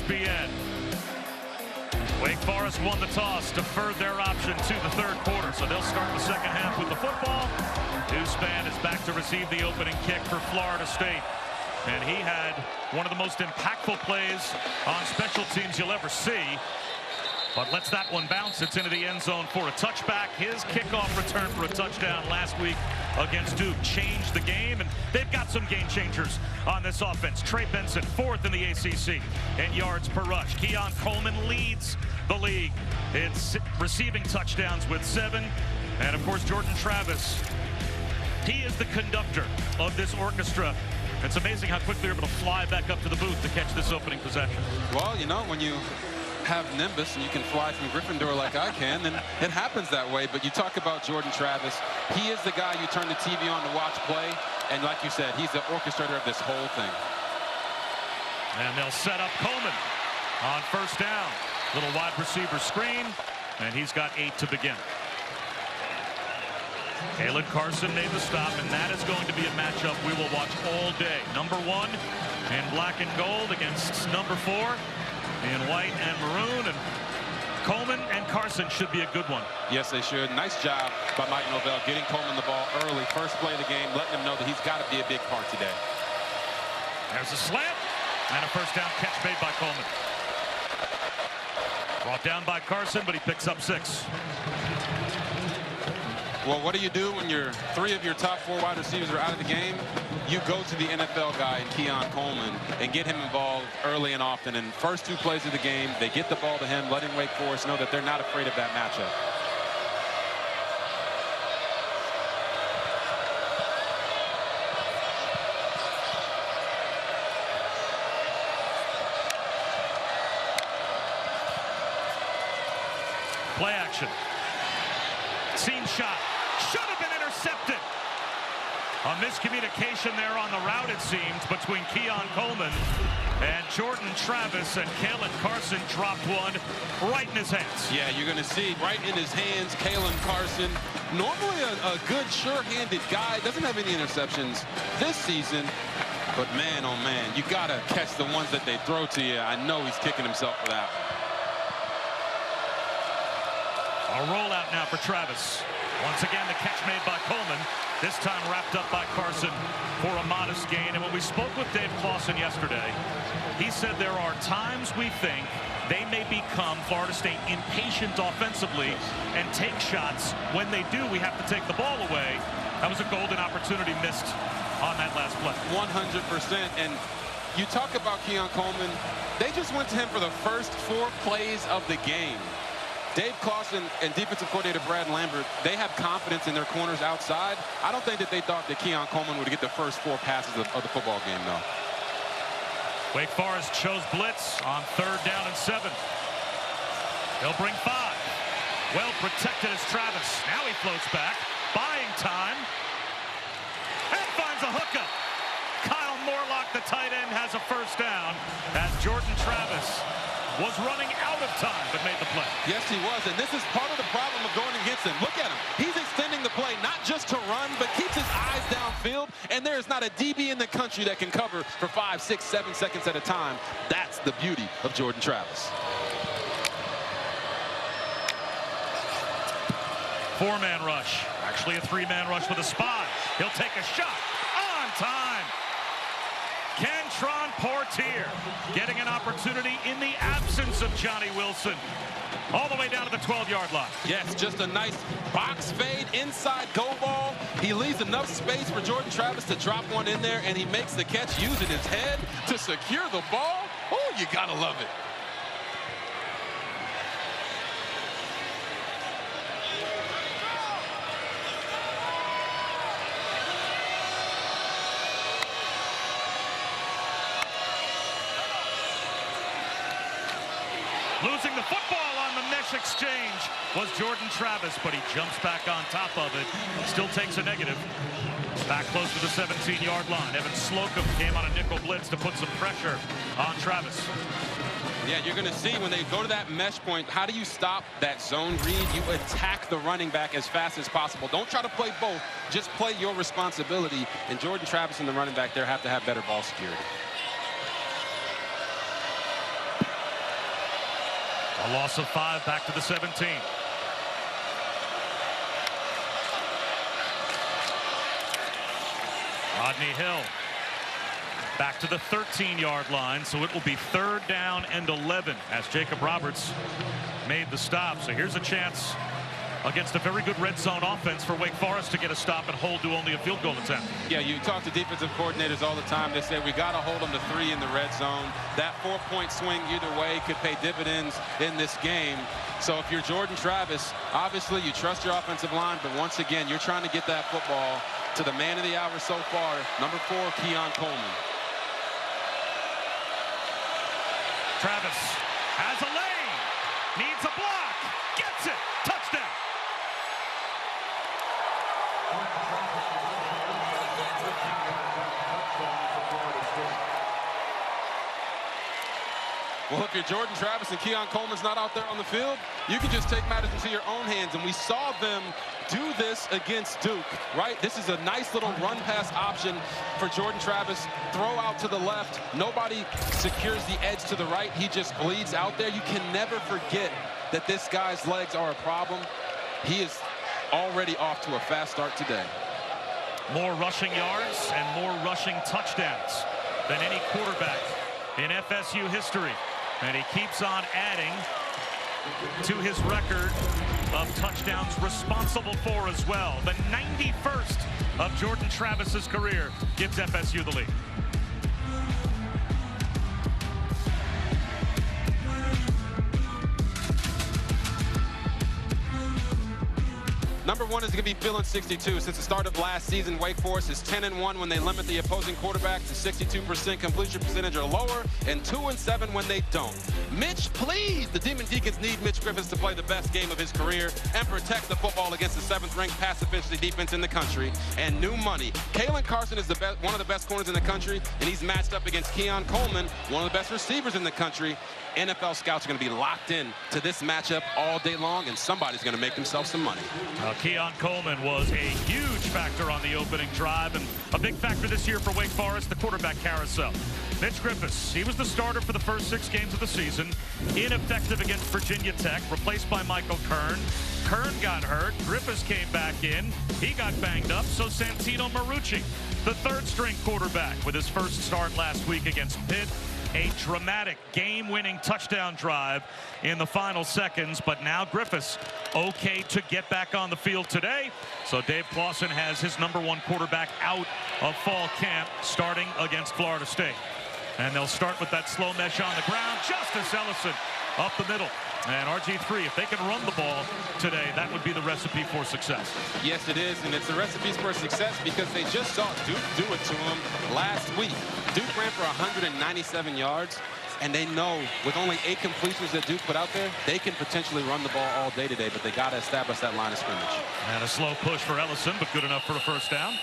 ESPN. Wake Forest won the toss, deferred their option to the third quarter, so they'll start the second half with the football. Newspan is back to receive the opening kick for Florida State. And he had one of the most impactful plays on special teams you'll ever see. But lets that one bounce. It's into the end zone for a touchback. His kickoff return for a touchdown last week against Duke changed the game, and they've got some game changers on this offense. Trey Benson, 4th in the ACC in yards per rush. Keon Coleman leads the league in receiving touchdowns with 7. And of course, Jordan Travis, he is the conductor of this orchestra. It's amazing how quickly they're able to fly back up to the booth to catch this opening possession. Well, you know, when you have Nimbus and you can fly from Gryffindor like I can, then it happens that way. But you talk about Jordan Travis. He is the guy you turn the TV on to watch play. And like you said, he's the orchestrator of this whole thing. And they'll set up Coleman on first down. Little wide receiver screen, and he's got 8 to begin. Kalen Carson made the stop, and that is going to be a matchup we will watch all day. Number 1 in black and gold against number 4 in white and maroon. And Coleman and Carson should be a good one. Yes, they should. Nice job by Mike Novell getting Coleman the ball early. First play of the game, letting him know that he's got to be a big part today. There's a slant and a first down catch made by Coleman. Brought down by Carson, but he picks up 6. Well, what do you do when 3 of your top 4 wide receivers are out of the game? You go to the NFL guy in Keon Coleman and get him involved early and often. And first 2 plays of the game, they get the ball to him, letting Wake Forest know that they're not afraid of that matchup. Play action. Seam shot. Should have been intercepted. A miscommunication there on the route, it seems, between Keon Coleman and Jordan Travis, and Kalen Carson dropped one right in his hands. Yeah, you're going to see right in his hands, Kalen Carson. Normally a good, sure-handed guy. Doesn't have any interceptions this season. But man, oh man, you got to catch the ones that they throw to you. I know he's kicking himself for that. A rollout now for Travis. Once again, the catch made by Coleman. This time wrapped up by Carson for a modest gain. And when we spoke with Dave Clawson yesterday, he said there are times we think they may become, Florida State, impatient offensively and take shots. When they do, we have to take the ball away. That was a golden opportunity missed on that last play. 100%. And you talk about Keon Coleman. They just went to him for the first 4 plays of the game. Dave Clawson and defensive coordinator Brad Lambert, they have confidence in their corners outside. I don't think that they thought that Keon Coleman would get the first 4 passes of the football game, though. Wake Forest chose blitz on 3rd down and 7. They'll bring 5. Well protected is Travis. Now he floats back, buying time, and finds a hookup. Kyle Morlock, the tight end, has a first down as Jordan Travis was running out of time, but made the play. Yes, he was, and this is part of the problem of going against him. Look at him. He's extending the play, not just to run, but keeps his eyes downfield, and there is not a DB in the country that can cover for 5, 6, 7 seconds at a time. That's the beauty of Jordan Travis. 4-man rush. Actually a 3-man rush with a spy. He'll take a shot on time. Kentron Portier getting an opportunity in the absence of Johnny Wilson. All the way down to the 12-yard line. Yes, just a nice box fade, inside go ball. He leaves enough space for Jordan Travis to drop one in there, and he makes the catch using his head to secure the ball. Oh, you gotta love it. Losing the football on the mesh exchange was Jordan Travis, but he jumps back on top of it. Still takes a negative. Back close to the 17-yard line. Evan Slocum came on a nickel blitz to put some pressure on Travis. Yeah, you're going to see when they go to that mesh point, how do you stop that zone read? You attack the running back as fast as possible. Don't try to play both. Just play your responsibility. And Jordan Travis and the running back there have to have better ball security. A loss of 5 back to the 17. Rodney Hill back to the 13-yard line, so it will be 3rd down and 11 as Jacob Roberts made the stop. So here's a chance against a very good red zone offense for Wake Forest to get a stop and hold to only a field goal attempt. Yeah, you talk to defensive coordinators all the time. They say we got to hold them to 3 in the red zone. That 4-point swing either way could pay dividends in this game. So if you're Jordan Travis, obviously you trust your offensive line, but once again, you're trying to get that football to the man of the hour so far, number 4, Keon Coleman. Travis has a lane, needs a block, gets it, touchdown. Well, if you're Jordan Travis and Keon Coleman's not out there on the field, you can just take matters into your own hands. And we saw them do this against Duke, right? This is a nice little run pass option for Jordan Travis. Throw out to the left. Nobody secures the edge to the right. He just bleeds out there. You can never forget that this guy's legs are a problem. He is already off to a fast start today. More rushing yards and more rushing touchdowns than any quarterback in FSU history. And he keeps on adding to his record of touchdowns responsible for as well. The 91st of Jordan Travis's career gives FSU the lead. Number 1 is going to be feeling 62. Since the start of last season, Wake Forest is 10-1 when they limit the opposing quarterback to 62% completion percentage or lower, and 2-7 when they don't. Mitch, please! The Deacons need Mitch Griffiths to play the best game of his career and protect the football against the 7th-ranked pass efficiency defense in the country. And new money. Kalen Carson is one of the best corners in the country, and he's matched up against Keon Coleman, one of the best receivers in the country. NFL scouts are going to be locked in to this matchup all day long, and somebody's going to make themselves some money. Keon Coleman was a huge factor on the opening drive, and a big factor this year for Wake Forest, the quarterback carousel. Mitch Griffiths, he was the starter for the first 6 games of the season, ineffective against Virginia Tech, replaced by Michael Kern. Kern got hurt, Griffiths came back in, he got banged up, so Santino Marucci, the 3rd-string quarterback, with his first start last week against Pitt. A dramatic game-winning touchdown drive in the final seconds, but now Griffiths okay to get back on the field today. So Dave Clawson has his number 1 quarterback out of fall camp starting against Florida State. And they'll start with that slow mesh on the ground. Justice Ellison up the middle. And RG3, if they can run the ball today, that would be the recipe for success. Yes, it is, and it's the recipe for success because they just saw Duke do it to them last week. Duke ran for 197 yards, and they know with only 8 completions that Duke put out there, they can potentially run the ball all day today, but they got to establish that line of scrimmage. And a slow push for Ellison, but good enough for a first down.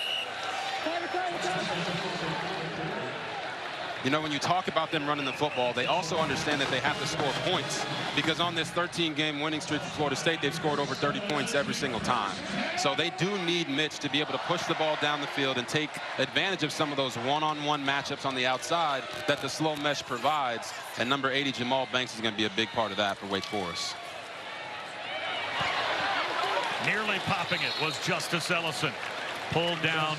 You know, when you talk about them running the football, they also understand that they have to score points because on this 13-game winning streak for Florida State, they've scored over 30 points every single time. So they do need Mitch to be able to push the ball down the field and take advantage of some of those one-on-one matchups on the outside that the slow mesh provides. And number 80, Jamal Banks, is going to be a big part of that for Wake Forest. Nearly popping it was Justice Ellison. Pulled down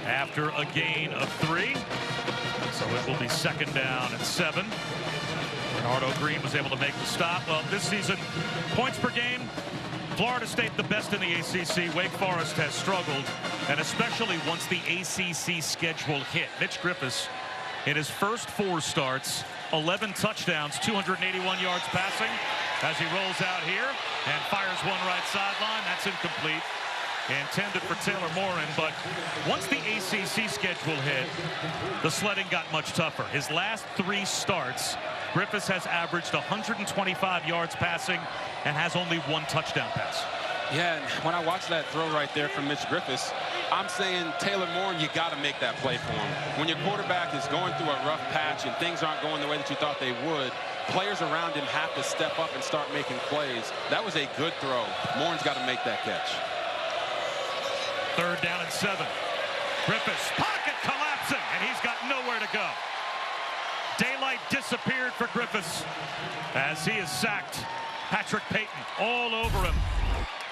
after a gain of 3. So it will be 2nd down and 7. Bernardo Green was able to make the stop. Well, this season, points per game, Florida State the best in the ACC. Wake Forest has struggled, and especially once the ACC schedule hit. Mitch Griffiths, in his first 4 starts, 11 touchdowns, 281 yards passing, as he rolls out here and fires one right sideline. That's incomplete. Intended for Taylor Morin, but once the ACC schedule hit, the sledding got much tougher. His last 3 starts, Griffiths has averaged 125 yards passing and has only 1 touchdown pass. Yeah, and when I watch that throw right there from Mitch Griffiths, I'm saying, Taylor Morin, you got to make that play for him. When your quarterback is going through a rough patch and things aren't going the way that you thought they would, players around him have to step up and start making plays. That was a good throw. Morin's got to make that catch. 3rd down and 7. Griffiths, pocket collapsing, and he's got nowhere to go. Daylight disappeared for Griffiths as he is sacked Patrick Payton all over him.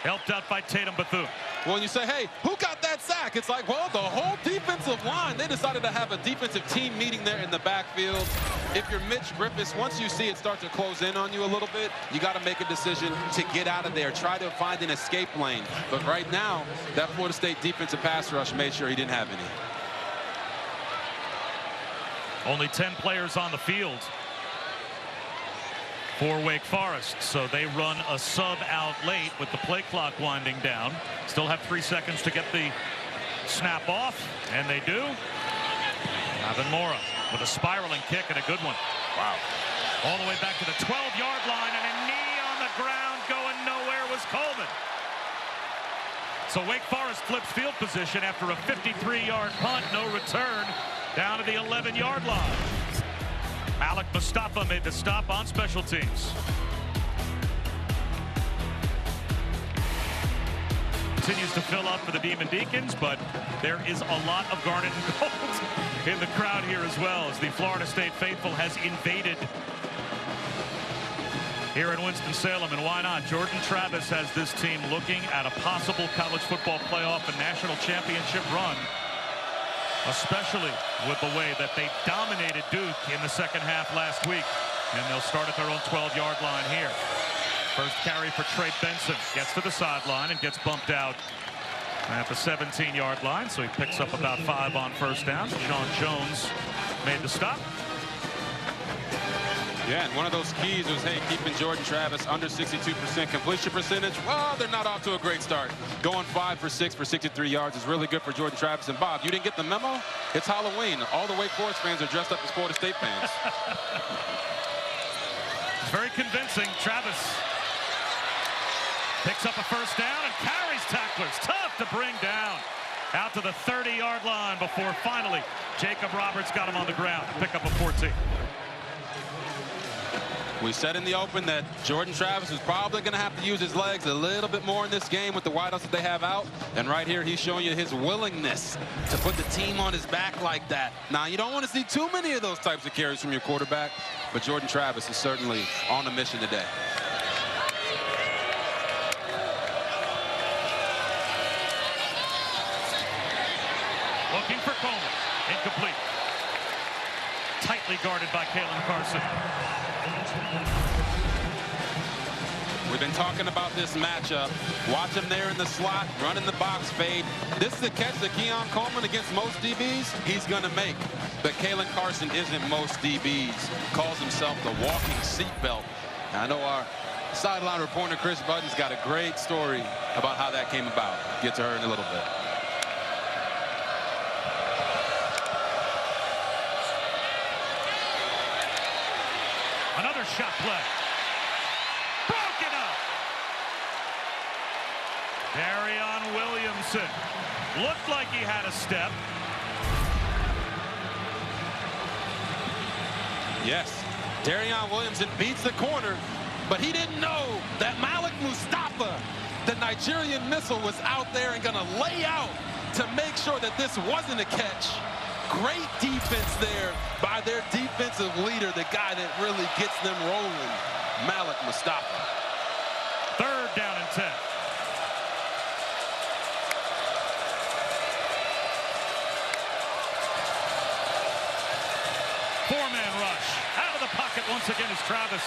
Helped out by Tatum Bethune. When you say, hey, who got that sack? It's like, well, the whole defensive line. They decided to have a defensive team meeting there in the backfield. If you're Mitch Griffiths, once you see it start to close in on you a little bit, you got to make a decision to get out of there. Try to find an escape lane. But right now, that Florida State defensive pass rush made sure he didn't have any. Only 10 players on the field for Wake Forest, so they run a sub out late with the play clock winding down. Still have 3 seconds to get the snap off, and they do. Ivan Mora with a spiraling kick and a good one. Wow. All the way back to the 12-yard line, and a knee on the ground going nowhere was Coleman. So Wake Forest flips field position after a 53-yard punt, no return, down to the 11-yard line. Malik Mustafa made the stop on special teams. Continues to fill up for the Demon Deacons, but there is a lot of garnet and gold in the crowd here as well, as the Florida State faithful has invaded here in Winston-Salem. And why not? Jordan Travis has this team looking at a possible college football playoff and national championship run, especially with the way that they dominated Duke in the second half last week. And they'll start at their own 12-yard line here. First carry for Trey Benson. Gets to the sideline and gets bumped out at the 17-yard line. So he picks up about 5 on first down. Sean Jones made the stop. Yeah, and one of those keys was, hey, keeping Jordan Travis under 62% completion percentage. Well, they're not off to a great start. Going 5 for 6 for 63 yards is really good for Jordan Travis. And Bob, you didn't get the memo? It's Halloween. All the Wake Forest fans are dressed up as Florida State fans. Very convincing. Travis picks up a first down and carries tacklers. Tough to bring down. Out to the 30-yard line before finally Jacob Roberts got him on the ground to pick up a 14. We said in the open that Jordan Travis is probably going to have to use his legs a little bit more in this game with the wideouts that they have out. And right here, he's showing you his willingness to put the team on his back like that. Now, you don't want to see too many of those types of carries from your quarterback, but Jordan Travis is certainly on a mission today. Looking for Coleman. Incomplete. Tightly guarded by Kalen Carson. We've been talking about this matchup. Watch him there in the slot, running the box fade. This is a catch that Keon Coleman against most DBs, he's going to make. But Kalen Carson isn't most DBs. Calls himself the walking seatbelt. I know our sideline reporter, Chris Budden's got a great story about how that came about. Get to her in a little bit. Another shot play. Broken up. Darion Williamson looked like he had a step. Yes, Darion Williamson beats the corner, but he didn't know that Malik Mustafa, the Nigerian missile, was out there and going to lay out to make sure that this wasn't a catch. Great defense there by their defensive leader, the guy that really gets them rolling, Malik Mustafa. Third down and 10. Four-man rush. Out of the pocket once again is Travis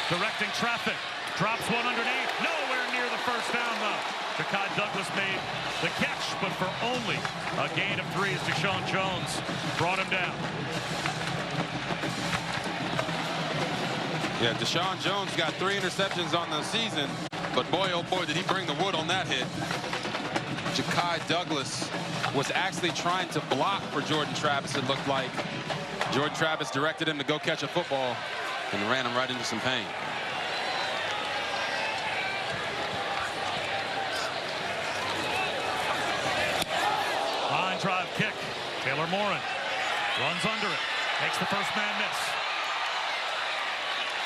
directing traffic. Drops one underneath. Nowhere near the first down, though. Ja'Kai Douglas made the catch, but for only a gain of 3 as Deshaun Jones brought him down. Yeah, Deshaun Jones got 3 interceptions on the season, but boy, oh boy, did he bring the wood on that hit. Ja'Kai Douglas was actually trying to block for Jordan Travis, it looked like. Jordan Travis directed him to go catch a football and ran him right into some pain. Line drive kick. Taylor Morin runs under it. Makes the first man miss.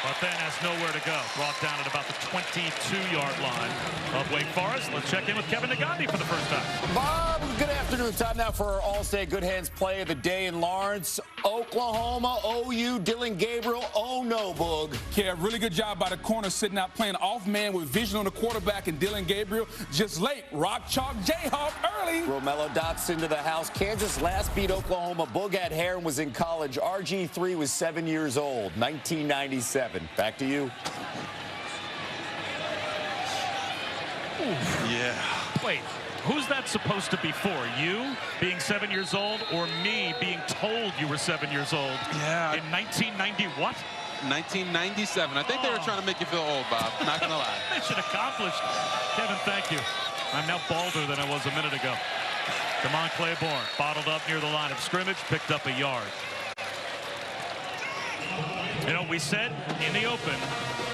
but then has nowhere to go. Brought down at about the 22-yard line of Wake Forest. Let's check in with Kevin Nagandi for the first time. Bob, good afternoon. Time now for our All-State Good Hands play of the day in Lawrence, Oklahoma. OU, Dylan Gabriel. Oh, no, Boog. Yeah, really good job by the corner sitting out playing off man with vision on the quarterback, and Dylan Gabriel just late. Rock, chalk, Jayhawk early. Romello Dots into the house. Kansas last beat Oklahoma. Boog had hair and was in college. RG3 was 7 years old, 1997. Back to you. Yeah. Wait, who's that supposed to be for? You being 7 years old, or me being told you were 7 years old? Yeah. In 1990 what? 1997. I think they were trying to make you feel old, Bob. Not gonna lie. Mission accomplished. Kevin, thank you. I'm now balder than I was a minute ago. Damon Claiborne bottled up near the line of scrimmage, picked up a yard. You know, we said in the open,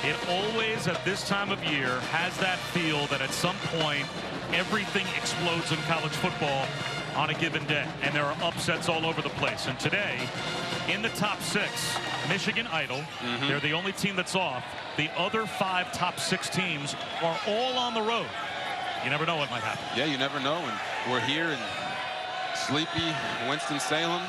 it always at this time of year has that feel that at some point everything explodes in college football on a given day, and there are upsets all over the place. And today, in the top 6, Michigan idle. They're the only team that's off. The other 5 top 6 teams are all on the road. You never know what might happen. Yeah, you never know. And we're here in sleepy Winston-Salem.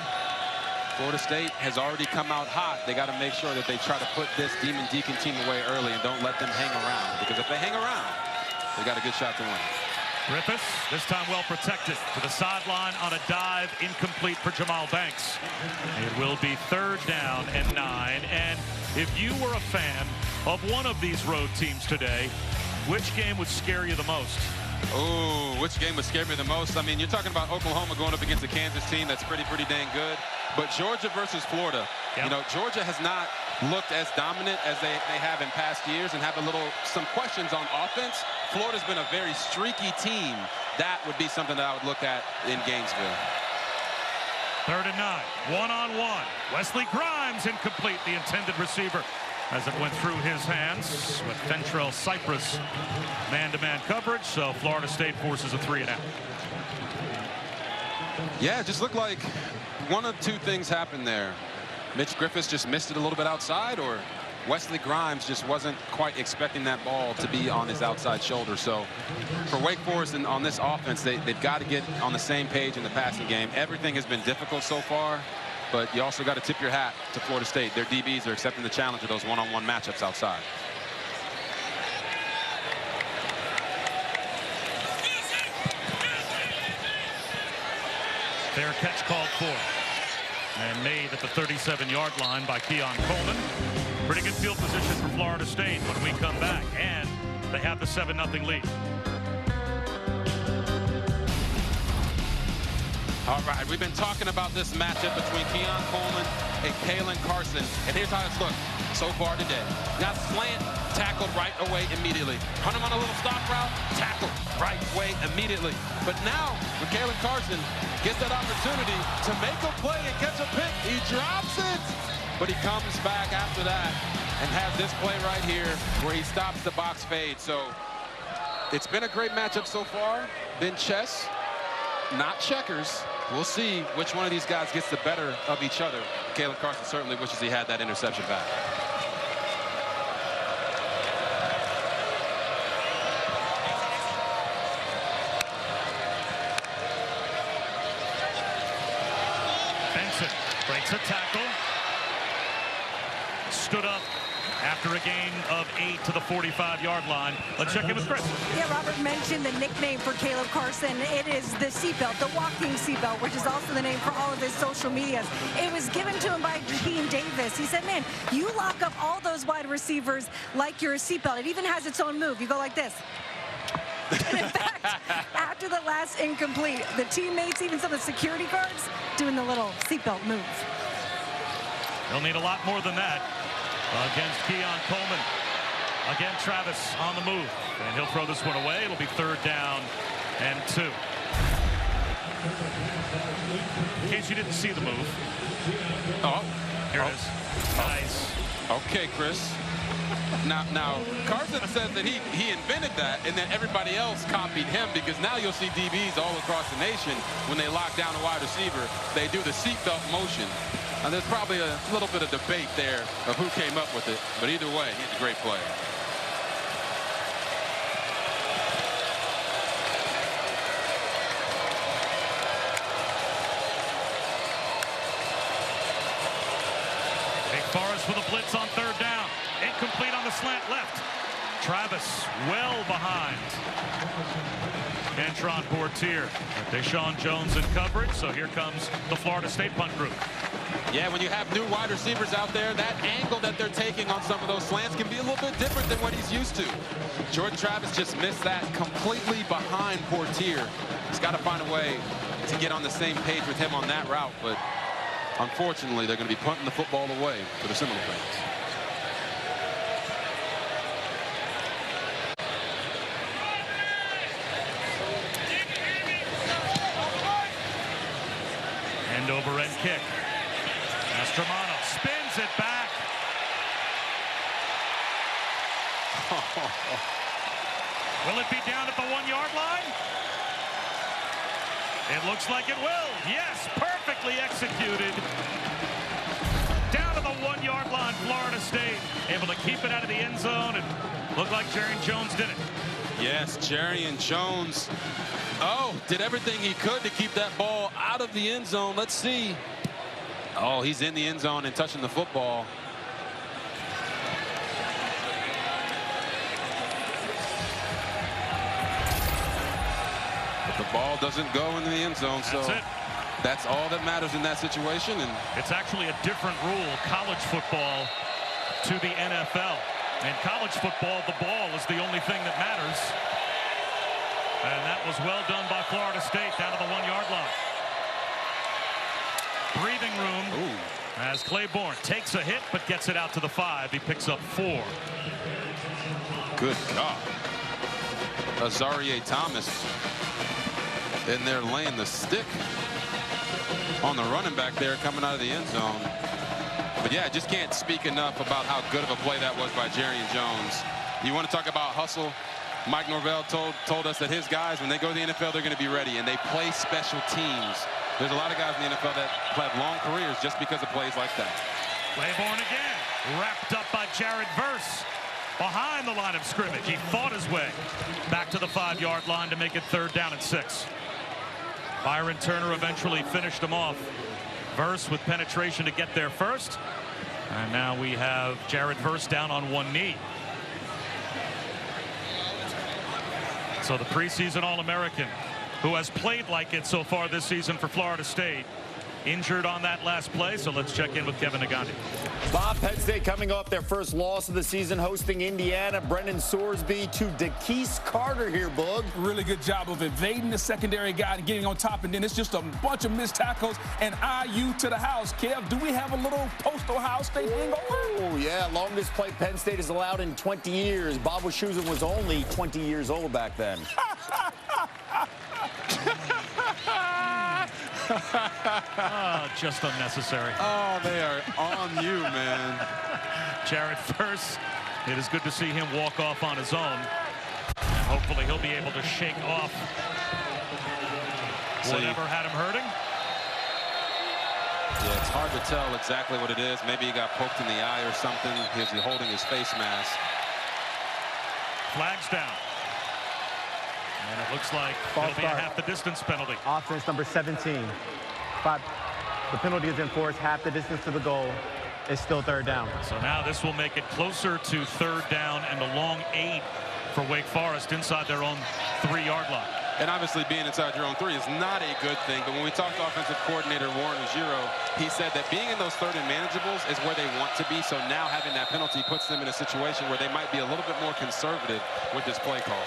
Florida State has already come out hot. They got to make sure that they try to put this Demon Deacon team away early and don't let them hang around. Because if they hang around, they got a good shot to win. Griffiths, this time well protected, to the sideline on a dive, incomplete for Jamal Banks. It will be 3rd down and 9. And if you were a fan of one of these road teams today, which game would scare you the most? Oh, which game would scare me the most? I mean, you're talking about Oklahoma going up against a Kansas team that's pretty dang good. But Georgia versus Florida, you know, Georgia has not looked as dominant as they have in past years and have some questions on offense. Florida's been a very streaky team. That would be something that I would look at in Gainesville. 3rd and 9, one-on-one. Wesley Grimes incomplete, the intended receiver, as it went through his hands with Fentrell Cypress man-to-man coverage. So Florida State forces a 3-and-out. Yeah, it just looked like one of 2 things happened there. Mitch Griffiths just missed it a little bit outside, or Wesley Grimes just wasn't quite expecting that ball to be on his outside shoulder. So for Wake Forest and on this offense, they've got to get on the same page in the passing game. Everything has been difficult so far, but you also got to tip your hat to Florida State. Their DBs are accepting the challenge of those one-on-one matchups outside. Fair catch called for and made at the 37-yard line by Keon Coleman. Pretty good field position for Florida State when we come back, and they have the 7-0 lead. All right, we've been talking about this matchup between Keon Coleman and Kalen Carson, and here's how it's looked so far today. Now slant, tackled right away immediately. Hunt him on a little stop route, tackled right away immediately. But now, when Kalen Carson gets that opportunity to make a play and catch a pick, he drops it. But he comes back after that and has this play right here where he stops the box fade. So it's been a great matchup so far. Been chess, not checkers. We'll see which one of these guys gets the better of each other. Kalen Carson certainly wishes he had that interception back. Benson breaks a tackle. Stood up after a gain of 8 to the 45-yard line. Let's check in with Chris. Yeah, Robert mentioned the nickname for Caleb Carson. It is the seatbelt, the walking seatbelt, which is also the name for all of his social medias. It was given to him by Dean Davis. He said, man, you lock up all those wide receivers like you're a seatbelt. It even has its own move. You go like this. And in fact, after the last incomplete, the teammates, even some of the security guards, doing the little seatbelt move. They'll need a lot more than that against Keon Coleman. Again, Travis on the move, and he'll throw this one away. It'll be 3rd down and 2. In case you didn't see the move. Oh, here it is. Nice. Okay, Chris. Now, Carson says that he invented that, and then everybody else copied him, because now you'll see DBs all across the nation when they lock down a wide receiver. They do the seatbelt motion. And there's probably a little bit of debate there of who came up with it, but either way, he's a great player. Wake Forest with a blitz on third down. Incomplete on the slant left. Travis well behind Antron Portier. Deshaun Jones in coverage, so here comes the Florida State punt group. Yeah, when you have new wide receivers out there, that angle that they're taking on some of those slants can be a little bit different than what he's used to. Jordan Travis just missed that completely behind Portier. He's got to find a way to get on the same page with him on that route, but unfortunately, they're going to be punting the football away for the Seminole fans. End over end kick. Mastromano spins it back. Will it be down at the 1-yard line? It looks like it will. Yes, perfectly executed. Down to the 1-yard line, Florida State. Able to keep it out of the end zone, and looked like Jarian Jones did it. Yes, Jarian Jones. Oh, did everything he could to keep that ball out of the end zone. Let's see. Oh, he's in the end zone and touching the football. But the ball doesn't go into the end zone, so that's all that matters in that situation. And it's actually a different rule, college football to the NFL. In college football, the ball is the only thing that matters. And that was well done by Florida State down to the 1-yard line. Breathing room. Ooh. As Claiborne takes a hit but gets it out to the 5. He picks up 4. Good God. Azarie Thomas in there laying the stick on the running back there coming out of the end zone. But yeah, I just can't speak enough about how good of a play that was by Jarian Jones. You want to talk about hustle? Mike Norvell told us that his guys, when they go to the NFL, they're going to be ready, and they play special teams. There's a lot of guys in the NFL that have long careers just because of plays like that. Claiborne again, wrapped up by Jared Verse behind the line of scrimmage. He fought his way back to the 5-yard line to make it 3rd down and 6. Byron Turner eventually finished him off. Verse with penetration to get there first. And now we have Jared Verse down on one knee. So the preseason All-American, who has played like it so far this season for Florida State, injured on that last play. So let's check in with Kevin Nagandi. Bob, Penn State coming off their first loss of the season, hosting Indiana. Brendan Sorsby to DeKeese Carter here, Boog. Really good job of evading the secondary guy and getting on top, and then it's just a bunch of missed tackles and IU to the house. Kev, do we have a little post-Ohio State thing over? Oh, yeah, longest play Penn State has allowed in 20 years. Bob Wischusen was only 20 years old back then. Oh, just unnecessary. Oh, they are on you, man. Jared Verse, it is good to see him walk off on his own. And hopefully he'll be able to shake off whatever had him hurting. Yeah, it's hard to tell exactly what it is. Maybe he got poked in the eye or something. He's holding his face mask. Flags down. And it looks like it'll be a half the distance penalty. Offense number 17. The penalty is enforced half the distance to the goal. It's still 3rd down. So now this will make it closer to 3rd down and a long 8 for Wake Forest inside their own 3-yard line. And obviously being inside your own 3 is not a good thing. But when we talked to offensive coordinator Warren Ujiro, he said that being in those 3rd and manageables is where they want to be. So now having that penalty puts them in a situation where they might be a little bit more conservative with this play call.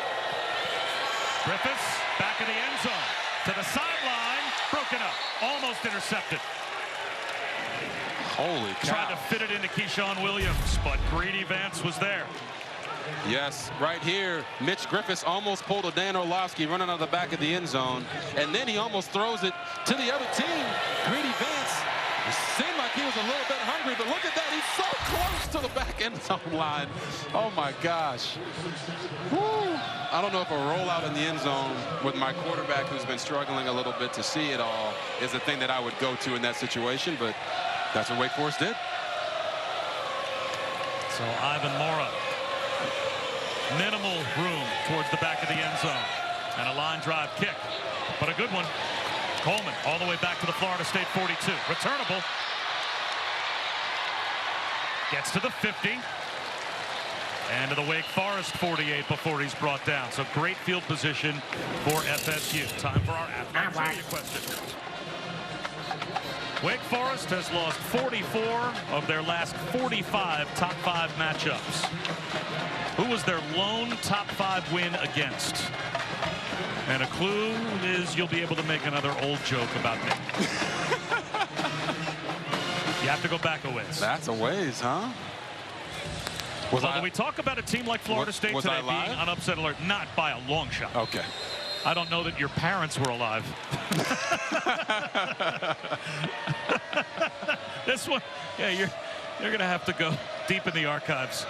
Griffiths back in the end zone to the sideline, broken up, almost intercepted. Holy cow. Tried to fit it into Keyshawn Williams, but Greedy Vance was there. Yes, right here, Mitch Griffiths almost pulled a Dan Orlovsky running out of the back of the end zone, and then he almost throws it to the other team. Greedy Vance, it seemed like he was a little bit hungry, but look at that, he's so close to the back end zone line. Oh my gosh. Woo. I don't know if a rollout in the end zone with my quarterback who's been struggling a little bit to see it all is the thing that I would go to in that situation, but That's what Wake Forest did. So Ivan Mora, minimal room towards the back of the end zone, and a line drive kick, but a good one. Coleman all the way back to the Florida State 42. Returnable. Gets to the 50. And to the Wake Forest 48 before he's brought down. So great field position for FSU. Time for our athletic trivia question. Wake Forest has lost 44 of their last 45 top 5 matchups. Who was their lone top 5 win against? And a clue is you'll be able to make another old joke about me. You have to go back a ways. That's a ways, huh? Although we talk about a team like Florida State today being on upset alert, not by a long shot. Okay. I don't know that your parents were alive. This one, yeah, you're going to have to go deep in the archives.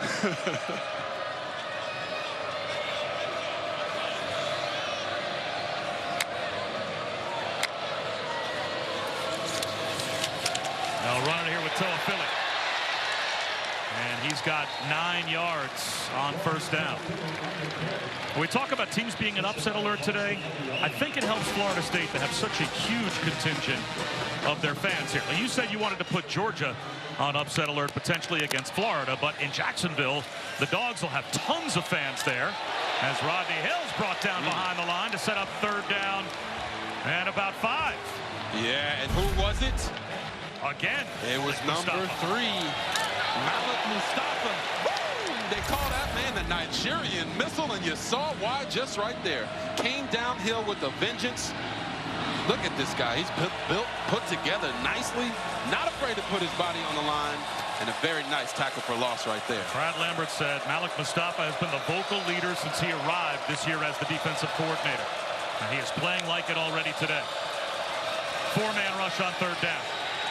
Now running here with Toafili. And he's got 9 yards on first down. When we talk about teams being an upset alert today, I think it helps Florida State to have such a huge contingent of their fans here. Now, you said you wanted to put Georgia on upset alert potentially against Florida, but in Jacksonville, the Dogs will have tons of fans there as Rodney Hill's brought down behind the line to set up third down and about 5. Yeah, and who was it? Again, it was number 3, Malik Mustafa. Woo! They call that man the Nigerian missile, and you saw why just right there. Came downhill with a vengeance. Look at this guy. He's built, put together nicely. Not afraid to put his body on the line. And a very nice tackle for loss right there. Brad Lambert said Malik Mustafa has been the vocal leader since he arrived this year as the defensive coordinator. And he is playing like it already today. 4-man rush on third down.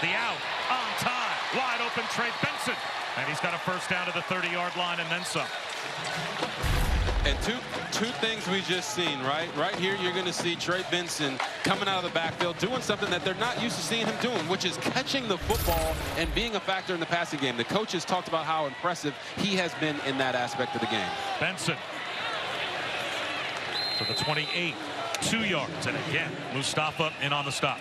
The out on time. Wide open Trey Benson. And he's got a first down to the 30-yard line and then some. And two things we just seen, right? Right here, you're going to see Trey Benson coming out of the backfield doing something that they're not used to seeing him doing, which is catching the football and being a factor in the passing game. The coaches talked about how impressive he has been in that aspect of the game. Benson to the 28. 2 yards, and again, Mustafa in on the stop.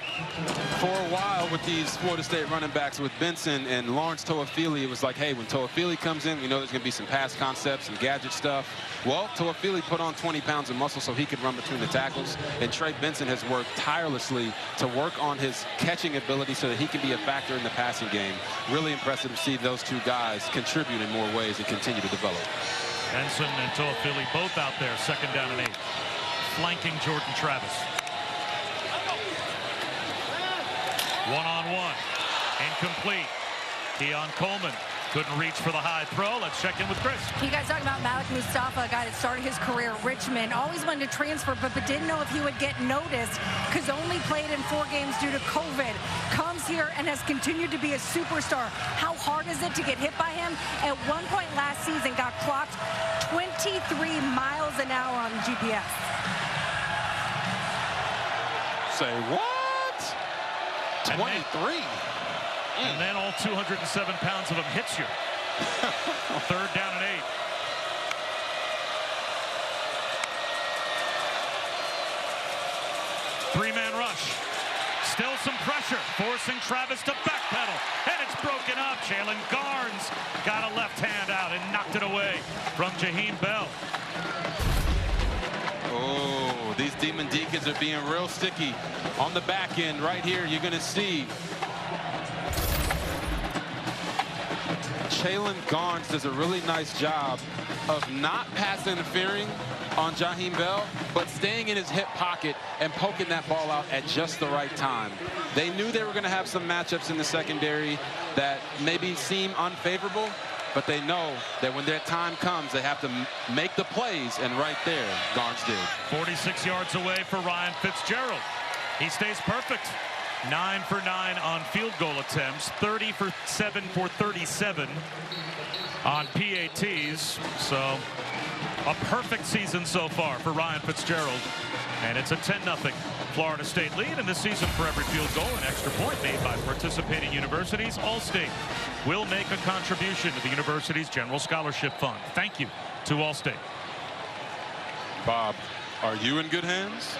For a while with these Florida State running backs with Benson and Lawrence Toafili, it was like, hey, when Toafili comes in, we know there's going to be some pass concepts and gadget stuff. Well, Toafili put on 20 pounds of muscle so he could run between the tackles, and Trey Benson has worked tirelessly to work on his catching ability so that he can be a factor in the passing game. Really impressive to see those two guys contribute in more ways and continue to develop. Benson and Toafili both out there, second down and 8. Flanking Jordan Travis. One-on-one. Incomplete. Keon Coleman couldn't reach for the high throw. Let's check in with Chris. You guys talking about Malik Mustafa, a guy that started his career at Richmond. Always wanted to transfer, but didn't know if he would get noticed because only played in 4 games due to COVID. Comes here and has continued to be a superstar. How hard is it to get hit by him? At one point last season, got clocked 23 miles an hour on GPS. Say what? 23. And then all 207 pounds of him hits you. Third down and 8. Three-man rush. Still some pressure, forcing Travis to backpedal. And it's broken up. Jalen Garnes got a left hand out and knocked it away from Jaheim Bell. Oh, these Demon Deacons are being real sticky on the back end. Right here, you're going to see Jalen Garnes does a really nice job of not pass interfering on Jaheim Bell, but staying in his hip pocket and poking that ball out at just the right time. They knew they were going to have some matchups in the secondary that maybe seem unfavorable, but they know that when their time comes, they have to make the plays, and right there, Garnes did. 46 yards away for Ryan Fitzgerald. He stays perfect. 9 for 9 on field goal attempts, 30 for 7 for 37 on PATs. So a perfect season so far for Ryan Fitzgerald. And it's a 10-0 Florida State lead. And this season, for every field goal and extra point made by participating universities, Allstate will make a contribution to the university's general scholarship fund. Thank you to Allstate. Bob, are you in good hands?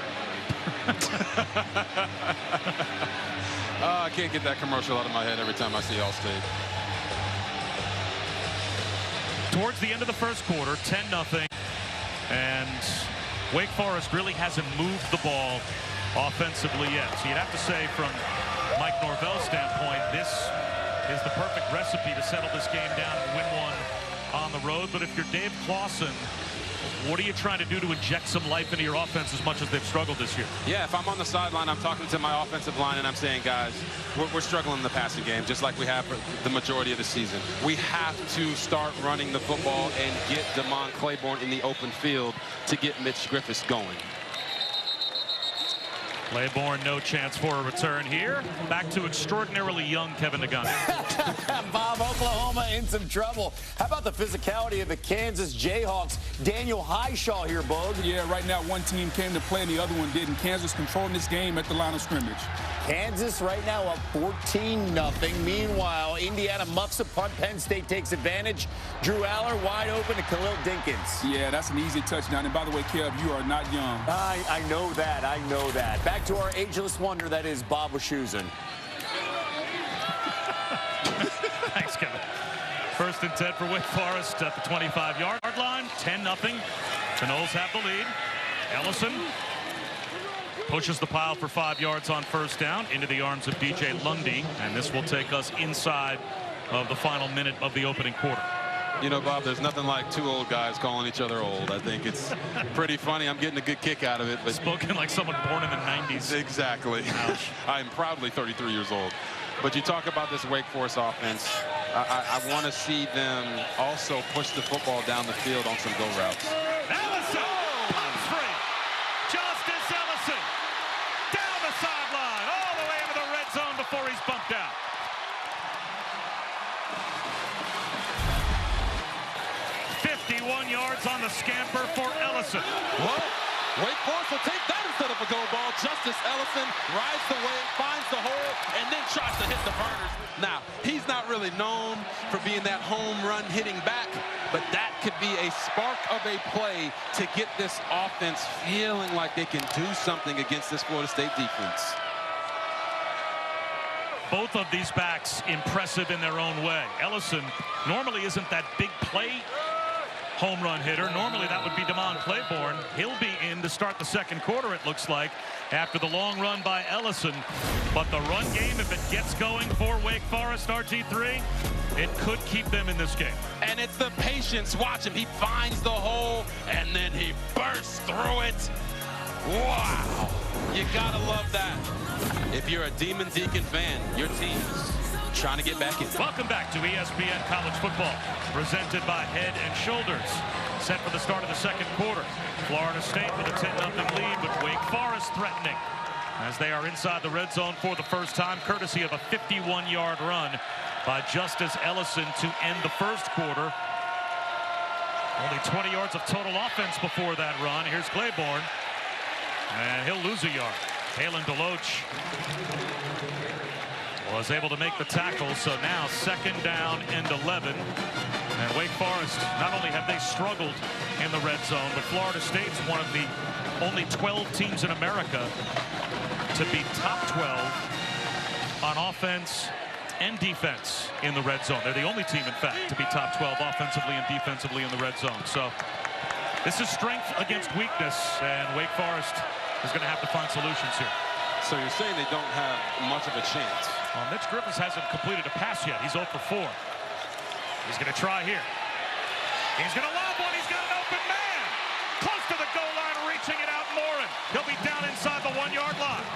I can't get that commercial out of my head every time I see Allstate. Towards the end of the first quarter, 10-0. And Wake Forest really hasn't moved the ball offensively yet. So you'd have to say, from Mike Norvell's standpoint, this is the perfect recipe to settle this game down and win one on the road. But if you're Dave Clawson, what are you trying to do to inject some life into your offense as much as they've struggled this year? Yeah, if I'm on the sideline, I'm talking to my offensive line, and I'm saying, guys, we're struggling in the passing game, just like we have for the majority of the season. We have to start running the football and get Damon Claiborne in the open field to get Mitch Griffiths going. Claiborne, no chance for a return here. Back to extraordinarily young Kevin Nagano. Bob, Oklahoma in some trouble. How about the physicality of the Kansas Jayhawks? Daniel Highshaw here, Bogue. Yeah, right now one team came to play and the other one didn't. Kansas controlling this game at the line of scrimmage. Kansas right now up 14-0. Meanwhile, Indiana muffs a punt. Penn State takes advantage. Drew Aller wide open to Khalil Dinkins. Yeah, that's an easy touchdown. And by the way, Kev, you are not young. I know that. I know that. Back to our ageless wonder that is Bob Wischusen. Thanks, Kevin. First and 10 for Wake Forest at the 25-yard line. 10-0. Seminoles have the lead. Ellison pushes the pile for 5 yards on first down into the arms of DJ Lundy. And this will take us inside of the final minute of the opening quarter. You know, Bob, there's nothing like two old guys calling each other old. I think it's pretty funny. I'm getting a good kick out of it. But spoken like someone born in the 90s. Exactly. I'm proudly 33 years old. But you talk about this Wake Forest offense. I want to see them also push the football down the field on some go routes. Ellison, pumps free. Justice Ellison down the sideline, all the way into the red zone before he's bumped out. Yards on the scamper for Ellison. Well, Wake Forest will take that instead of a go ball. Justice Ellison rides the wave, finds the hole, and then tries to hit the burners. Now, he's not really known for being that home run hitting back, but that could be a spark of a play to get this offense feeling like they can do something against this Florida State defense. Both of these backs impressive in their own way. Ellison normally isn't that big play home run hitter. Normally that would be Damon Claiborne. He'll be in to start the second quarter, it looks like, after the long run by Ellison. But the run game, if it gets going for Wake Forest, RG3, it could keep them in this game. And it's the patience. Watch him. He finds the hole, and then he bursts through it. Wow. You gotta love that. If you're a Demon Deacon fan, your team's trying to get back in. Welcome back to ESPN College Football, presented by Head and Shoulders. Set for the start of the second quarter. Florida State with a 10-0 lead, with Wake Forest threatening as they are inside the red zone for the first time, courtesy of a 51-yard run by Justice Ellison to end the first quarter. Only 20 yards of total offense before that run. Here's Claiborne, and he'll lose a yard. Kalen DeLoach was able to make the tackle, so now second down and 11. And Wake Forest, not only have they struggled in the red zone, but Florida State's one of the only 12 teams in America to be top 12 on offense and defense in the red zone. They're the only team, in fact, to be top 12 offensively and defensively in the red zone. So this is strength against weakness, and Wake Forest is going to have to find solutions here. So you're saying they don't have much of a chance? Well, Mitch Griffiths hasn't completed a pass yet. He's 0 for 4. He's going to try here. He's going to lob one. He's got an open man. Close to the goal line, reaching it out, Morin. He'll be down inside the 1-yard line.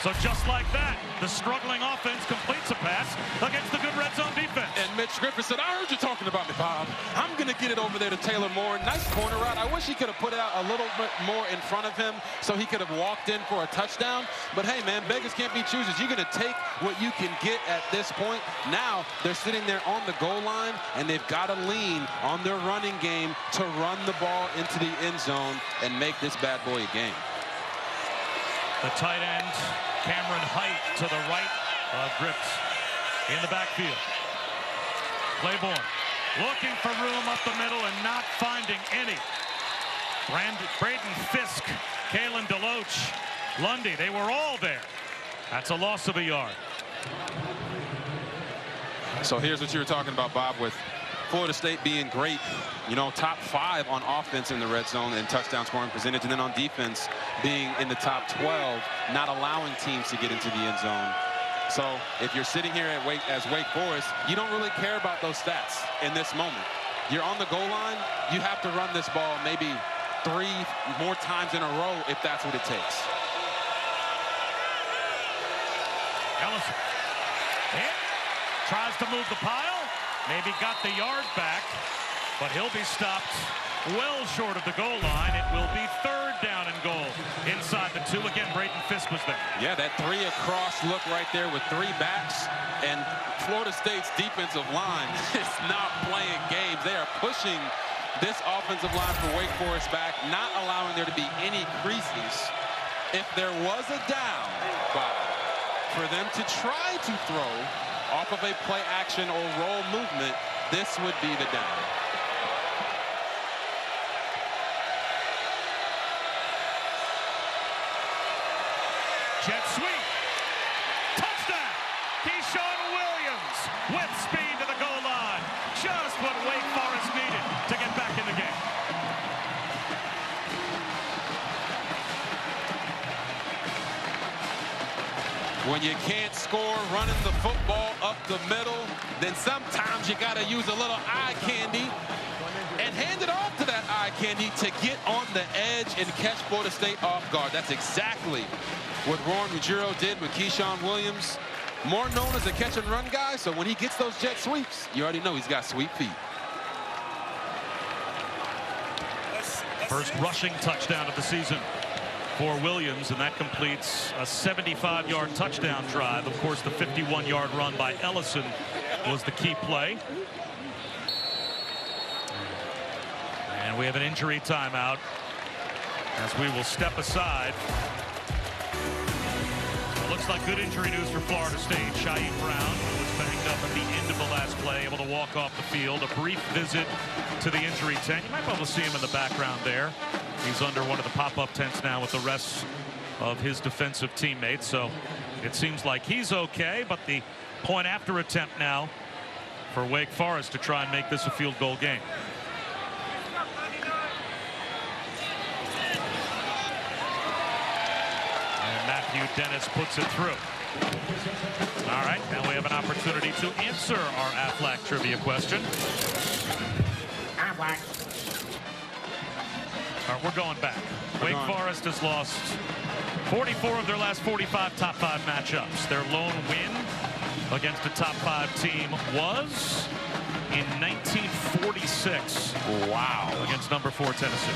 So just like that, the struggling offense completes a pass against the good red zone defense. And Mitch Griffin said, I heard you talking about me, Bob. I'm going to get it over there to Taylor Moore. Nice corner route. I wish he could have put it out a little bit more in front of him so he could have walked in for a touchdown. But hey, man, beggars can't be choosers. You're going to take what you can get at this point. Now they're sitting there on the goal line, and they've got to lean on their running game to run the ball into the end zone and make this bad boy a game. The tight end, Cameron Height, to the right of Grips in the backfield. Claiborne looking for room up the middle and not finding any. Braden Fisk, Kalen DeLoach, Lundy, they were all there. That's a loss of a yard. So here's what you were talking about, Bob, with Florida State being great, you know, top 5 on offense in the red zone and touchdown scoring percentage, and then on defense being in the top 12, not allowing teams to get into the end zone. So if you're sitting here at Wake Forest, you don't really care about those stats in this moment. You're on the goal line, you have to run this ball maybe 3 more times in a row if that's what it takes. Ellison tries to move the pile. Maybe got the yard back, but he'll be stopped well short of the goal line. It will be 3rd down and goal inside the 2. Again, Braden Fisk was there. Yeah, that 3 across look right there with 3 backs, and Florida State's defensive line is not playing games. They are pushing this offensive line for Wake Forest back, not allowing there to be any creases. If there was a down, Bob, for them to try to throw off of a play action or roll movement, this would be the down. Jet sweep. Touchdown. Keyshawn Williams with speed to the goal line. Just what Wake Forest needed to get back in the game. When you can't score running the football up the middle, then sometimes you got to use a little eye candy and hand it off to that eye candy to get on the edge and catch Florida State off guard. That's exactly what Warren Ruggiero did with Keyshawn Williams, more known as a catch and run guy. So when he gets those jet sweeps, you already know he's got sweet feet. First rushing touchdown of the season for Williams, and that completes a 75-yard touchdown drive. Of course, the 51-yard run by Ellison was the key play. And we have an injury timeout as we will step aside. It looks like good injury news for Florida State. Shaheed Brown was banged up at the end of the last play, able to walk off the field. A brief visit to the injury tent. You might be able to see him in the background there. He's under one of the pop-up tents now with the rest of his defensive teammates. So it seems like he's okay, but the point after attempt now for Wake Forest to try and make this a field goal game. And Matthew Dennis puts it through. All right, now we have an opportunity to answer our Aflac trivia question. Aflac. All right, we're going back. Wake Forest has lost 44 of their last 45 top 5 matchups. Their lone win against a top 5 team was in 1946. Wow. Against number 4 Tennessee.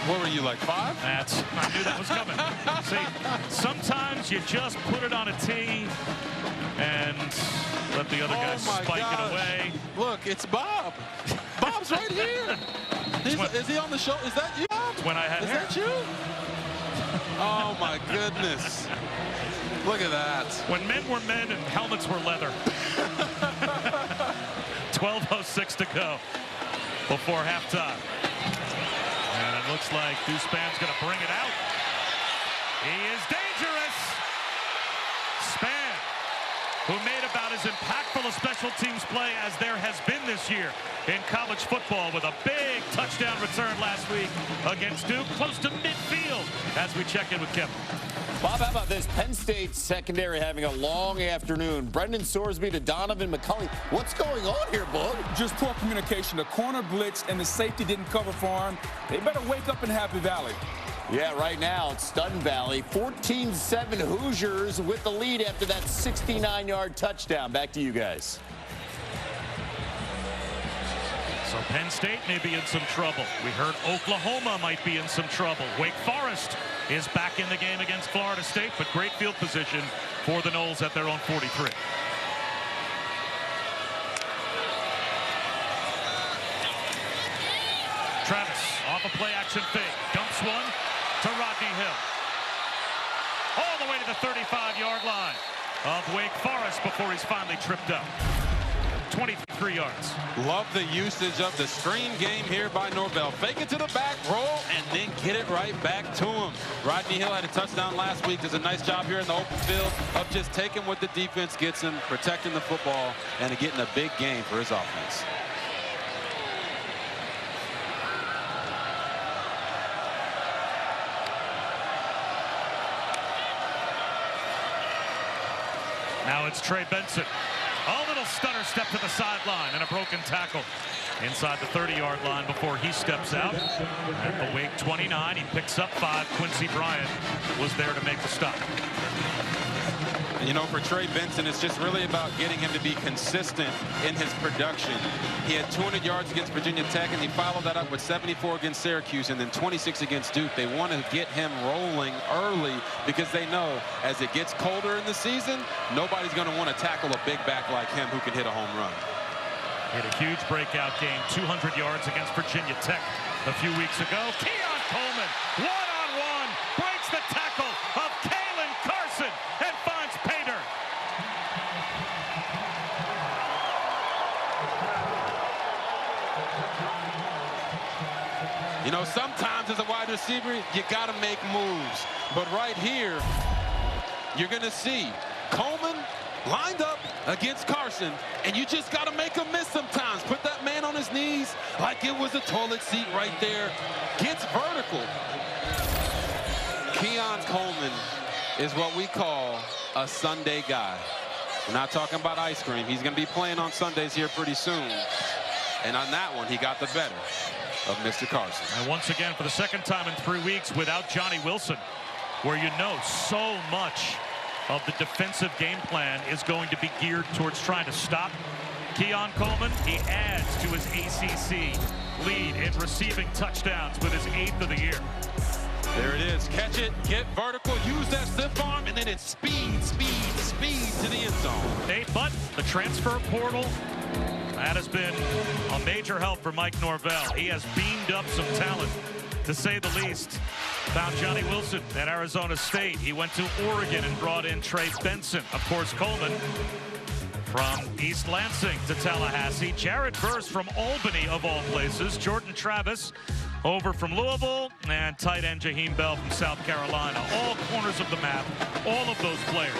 What were you, like 5? I knew that was coming. See, sometimes you just put it on a tee and let the other guy spike it away. Look, it's Bob. Bob's right here. Is he on the show? Is that you? When I had Is hair. that you? Oh, my goodness. Look at that. When men were men and helmets were leather. 12:06 to go before halftime. And it looks like Deuce-Span's going to bring it out. He is dangerous. Span, who made about as impactful a special teams play as there has been this year in college football, with a big touchdown return last week against Duke, close to midfield, as we check in with Kevin. Bob, how about this? Penn State secondary having a long afternoon. Brendan Sorsby to Donovan McCulley. What's going on here, Boog? Just poor communication. The corner blitzed and the safety didn't cover for him. They better wake up in Happy Valley. Yeah, right now it's Stun Valley. 14-7 Hoosiers with the lead after that 69-yard touchdown. Back to you guys. So Penn State may be in some trouble. We heard Oklahoma might be in some trouble. Wake Forest is back in the game against Florida State, but great field position for the Noles at their own 43. Travis off a play-action fake. Dumps one to Rodney Hill. All the way to the 35-yard line of Wake Forest before he's finally tripped up. 23 yards. Love the usage of the screen game here by Norvell. Fake it to the back, roll, and then get it right back to him. Rodney Hill had a touchdown last week. Does a nice job here in the open field of just taking what the defense gets him, protecting the football, and getting a big game for his offense. Now it's Trey Benson. A little stutter step to the sideline and a broken tackle inside the 30-yard line before he steps out. At the Wake 29, he picks up 5. Quincy Bryant was there to make the stop. You know, for Trey Benson, it's just really about getting him to be consistent in his production. He had 200 yards against Virginia Tech, and he followed that up with 74 against Syracuse and then 26 against Duke. They want to get him rolling early because they know as it gets colder in the season, nobody's going to want to tackle a big back like him who can hit a home run. He had a huge breakout game, 200 yards against Virginia Tech a few weeks ago. Keon Coleman, one-on-one, breaks the tackle of Kalen Carson and finds pay dirt. You know, sometimes as a wide receiver, you got to make moves. But right here, you're going to see Coleman lined up against Carson, and you just got to make him miss sometimes. Put that man on his knees like it was a toilet seat right there. Gets vertical. Keon Coleman is what we call a Sunday guy. We're not talking about ice cream. He's going to be playing on Sundays here pretty soon. And on that one, he got the better of Mr. Carson. And once again, for the second time in 3 weeks without Johnny Wilson, where you know so much of the defensive game plan is going to be geared towards trying to stop Keon Coleman. He adds to his ACC lead in receiving touchdowns with his 8th of the year. There it is. Catch it, get vertical, use that stiff arm, and then it's speed, speed, speed to the end zone. Hey, but the transfer portal, that has been a major help for Mike Norvell. He has beamed up some talent, to say the least. Found Johnny Wilson at Arizona State. He went to Oregon and brought in Trey Benson. Of course, Coleman from East Lansing to Tallahassee. Jared Verse from Albany, of all places. Jordan Travis over from Louisville, and tight end Jaheim Bell from South Carolina. All corners of the map, all of those players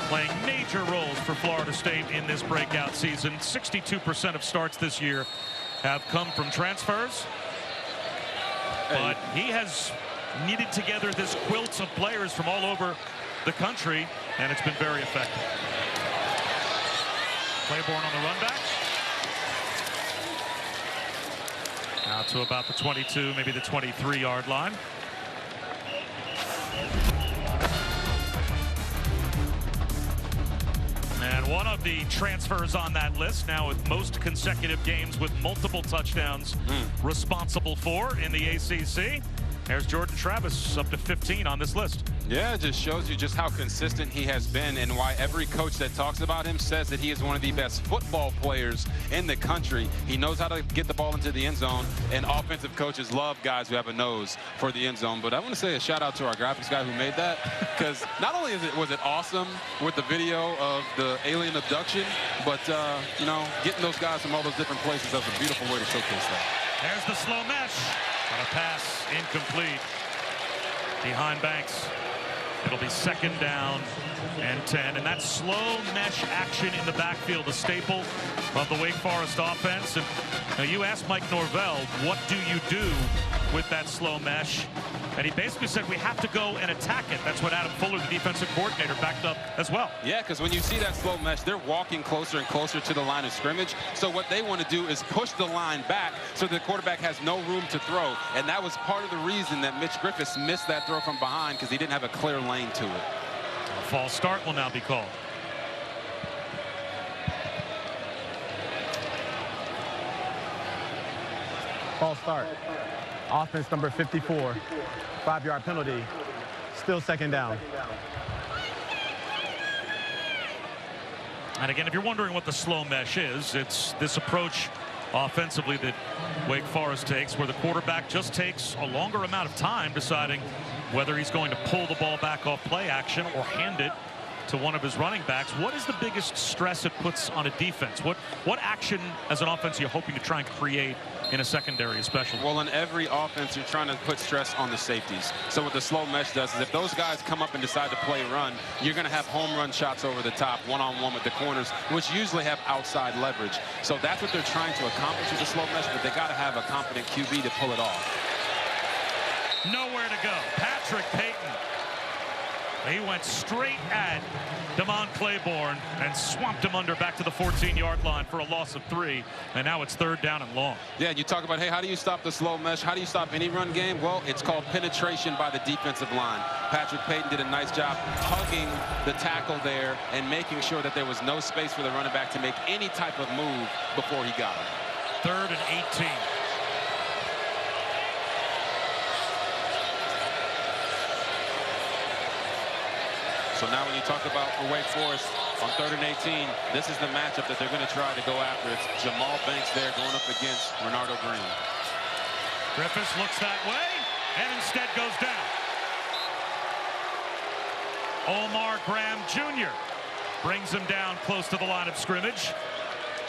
playing major roles for Florida State in this breakout season. 62% of starts this year have come from transfers. But he has knitted together this quilt of players from all over the country, and it's been very effective. Claiborne on the run back. Now to about the 22, maybe the 23-yard line. And one of the transfers on that list, now with most consecutive games with multiple touchdowns responsible for in the ACC. There's Jordan Travis, up to 15 on this list. Yeah, it just shows you just how consistent he has been and why every coach that talks about him says that he is one of the best football players in the country. He knows how to get the ball into the end zone, and offensive coaches love guys who have a nose for the end zone. But I want to say a shout out to our graphics guy who made that, because not only was it awesome with the video of the alien abduction, but you know, getting those guys from all those different places, that's a beautiful way to showcase that. There's the slow mesh, but a pass incomplete behind Banks. It'll be 2nd down and 10, and that slow mesh action in the backfield, a staple of the Wake Forest offense. And you asked Mike Norvell, what do you do with that slow mesh? And he basically said we have to go and attack it. That's what Adam Fuller, the defensive coordinator, backed up as well. Yeah, because when you see that slow mesh, they're walking closer and closer to the line of scrimmage. So what they want to do is push the line back so the quarterback has no room to throw. And that was part of the reason that Mitch Griffiths missed that throw from behind, because he didn't have a clear lane to it. A false start will now be called. False start. Offense number 54. 5-yard penalty. Still second down. And again, if you're wondering what the slow mesh is, it's this approach offensively that Wake Forest takes, where the quarterback just takes a longer amount of time deciding whether he's going to pull the ball back off play action or hand it to one of his running backs. What is the biggest stress it puts on a defense? What action as an offense are you hoping to try and create in a secondary especially? Well, in every offense, you're trying to put stress on the safeties. So what the slow mesh does is if those guys come up and decide to play run, you're going to have home run shots over the top, one-on-one with the corners, which usually have outside leverage. So that's what they're trying to accomplish with the slow mesh, but they got to have a competent QB to pull it off. Nowhere to go. Patrick Payton. He went straight at Damon Claiborne and swamped him under back to the 14-yard line for a loss of 3. And now it's 3rd down and long. Yeah, you talk about, hey, how do you stop the slow mesh? How do you stop any run game? Well, it's called penetration by the defensive line. Patrick Payton did a nice job hugging the tackle there and making sure that there was no space for the running back to make any type of move before he got him. 3rd and 18. So now when you talk about for Wake Forest on 3rd and 18, this is the matchup that they're going to try to go after. It's Jamal Banks there going up against Renardo Green. Griffiths looks that way and instead goes down. Omar Graham Jr. brings him down close to the line of scrimmage.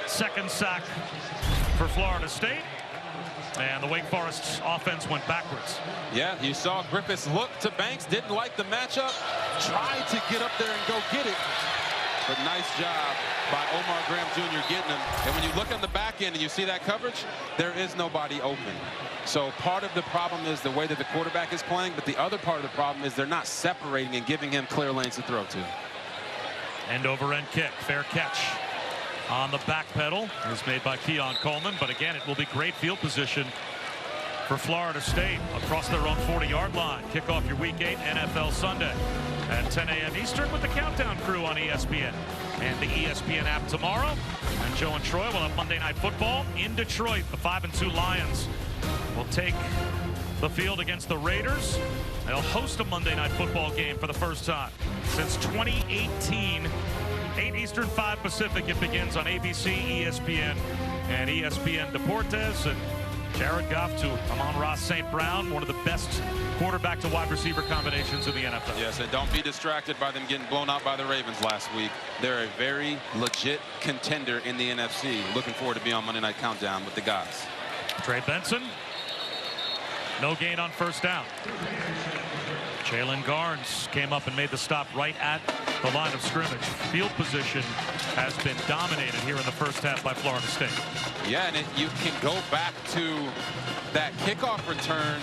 2nd sack for Florida State. And the Wake Forest offense went backwards. Yeah, you saw Griffiths look to Banks, didn't like the matchup, tried to get up there and go get it. But nice job by Omar Graham Jr. getting him. And when you look on the back end and you see that coverage, there is nobody open. So part of the problem is the way that the quarterback is playing, but the other part of the problem is they're not separating and giving him clear lanes to throw to. End over end kick, fair catch. On the back pedal is made by Keon Coleman, but again, it will be great field position for Florida State across their own 40-yard line. Kick off your Week 8 NFL Sunday at 10 a.m. Eastern with the Countdown crew on ESPN and the ESPN app tomorrow. And Joe and Troy will have Monday Night Football in Detroit. The 5-2 Lions will take the field against the Raiders. They'll host a Monday Night Football game for the first time since 2018. 8 Eastern, 5 Pacific. It begins on ABC, ESPN, and ESPN Deportes. And Jared Goff to Amon-Ra St. Brown, one of the best quarterback to wide receiver combinations in the NFL. Yes, and don't be distracted by them getting blown out by the Ravens last week. They're a very legit contender in the NFC. Looking forward to be on Monday Night Countdown with the guys. Trey Benson, no gain on 1st down. Jalen Garnes came up and made the stop right at the line of scrimmage. Field position has been dominated here in the 1st half by Florida State. Yeah, and you can go back to that kickoff return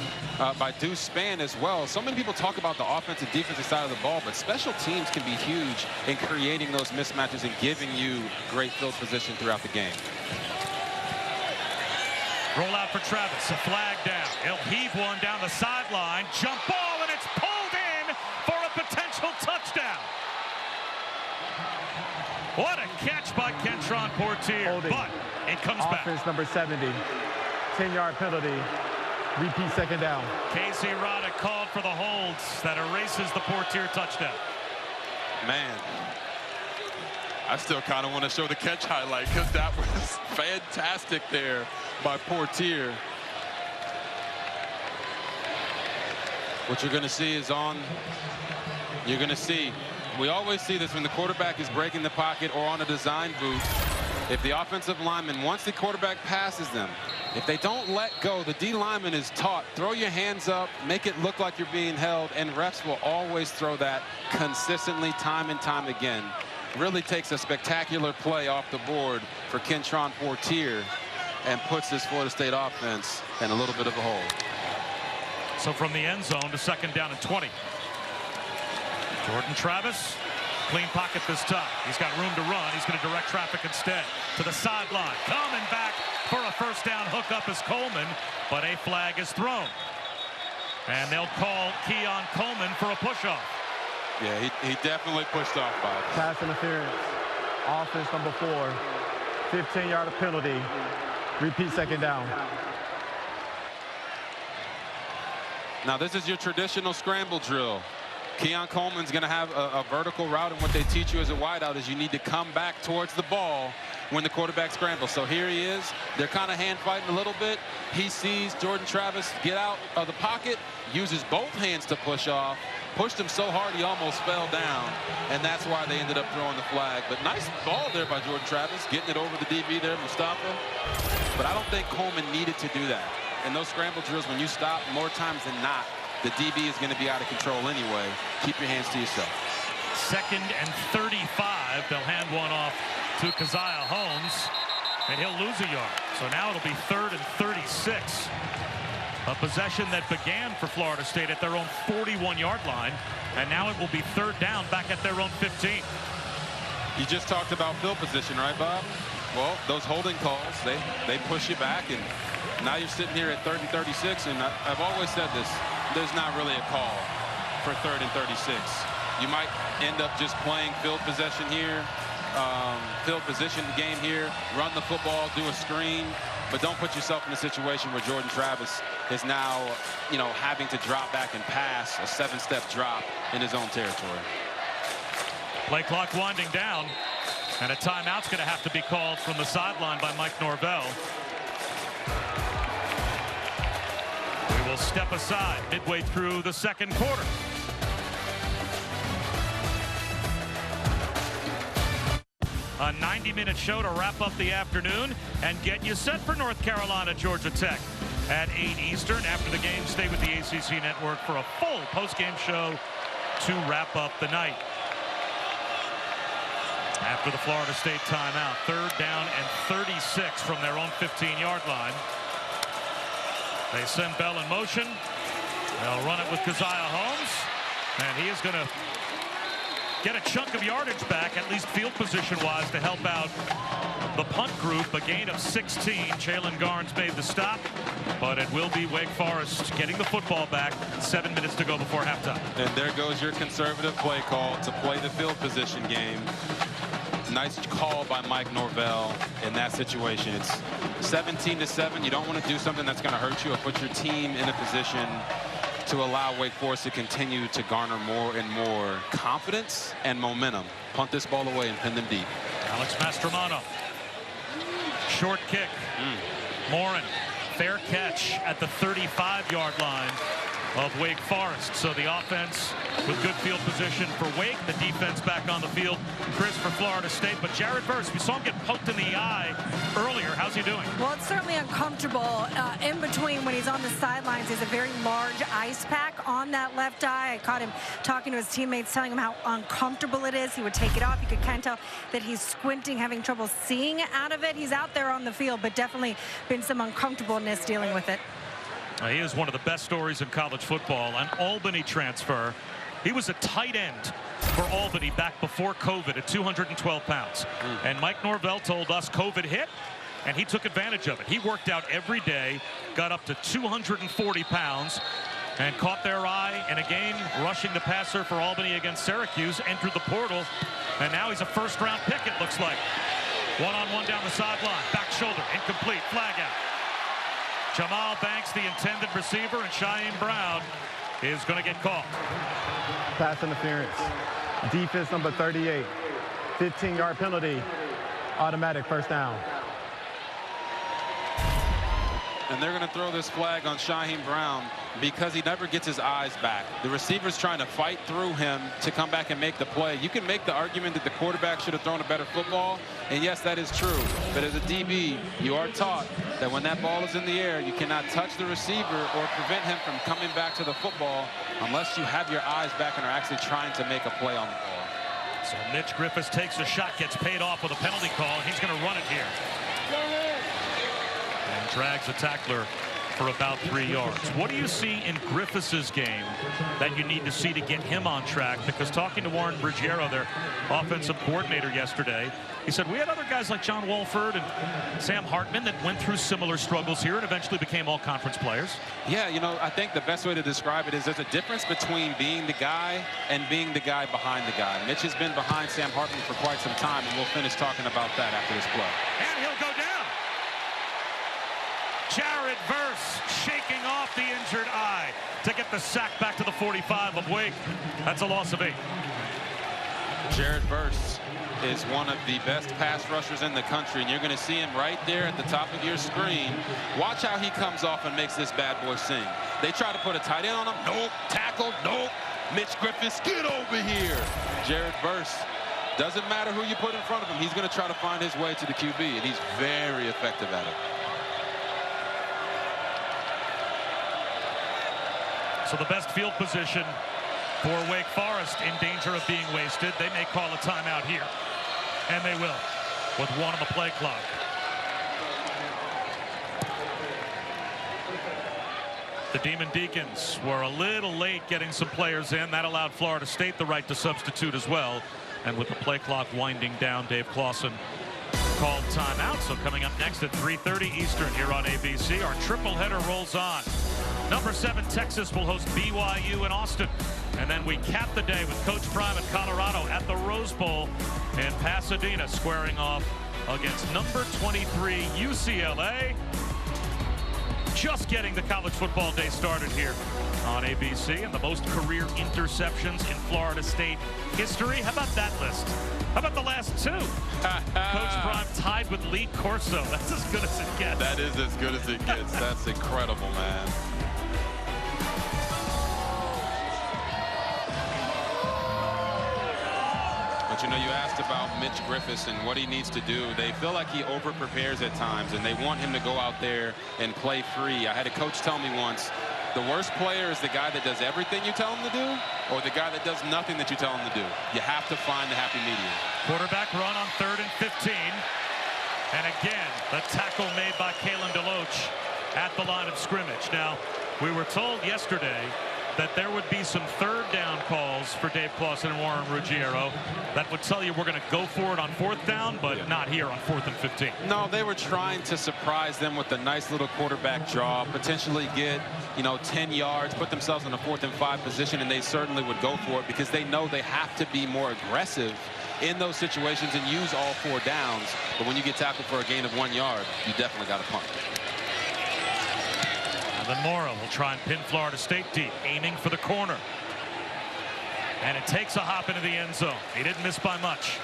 by Deuce Spann as well. So many people talk about the offensive defensive side of the ball, but special teams can be huge in creating those mismatches and giving you great field position throughout the game. Roll out for Travis, a flag down. He'll heave one down the sideline. Jump ball, and it's pulled in for a potential touchdown. What a catch by Kentron Portier, but it comes back. Offense number 70, 10-yard penalty, repeat 2nd down. Casey Roddick called for the holds that erases the Portier touchdown. Man, I still kind of want to show the catch highlight because that was fantastic there by Portier. What you're going to see is you're going to see, we always see this when the quarterback is breaking the pocket or on a design boot. If the offensive lineman, once the quarterback passes them, if they don't let go, the D lineman is taught, throw your hands up, make it look like you're being held, and refs will always throw that consistently time and time again. Really takes a spectacular play off the board for Kentron Portier and puts this Florida State offense in a little bit of a hole. So from the end zone to 2nd down and 20. Jordan Travis, clean pocket this time. He's got room to run. He's going to direct traffic instead to the sideline. Coming back for a 1st down hookup is Coleman, but a flag is thrown. And they'll call Keon Coleman for a push-off. Yeah, he definitely pushed off by it. Pass interference. Offense number 4. 15-yard penalty. Repeat 2nd down. Now, this is your traditional scramble drill. Keon Coleman's going to have a vertical route, and what they teach you as a wideout is you need to come back towards the ball when the quarterback scrambles. So here he is. They're kind of hand fighting a little bit. He sees Jordan Travis get out of the pocket, uses both hands to push off, pushed him so hard he almost fell down, and that's why they ended up throwing the flag. But nice ball there by Jordan Travis, getting it over the DB there, Mustafa. But I don't think Coleman needed to do that. In those scramble drills, when you stop, more times than not, the DB is going to be out of control anyway. Keep your hands to yourself. 2nd and 35. They'll hand one off to Keziah Holmes, and he'll lose a yard. So now it'll be 3rd and 36. A possession that began for Florida State at their own 41-yard line, and now it will be 3rd down back at their own 15. You just talked about field position, right, Bob? Well, those holding calls, they push you back, and now you're sitting here at 3rd and 36, and I've always said this, there's not really a call for 3rd and 36. You might end up just playing field possession here, field position game here, run the football, do a screen, but don't put yourself in a situation where Jordan Travis is now, having to drop back and pass a 7-step drop in his own territory. Play clock winding down, and a timeout's going to have to be called from the sideline by Mike Norvell. We will step aside midway through the 2nd quarter. A 90-minute show to wrap up the afternoon and get you set for North Carolina, Georgia Tech at 8 Eastern. After the game, stay with the ACC Network for a full post-game show to wrap up the night. After the Florida State timeout, 3rd down and 36 from their own 15-yard line. They send Bell in motion. They'll run it with Keziah Holmes, and he is going to get a chunk of yardage back, at least field position-wise, to help out the punt group. A gain of 16. Jalen Garnes made the stop, but it will be Wake Forest getting the football back. 7 minutes to go before halftime. And there goes your conservative play call to play the field position game. Nice call by Mike Norvell in that situation. It's 17-7. You don't want to do something that's going to hurt you or put your team in a position to allow Wake Forest to continue to garner more and more confidence and momentum. Punt this ball away and pin them deep. Alex Mastromano. Short kick. Morin. Fair catch at the 35-yard line of Wake Forest. So the offense with good field position for Wake, the defense back on the field, Chris, for Florida State. But Jared Verse, we saw him get poked in the eye earlier. How's he doing? Well, it's certainly uncomfortable. In between, when he's on the sidelines, there's a very large ice pack on that left eye. I caught him talking to his teammates, telling him how uncomfortable it is. He would take it off. You could kind of tell that he's squinting, having trouble seeing out of it. He's out there on the field, but definitely been some uncomfortableness dealing with it. He is one of the best stories in college football. An Albany transfer. He was a tight end for Albany back before COVID at 212 pounds. And Mike Norvell told us COVID hit, and he took advantage of it. He worked out every day, got up to 240 pounds, and caught their eye in a game rushing the passer for Albany against Syracuse, entered the portal, and now he's a first-round pick, it looks like. One-on-one down the sideline, back shoulder, incomplete, flag out. Jamal Banks, the intended receiver, and Shaheem Brown is going to get called. Pass interference. Defense number 38. 15-yard penalty. Automatic 1st down. And they're going to throw this flag on Shaheem Brown because he never gets his eyes back. The receiver's trying to fight through him to come back and make the play. You can make the argument that the quarterback should have thrown a better football, and yes, that is true. But as a DB, you are taught that when that ball is in the air, you cannot touch the receiver or prevent him from coming back to the football unless you have your eyes back and are actually trying to make a play on the ball. So Mitch Griffiths takes a shot, gets paid off with a penalty call, and he's going to run it here. And drags a tackler for about 3 yards. What do you see in Griffiths' game that you need to see to get him on track? Because talking to Warren Ruggiero, their offensive coordinator, yesterday, he said we had other guys like John Wolford and Sam Hartman that went through similar struggles here and eventually became all-conference players. Yeah, you know, I think the best way to describe it is there's a difference between being the guy and being the guy behind the guy. Mitch has been behind Sam Hartman for quite some time, and we'll finish talking about that after this play. And he'll go down. Jared Verse shaking off the injured eye to get the sack back to the 45 of Wake. That's a loss of 8. Jared Verse is one of the best pass rushers in the country, and you're going to see him right there at the top of your screen. Watch how he comes off and makes this bad boy sing. They try to put a tight end on him. Nope. Tackle. Nope. Mitch Griffiths, get over here. Jared Verse, doesn't matter who you put in front of him, he's going to try to find his way to the QB, and he's very effective at it. So the best field position for Wake Forest in danger of being wasted. They may call a timeout here, and they will, with 1 on the play clock. The Demon Deacons were a little late getting some players in. That allowed Florida State the right to substitute as well. And with the play clock winding down, Dave Clawson called timeout. So coming up next at 3:30 Eastern here on ABC, our triple header rolls on. Number 7 Texas will host BYU in Austin. And then we cap the day with Coach Prime in Colorado at the Rose Bowl in Pasadena, squaring off against number 23 UCLA. Just getting the college football day started here on ABC, and the most career interceptions in Florida State history. How about that list? How about the last 2? Coach Prime tied with Lee Corso. That's as good as it gets. That is as good as it gets. That's incredible, man. But, you know, you asked about Mitch Griffiths and what he needs to do. They feel like he over-prepares at times, and they want him to go out there and play free. I had a coach tell me once, the worst player is the guy that does everything you tell him to do, or the guy that does nothing that you tell him to do. You have to find the happy medium. Quarterback run on 3rd and 15. And again, the tackle made by Kalen DeLoach at the line of scrimmage. Now, we were told yesterday that there would be some 3rd down calls for Dave Clawson and Warren Ruggiero that would tell you we're going to go for it on 4th down, but not here on 4th and 15. No, they were trying to surprise them with a nice little quarterback draw, potentially get, you know, 10 yards, put themselves in a 4th and 5 position, and they certainly would go for it because they know they have to be more aggressive in those situations and use all 4 downs. But when you get tackled for a gain of 1 yard, you definitely got to punt. Then Mora will try and pin Florida State deep, aiming for the corner. And it takes a hop into the end zone. He didn't miss by much.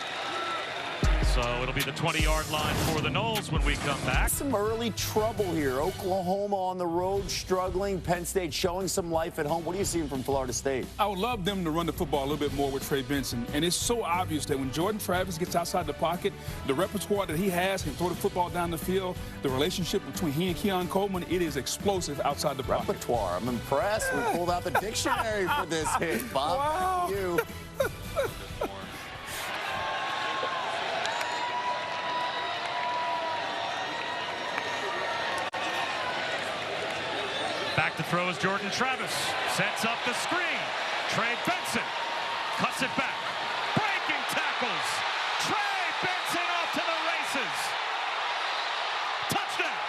So it'll be the 20-yard line for the Noles when we come back. Some early trouble here. Oklahoma on the road struggling. Penn State showing some life at home. What are you seeing from Florida State? I would love them to run the football a little bit more with Trey Benson. And it's so obvious that when Jordan Travis gets outside the pocket, the repertoire that he has, can throw the football down the field, the relationship between he and Keon Coleman, it is explosive outside the pocket. Repertoire. I'm impressed. We pulled out the dictionary for this hit, Bob. Wow. You. Back to throw is Jordan Travis. Sets up the screen. Trey Benson cuts it back. Breaking tackles. Trey Benson off to the races. Touchdown.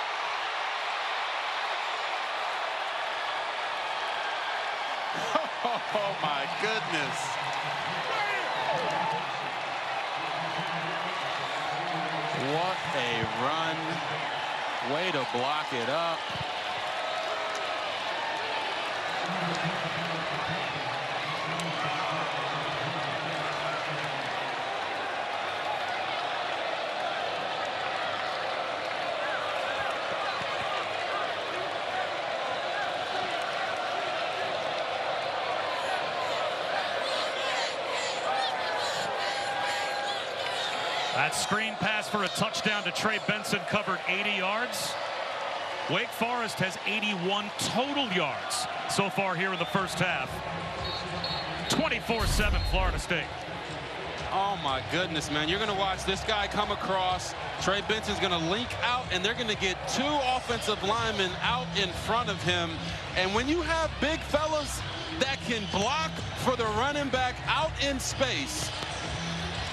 Oh, my goodness. What a run. Way to block it up. That screen pass for a touchdown to Trey Benson covered 80 yards. Wake Forest has 81 total yards so far here in the first half. 24-7 Florida State. Oh, my goodness, man. You're going to watch this guy come across. Trey Benson's going to link out, and they're going to get 2 offensive linemen out in front of him. And when you have big fellas that can block for the running back out in space,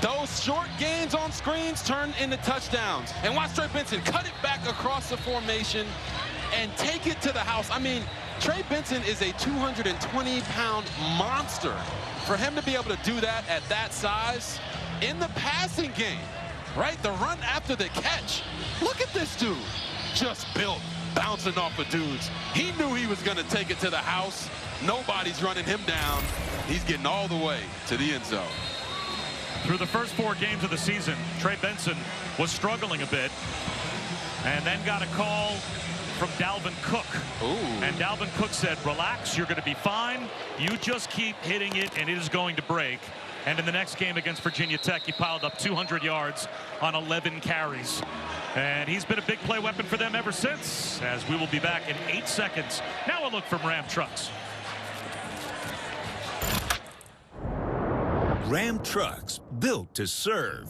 those short gains on screens turn into touchdowns. And watch Trey Benson cut it back across the formation and take it to the house. I mean, Trey Benson is a 220-pound monster. For him to be able to do that at that size in the passing game, right? The run after the catch. Look at this dude. Just built, bouncing off of dudes. He knew he was going to take it to the house. Nobody's running him down. He's getting all the way to the end zone. Through the first 4 games of the season, Trey Benson was struggling a bit and then got a call from Dalvin Cook. Ooh. And Dalvin Cook said, relax, you're going to be fine. You just keep hitting it, and it is going to break. And in the next game against Virginia Tech, he piled up 200 yards on 11 carries. And he's been a big play weapon for them ever since, as we will be back in 8 seconds. Now a look from Ram Trucks. Ram Trucks, built to serve.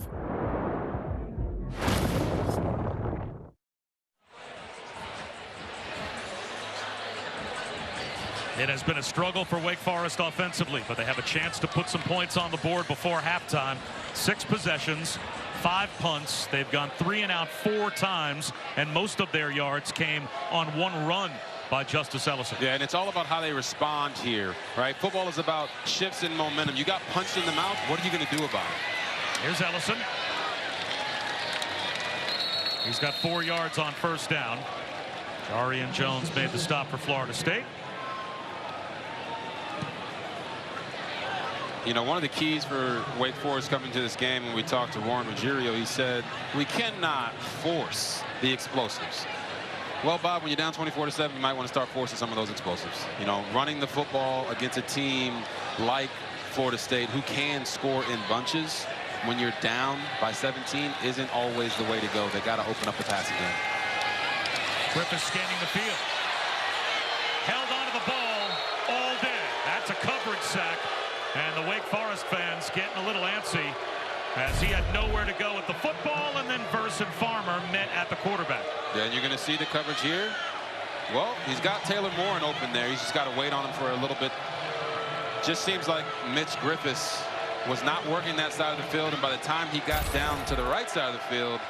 It has been a struggle for Wake Forest offensively, but they have a chance to put some points on the board before halftime. 6 possessions, 5 punts. They've gone 3 and out 4 times, and most of their yards came on 1 run by Justice Ellison. Yeah, and it's all about how they respond here, right? Football is about shifts in momentum. You got punched in the mouth. What are you going to do about it? Here's Ellison. He's got 4 yards on first down. Jarian Jones made the stop for Florida State. You know, one of the keys for Wake Forest coming to this game, when we talked to Warren Ruggiero, he said, we cannot force the explosives. Well, Bob, when you're down 24-7, you might want to start forcing some of those explosives. You know, running the football against a team like Florida State who can score in bunches when you're down by 17 isn't always the way to go. They got to open up the passing game. Griffith scanning the field. Held onto the ball all day. That's a coverage sack. And the Wake Forest fans getting a little antsy as he had nowhere to go with the football, and then Verse and Farmer met at the quarterback. Yeah, and you're going to see the coverage here. Well, he's got Taylor Moore open there. He's just got to wait on him for a little bit. Just seems like Mitch Griffiths was not working that side of the field, and by the time he got down to the right side of the field,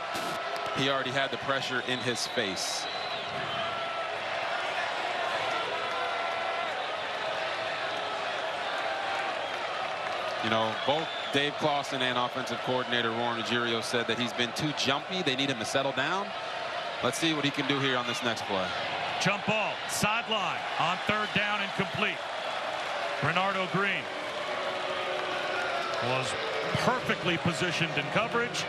he already had the pressure in his face. You know, both Dave Clawson and offensive coordinator Warren Ruggiero said that he's been too jumpy. They need him to settle down. Let's see what he can do here on this next play. Jump ball, sideline, on 3rd down, incomplete. Renardo Green was perfectly positioned in coverage,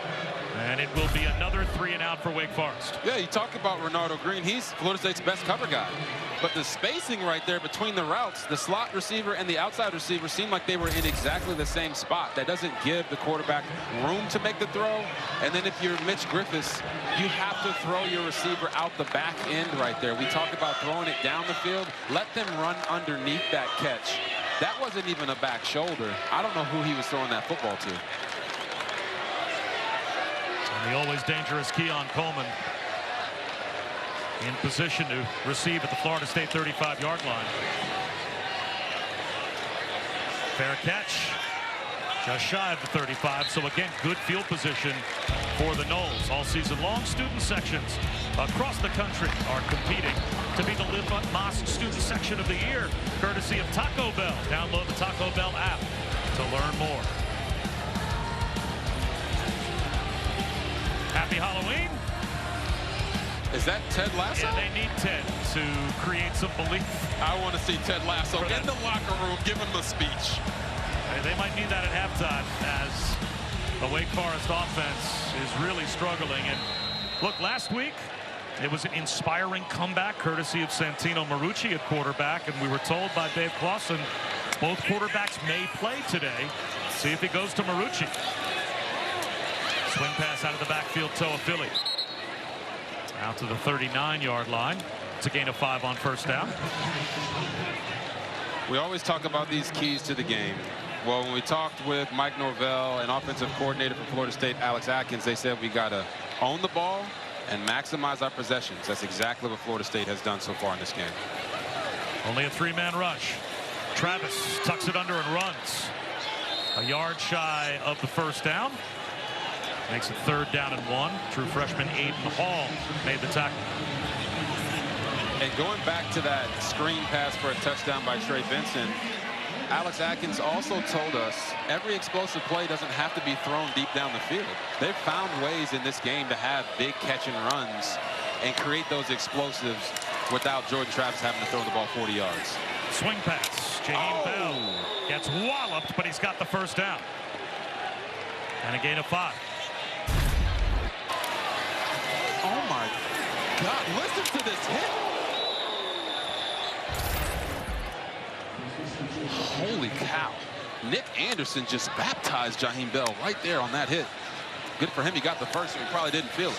and it will be another 3 and out for Wake Forest. Yeah, you talk about Renardo Green. He's Florida State's best cover guy. But the spacing right there between the routes, the slot receiver and the outside receiver seemed like they were in exactly the same spot. That doesn't give the quarterback room to make the throw. And then if you're Mitch Griffiths, you have to throw your receiver out the back end right there. We talk about throwing it down the field. Let them run underneath that catch. That wasn't even a back shoulder. I don't know who he was throwing that football to. And the always dangerous Keon Coleman in position to receive at the Florida State 35-yard line. Fair catch. Just shy of the 35. So again, good field position for the Noles. All season long, student sections across the country are competing to be the Live Moss Student Section of the Year, courtesy of Taco Bell. Download the Taco Bell app to learn more. Happy Halloween. Is that Ted Lasso? Yeah, they need Ted to create some belief. I want to see Ted Lasso in the locker room, give him a speech. They might need that at halftime as the Wake Forest offense is really struggling. And look, last week it was an inspiring comeback courtesy of Santino Marucci at quarterback, and we were told by Dave Clawson both quarterbacks may play today. See if he goes to Marucci. Swing pass out of the backfield to Philly. Out to the 39-yard line. It's a gain of 5 on first down. We always talk about these keys to the game. Well, when we talked with Mike Norvell and offensive coordinator for Florida State, Alex Atkins, they said we got to own the ball and maximize our possessions. That's exactly what Florida State has done so far in this game. Only a three-man rush. Travis tucks it under and runs. A yard shy of the first down. Makes it 3rd down and 1. True freshman Aiden Hall made the tackle. And going back to that screen pass for a touchdown by Trey Benson, Alex Atkins also told us every explosive play doesn't have to be thrown deep down the field. They've found ways in this game to have big catch and runs and create those explosives without Jordan Travis having to throw the ball 40 yards. Swing pass. Jaheim Bell gets walloped, but he's got the first down. And a gain of 5. Oh my God, listen to this hit. Holy cow. Nick Anderson just baptized Jaheim Bell right there on that hit. Good for him. He got the first, so he probably didn't feel it.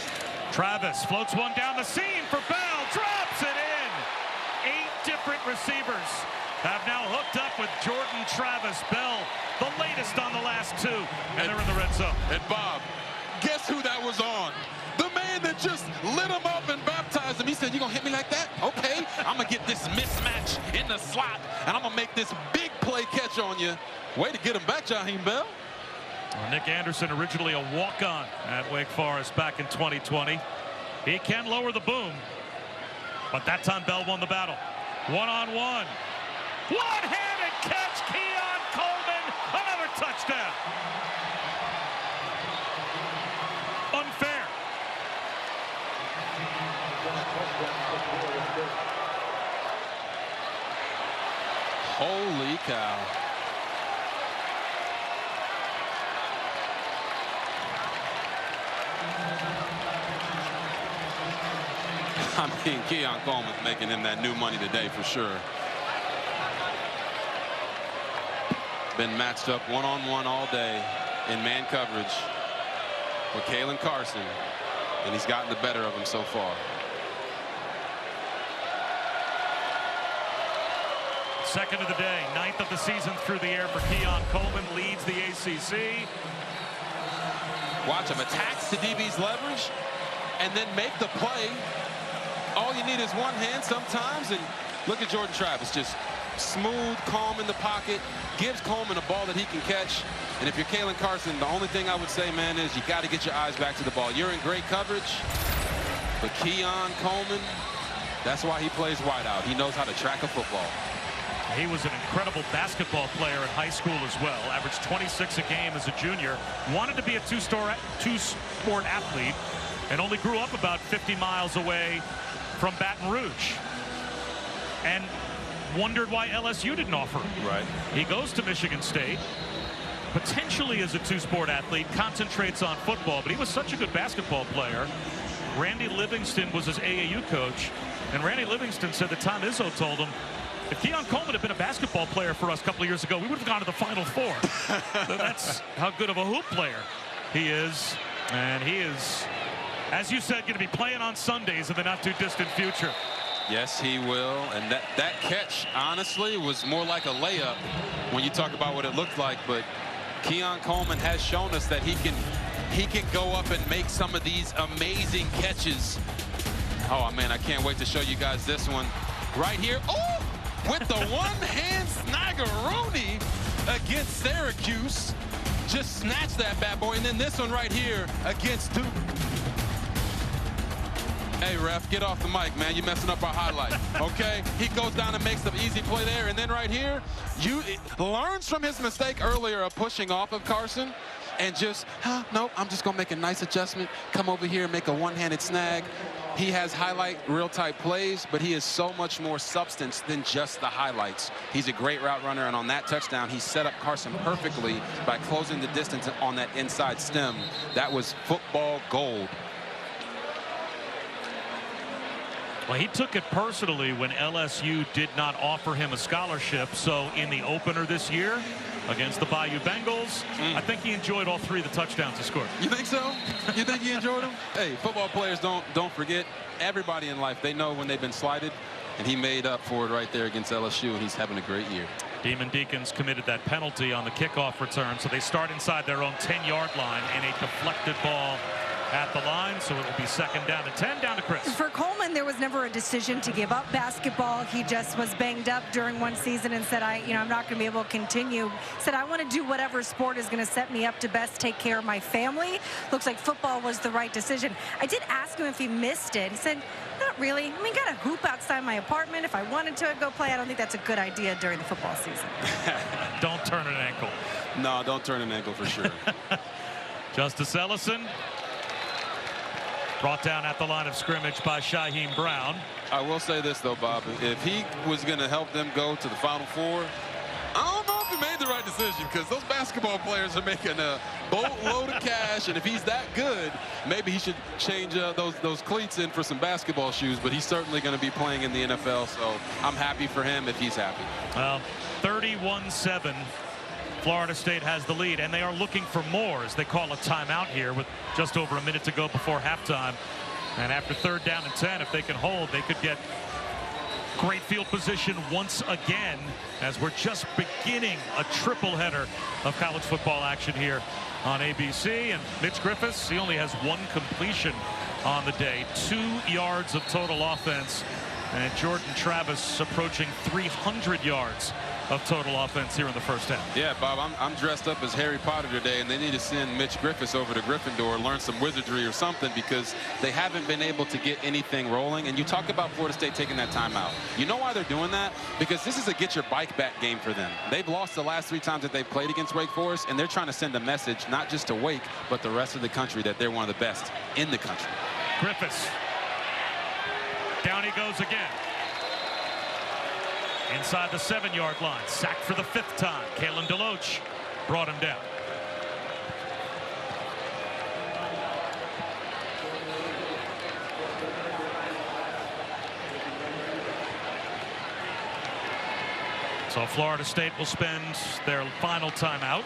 Travis floats one down the seam for Bell. Drops it in. 8 different receivers have now hooked up with Jordan Travis Bell, the latest on the last 2, and they're in the red zone. And Bob, guess who that was on? The man that just lit him up and baptized him. He said, "You gonna hit me like that? Okay, I'm gonna get this mismatch in the slot, and I'm gonna make this big play catch on you." Way to get him back, Jaheim Bell. Well, Nick Anderson, originally a walk-on at Wake Forest back in 2020. He can lower the boom, but that time Bell won the battle. One-on-one. One-handed catch, Keon Coleman, another touchdown. Unfair. Holy cow. I mean, Keon Coleman's making him that new money today for sure. Been matched up one-on-one all day in man coverage with Kalen Carson, and he's gotten the better of him so far. Second of the day, 9th of the season through the air for Keon Coleman, leads the ACC. Watch him attacks the DB's leverage and then make the play. All you need is one hand sometimes, and look at Jordan Travis, just smooth, calm in the pocket, gives Coleman a ball that he can catch. And if you're Kalen Carson, the only thing I would say, man, is you got to get your eyes back to the ball. You're in great coverage, but Keon Coleman, that's why he plays wideout. He knows how to track a football. He was an incredible basketball player in high school as well. Averaged 26 a game as a junior. Wanted to be a two-sport athlete, and only grew up about 50 miles away from Baton Rouge. And wondered why LSU didn't offer him. Right. He goes to Michigan State, potentially as a two-sport athlete, concentrates on football, but he was such a good basketball player. Randy Livingston was his AAU coach, and Randy Livingston said that Tom Izzo told him, if Keon Coleman had been a basketball player for us a couple of years ago, we would have gone to the Final Four. So that's how good of a hoop player he is. And he is, as you said, going to be playing on Sundays in the not-too-distant future. Yes, he will. And that catch, honestly, was more like a layup when you talk about what it looked like. But Keon Coleman has shown us that he can go up and make some of these amazing catches. Oh, man, I can't wait to show you guys this one right here. Oh! With the one-hand snaggeroonie against Syracuse. Just snatched that bad boy. And then this one right here against Duke. Hey, ref, get off the mic, man. You're messing up our highlight, okay? He goes down and makes the easy play there. And then right here, learns from his mistake earlier of pushing off of Carson. And just, nope, I'm just going to make a nice adjustment. Come over here and make a one-handed snag. He has highlight real-type plays, but he is so much more substance than just the highlights. He's a great route runner, and on that touchdown, he set up Carson perfectly by closing the distance on that inside stem. That was football gold. Well, he took it personally when LSU did not offer him a scholarship. So in the opener this year against the Bayou Bengals, I think he enjoyed all 3 of the touchdowns he scored. You think so? You think he enjoyed them? Hey, football players don't forget. Everybody in life, they know when they've been slighted, and he made up for it right there against LSU, and he's having a great year. Deacons committed that penalty on the kickoff return, so they start inside their own 10-yard line and a deflected ball at the line, so it will be second down and 10. Down to Chris. For Coleman, there was never a decision to give up basketball. He just was banged up during one season and said, I'm not going to be able to continue. Said, I want to do whatever sport is going to set me up to best take care of my family. Looks like football was the right decision. I did ask him if he missed it. He said, not really. I mean, got a hoop outside my apartment. If I wanted to, I'd go play. I don't think that's a good idea during the football season. Don't turn an ankle. No, don't turn an ankle for sure. Justice Ellison brought down at the line of scrimmage by Shaheem Brown. I will say this, though, Bob. If he was going to help them go to the Final Four, I don't know if he made the right decision, because those basketball players are making a boatload of cash, and if he's that good, maybe he should change those cleats in for some basketball shoes, but he's certainly going to be playing in the NFL, so I'm happy for him if he's happy. Well, 31-7. Florida State has the lead, and they are looking for more as they call a timeout here with just over a minute to go before halftime. And after third down and 10, if they can hold, they could get great field position once again, as we're just beginning a triple header of college football action here on ABC. And Mitch Griffiths, he only has one completion on the day, 2 yards of total offense. And Jordan Travis approaching 300 yards of total offense here in the first half. Yeah, Bob, I'm dressed up as Harry Potter today, and they need to send Mitch Griffiths over to Gryffindor, learn some wizardry or something, because they haven't been able to get anything rolling. And you talk about Florida State taking that timeout. You know why they're doing that? Because this is a get your bike back game for them. They've lost the last 3 times that they've played against Wake Forest, and they're trying to send a message not just to Wake, but the rest of the country, that they're one of the best in the country. Griffiths. Down he goes again. Inside the 7-yard line. Sacked for the 5th time. Kalen DeLoach brought him down. So Florida State will spend their final timeout.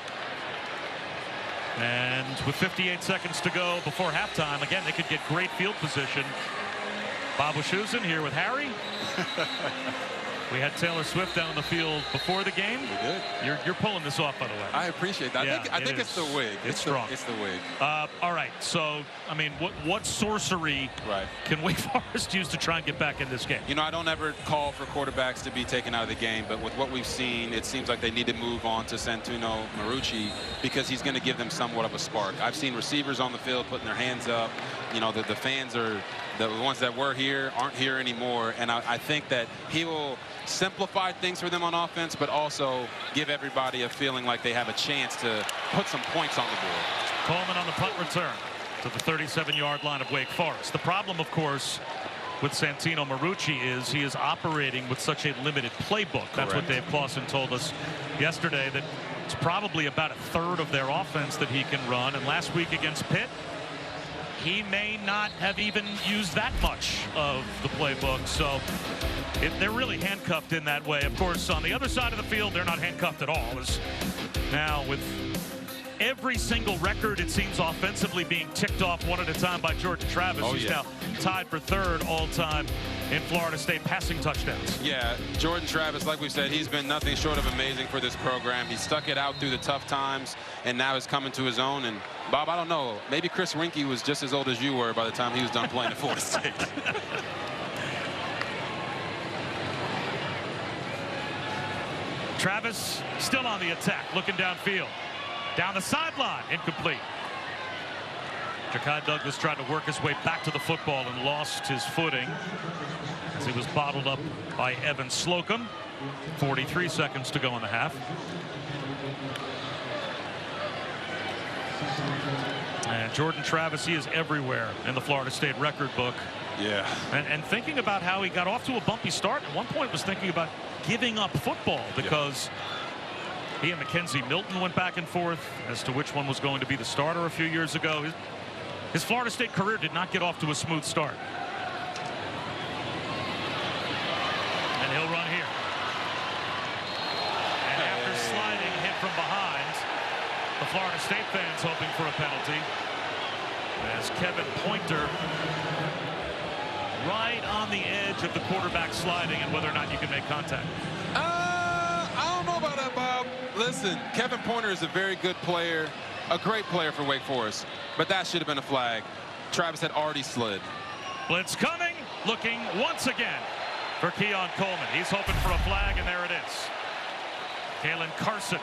And with 58 seconds to go before halftime, again, they could get great field position. Bob Wischusen here with Harry. We had Taylor Swift down on the field before the game. We did. You're pulling this off, by the way. I appreciate that. Yeah, I think it's the wig. It's strong. It's the wig. All right. So, I mean, what sorcery can Wake Forest use to try and get back in this game? You know, I don't ever call for quarterbacks to be taken out of the game, but with what we've seen, it seems like they need to move on to Santino Marucci, because he's going to give them somewhat of a spark. I've seen receivers on the field putting their hands up. You know, the fans are, the ones that were here aren't here anymore, and I think that he will simplify things for them on offense, but also give everybody a feeling like they have a chance to put some points on the board. Coleman on the punt return to the 37-yard line of Wake Forest. The problem, of course, with Santino Marucci is he is operating with such a limited playbook. That's what Dave Clawson told us yesterday, that it's probably about a third of their offense that he can run. And last week against Pitt, he may not have even used that much of the playbook. So they're really handcuffed in that way. Of course, on the other side of the field, they're not handcuffed at all. Now, with every single record, it seems, offensively being ticked off one at a time by Jordan Travis, who's now tied for 3rd all-time in Florida State passing touchdowns. Yeah, Jordan Travis, like we said, he's been nothing short of amazing for this program. He stuck it out through the tough times, and now is coming to his own. And Bob, I don't know, maybe Chris Rinke was just as old as you were by the time he was done playing at Florida State. Travis still on the attack, looking downfield. Down the sideline, incomplete. Ja'Kai Douglas tried to work his way back to the football and lost his footing as he was bottled up by Evan Slocum. 43 seconds to go in the half. And Jordan Travis, he is everywhere in the Florida State record book. Yeah. And thinking about how he got off to a bumpy start, at one point was thinking about giving up football, because he and Mackenzie Milton went back and forth as to which one was going to be the starter a few years ago. His Florida State career did not get off to a smooth start. And he'll run here. And after sliding, hit from behind, the Florida State fans hoping for a penalty, as Kevin Pointer right on the edge of the quarterback sliding, and whether or not you can make contact. I don't know about about that, Bob? Listen, Kevin Pointer is a very good player, a great player for Wake Forest, but that should have been a flag. Travis had already slid. Blitz coming, looking once again for Keon Coleman. He's hoping for a flag, and there it is. Kalen Carson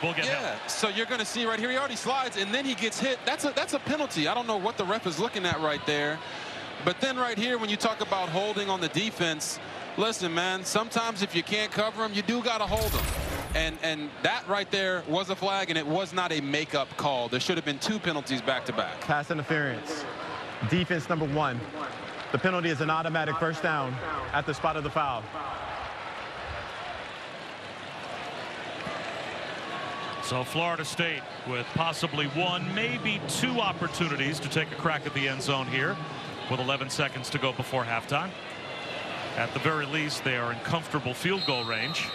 will get held. So you're going to see right here, he already slides, and then he gets hit. That's a penalty. I don't know what the ref is looking at right there. But then right here, when you talk about holding on the defense, listen, man, sometimes if you can't cover them, you do got to hold them. And that right there was a flag, and it was not a makeup call. There should have been 2 penalties back-to-back. Pass interference. Defense number 1. The penalty is an automatic first down at the spot of the foul. So Florida State with possibly 1, maybe 2 opportunities to take a crack at the end zone here with 11 seconds to go before halftime. At the very least, they are in comfortable field goal range.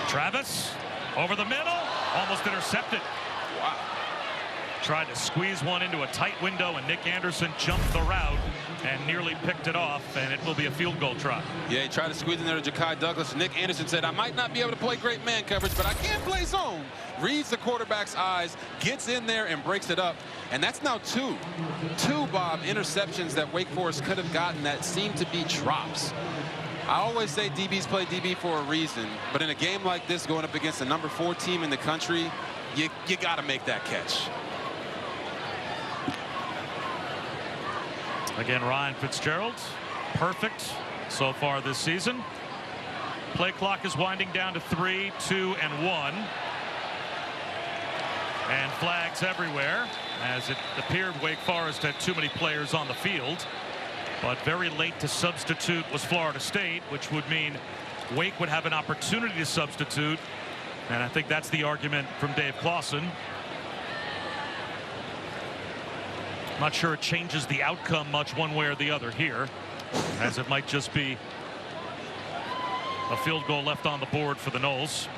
Travis over the middle, almost intercepted. Wow. Tried to squeeze one into a tight window, and Nick Anderson jumped the route and nearly picked it off, and it will be a field goal try. Yeah, he tried to squeeze in there to Ja'Kai Douglas. Nick Anderson said, I might not be able to play great man coverage, but I can play zone. Reads the quarterback's eyes, gets in there and breaks it up. And that's now 2, Bob, interceptions that Wake Forest could have gotten that seem to be drops. I always say DBs play DB for a reason, but in a game like this, going up against the number 4 team in the country, you got to make that catch. Again, Ryan Fitzgerald, perfect so far this season. Play clock is winding down to 3, 2, and 1. And flags everywhere, as it appeared Wake Forest had too many players on the field. But very late to substitute was Florida State, which would mean Wake would have an opportunity to substitute. And I think that's the argument from Dave Clawson. Not sure it changes the outcome much one way or the other here, as it might just be a field goal left on the board for the Noles.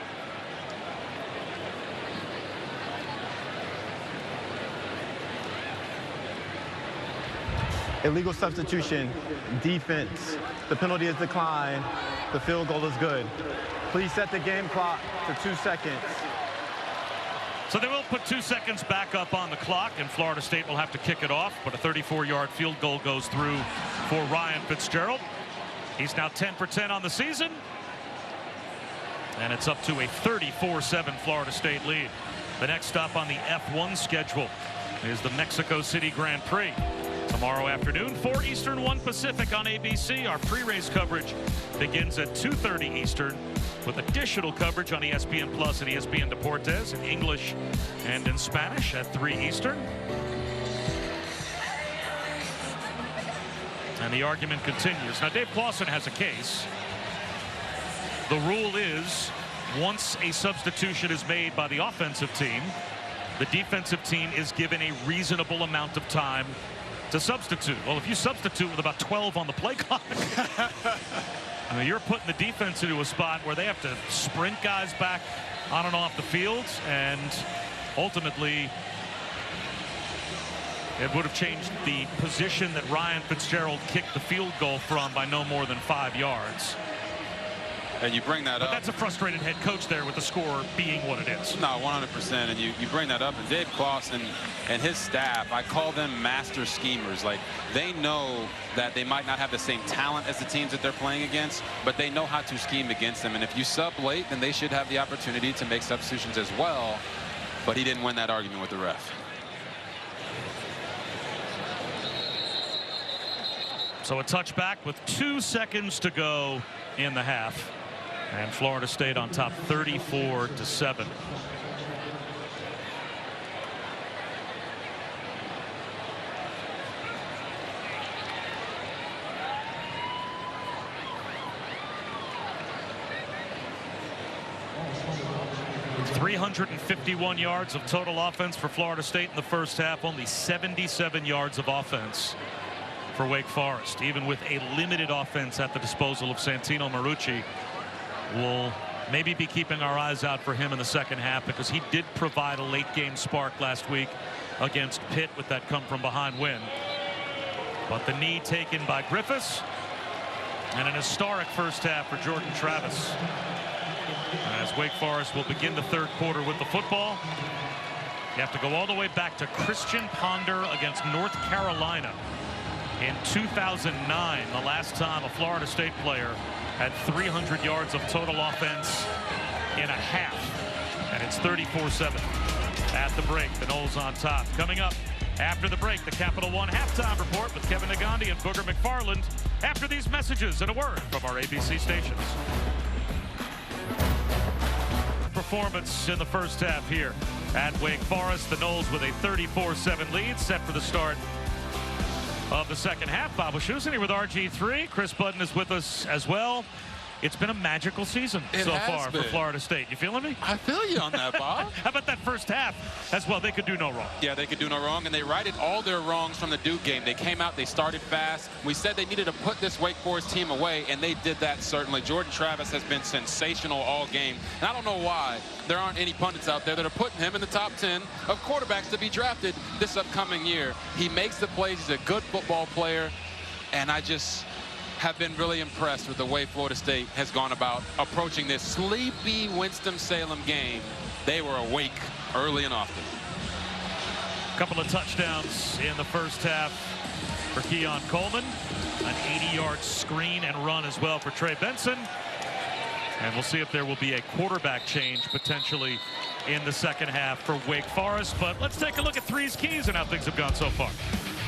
Illegal substitution, defense. The penalty is declined. The field goal is good. Please set the game clock to 2 seconds. So they will put 2 seconds back up on the clock, and Florida State will have to kick it off, but a 34-yard field goal goes through for Ryan Fitzgerald. He's now 10 for 10 on the season, and it's up to a 34-7 Florida State lead. The next stop on the F1 schedule is the Mexico City Grand Prix. Tomorrow afternoon, 4 Eastern, 1 Pacific on ABC. Our pre-race coverage begins at 2:30 Eastern with additional coverage on ESPN Plus and ESPN Deportes in English and in Spanish at 3 Eastern. And the argument continues. Now, Dave Clawson has a case. The rule is once a substitution is made by the offensive team, the defensive team is given a reasonable amount of time to substitute. Well, if you substitute with about 12 on the play clock, I mean, you're putting the defense into a spot where they have to sprint guys back on and off the field, and ultimately it would have changed the position that Ryan Fitzgerald kicked the field goal from by no more than 5 yards. And you bring that up. But that's a frustrated head coach there with the score being what it is. No, 100%. And you bring that up. And Dave Clawson and his staff, I call them master schemers. Like, they know that they might not have the same talent as the teams that they're playing against, but they know how to scheme against them. And if you sub late, then they should have the opportunity to make substitutions as well. But he didn't win that argument with the ref. So a touchback with 2 seconds to go in the half. And Florida State on top 34-7. With 351 yards of total offense for Florida State in the first half, only 77 yards of offense for Wake Forest. Even with a limited offense at the disposal of Santino Marucci, will maybe be keeping our eyes out for him in the second half, because he did provide a late game spark last week against Pitt with that come from behind win. But the knee taken by Griffiths, and an historic first half for Jordan Travis, as Wake Forest will begin the third quarter with the football. You have to go all the way back to Christian Ponder against North Carolina in 2009, the last time a Florida State player had 300 yards of total offense in a half. And it's 34-7 at the break. The Noles on top. Coming up after the break, the Capital One halftime report with Kevin Nagandi and Booger McFarland after these messages and a word from our ABC stations. Performance in the first half here at Wake Forest. The Noles with a 34-7 lead, set for the start of the second half. Bob Wischusen here with RG3. Chris Budden is with us as well. It's been a magical season so far for Florida State. You feeling me? I feel you on that, Bob. How about that first half as well? They could do no wrong. Yeah, they could do no wrong, and they righted all their wrongs from the Duke game. They came out, they started fast. We said they needed to put this Wake Forest team away, and they did that certainly. Jordan Travis has been sensational all game, and I don't know why there aren't any pundits out there that are putting him in the top 10 of quarterbacks to be drafted this upcoming year. He makes the plays. He's a good football player, and I just have been really impressed with the way Florida State has gone about approaching this sleepy Winston-Salem game. They were awake early and often. A couple of touchdowns in the first half for Keon Coleman. An 80-yard screen and run as well for Trey Benson. And we'll see if there will be a quarterback change potentially in the second half for Wake Forest. But let's take a look at Three's Keys and how things have gone so far.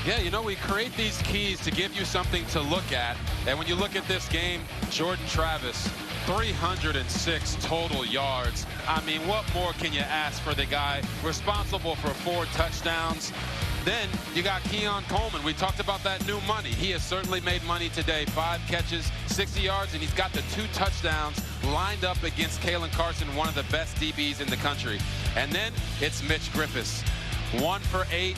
Yeah, you know, we create these keys to give you something to look at. And when you look at this game, Jordan Travis, 306 total yards. I mean, what more can you ask for the guy responsible for 4 touchdowns? Then you got Keon Coleman. We talked about that new money. He has certainly made money today. 5 catches, 60 yards, and he's got the 2 touchdowns lined up against Kalen Carson, one of the best DBs in the country. And then it's Mitch Griffiths, 1 for 8.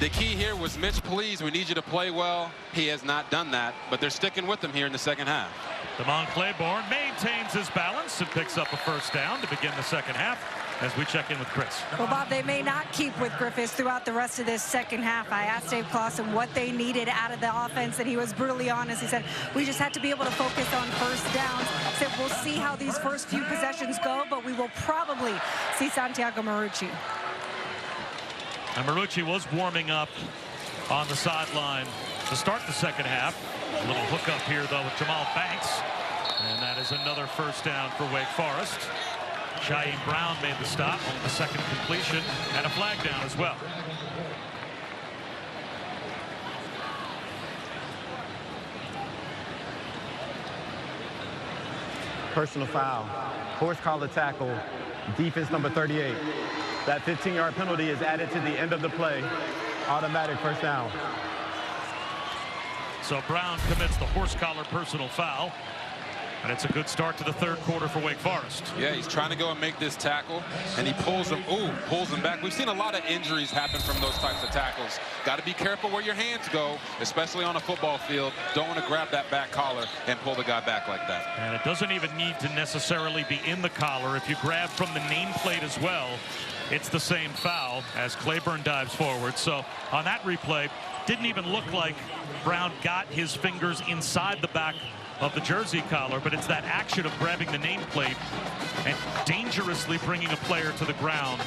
The key here was, Mitch, please, we need you to play well. He has not done that, but they're sticking with him here in the second half. Damon Claiborne maintains his balance and picks up a first down to begin the second half as we check in with Chris. Well, Bob, they may not keep with Griffiths throughout the rest of this second half. I asked Dave Clawson what they needed out of the offense, and he was brutally honest. He said, we just had to be able to focus on first downs. He said, we'll see how these first few possessions go, but we will probably see Santiago Marucci. And Marucci was warming up on the sideline to start the second half. A little hookup here, though, with Jamal Banks. And that is another first down for Wake Forest. Shaheem Brown made the stop on the second completion, and a flag down as well. Personal foul. Horse collar tackle. Defense number 38. That 15-yard penalty is added to the end of the play. Automatic first down. So Brown commits the horse collar personal foul. And it's a good start to the third quarter for Wake Forest. Yeah, he's trying to go and make this tackle, and he pulls him back. We've seen a lot of injuries happen from those types of tackles. Got to be careful where your hands go, especially on a football field. Don't want to grab that back collar and pull the guy back like that. And it doesn't even need to necessarily be in the collar. If you grab from the nameplate as well, it's the same foul as Claiborne dives forward. So on that replay, didn't even look like Brown got his fingers inside the back of the jersey collar, but it's that action of grabbing the nameplate and dangerously bringing a player to the ground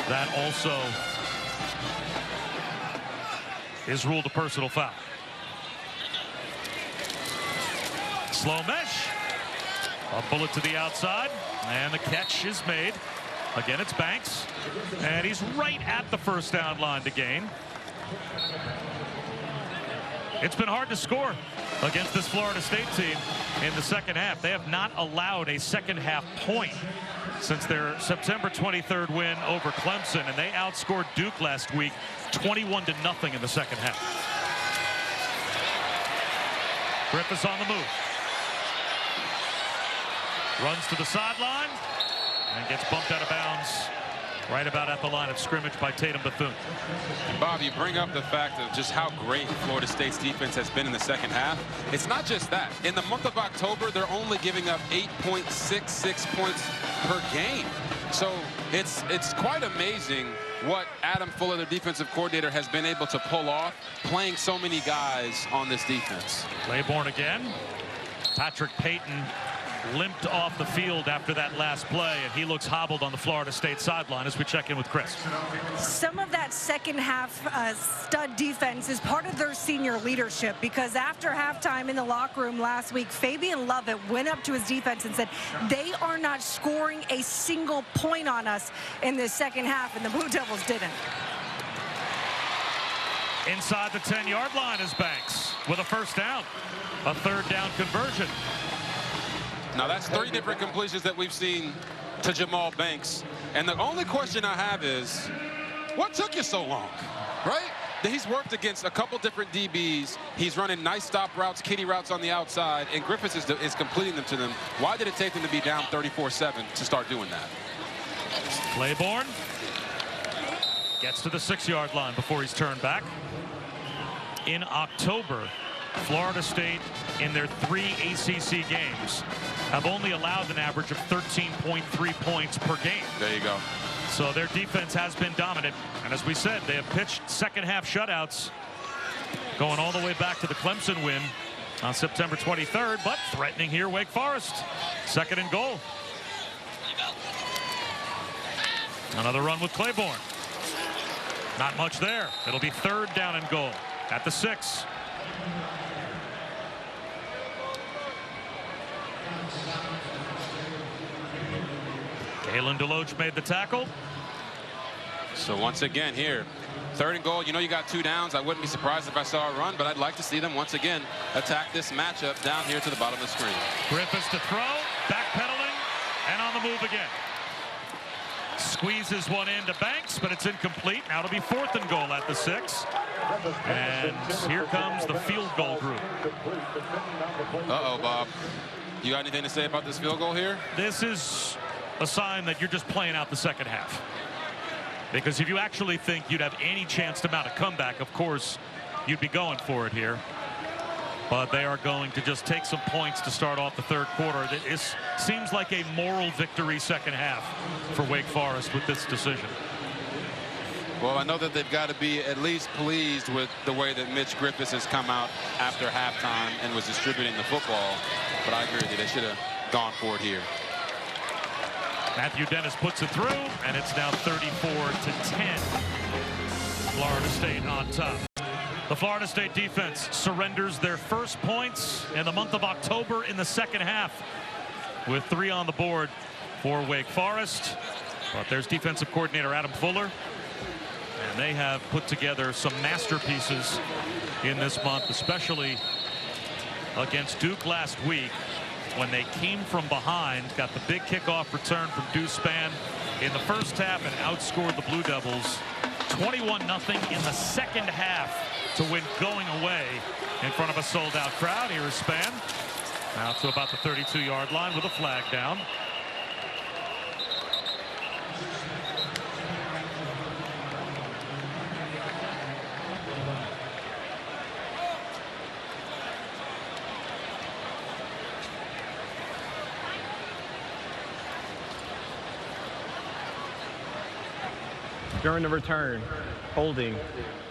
that also is ruled a personal foul. Slow mesh, a bullet to the outside, and the catch is made. Again, it's Banks, and he's right at the first down line to gain. It's been hard to score against this Florida State team in the second half. They have not allowed a second half point since their September 23rd win over Clemson, and they outscored Duke last week 21-0 in the second half. Griffiths on the move. Runs to the sideline and gets bumped out of bounds right about at the line of scrimmage by Tatum Bethune. Bob, you bring up the fact of just how great Florida State's defense has been in the second half. It's not just that. In the month of October, they're only giving up 8.66 points per game. So it's quite amazing what Adam Fuller, the defensive coordinator, has been able to pull off, playing so many guys on this defense. Claiborne again. Patrick Payton limped off the field after that last play, and he looks hobbled on the Florida State sideline as we check in with Chris. Some of that second half stud defense is part of their senior leadership, because after halftime in the locker room last week, Fabian Lovett went up to his defense and said, they are not scoring a single point on us in this second half, and the Blue Devils didn't. Inside the 10-yard line is Banks with a first down, a third down conversion. Now that's 3 different completions that we've seen to Jamal Banks. And the only question I have is, what took you so long, right? He's worked against a couple different DBs. He's running nice stop routes, kitty routes on the outside, and Griffiths is completing them to them. Why did it take them to be down 34-7 to start doing that? Claiborne gets to the 6-yard line before he's turned back. In October, Florida State, in their 3 ACC games, have only allowed an average of 13.3 points per game. There you go. So their defense has been dominant. And as we said, they have pitched second-half shutouts going all the way back to the Clemson win on September 23rd, but threatening here Wake Forest. 2nd and goal. Another run with Claiborne. Not much there. It'll be 3rd down and goal at the 6. Kalen DeLoach made the tackle. So once again here, 3rd and goal. You know you got 2 downs. I wouldn't be surprised if I saw a run, but I'd like to see them once again attack this matchup down here to the bottom of the screen. Griffiths to throw, backpedaling, and on the move again. Squeezes one into Banks, but it's incomplete. Now it'll be 4th and goal at the 6. And here comes the field goal group. Uh-oh, Bob. You got anything to say about this field goal here? This is a sign that you're just playing out the second half. Because if you actually think you'd have any chance to mount a comeback, of course, you'd be going for it here. But they are going to just take some points to start off the 3rd quarter. It seems like a moral victory second half for Wake Forest with this decision. Well, I know that they've got to be at least pleased with the way that Mitch Griffiths has come out after halftime and was distributing the football. But I agree that they should have gone for it here. Matthew Dennis puts it through, and it's now 34-10. Florida State on top. The Florida State defense surrenders their first points in the month of October in the second half, with 3 on the board for Wake Forest. But there's defensive coordinator Adam Fuller, and they have put together some masterpieces in this month, especially against Duke last week, when they came from behind, got the big kickoff return from Deuce Spann in the first half and outscored the Blue Devils 21-0 in the second half to win going away in front of a sold-out crowd. Here is Spann now to about the 32-yard line with a flag down. During the return, holding,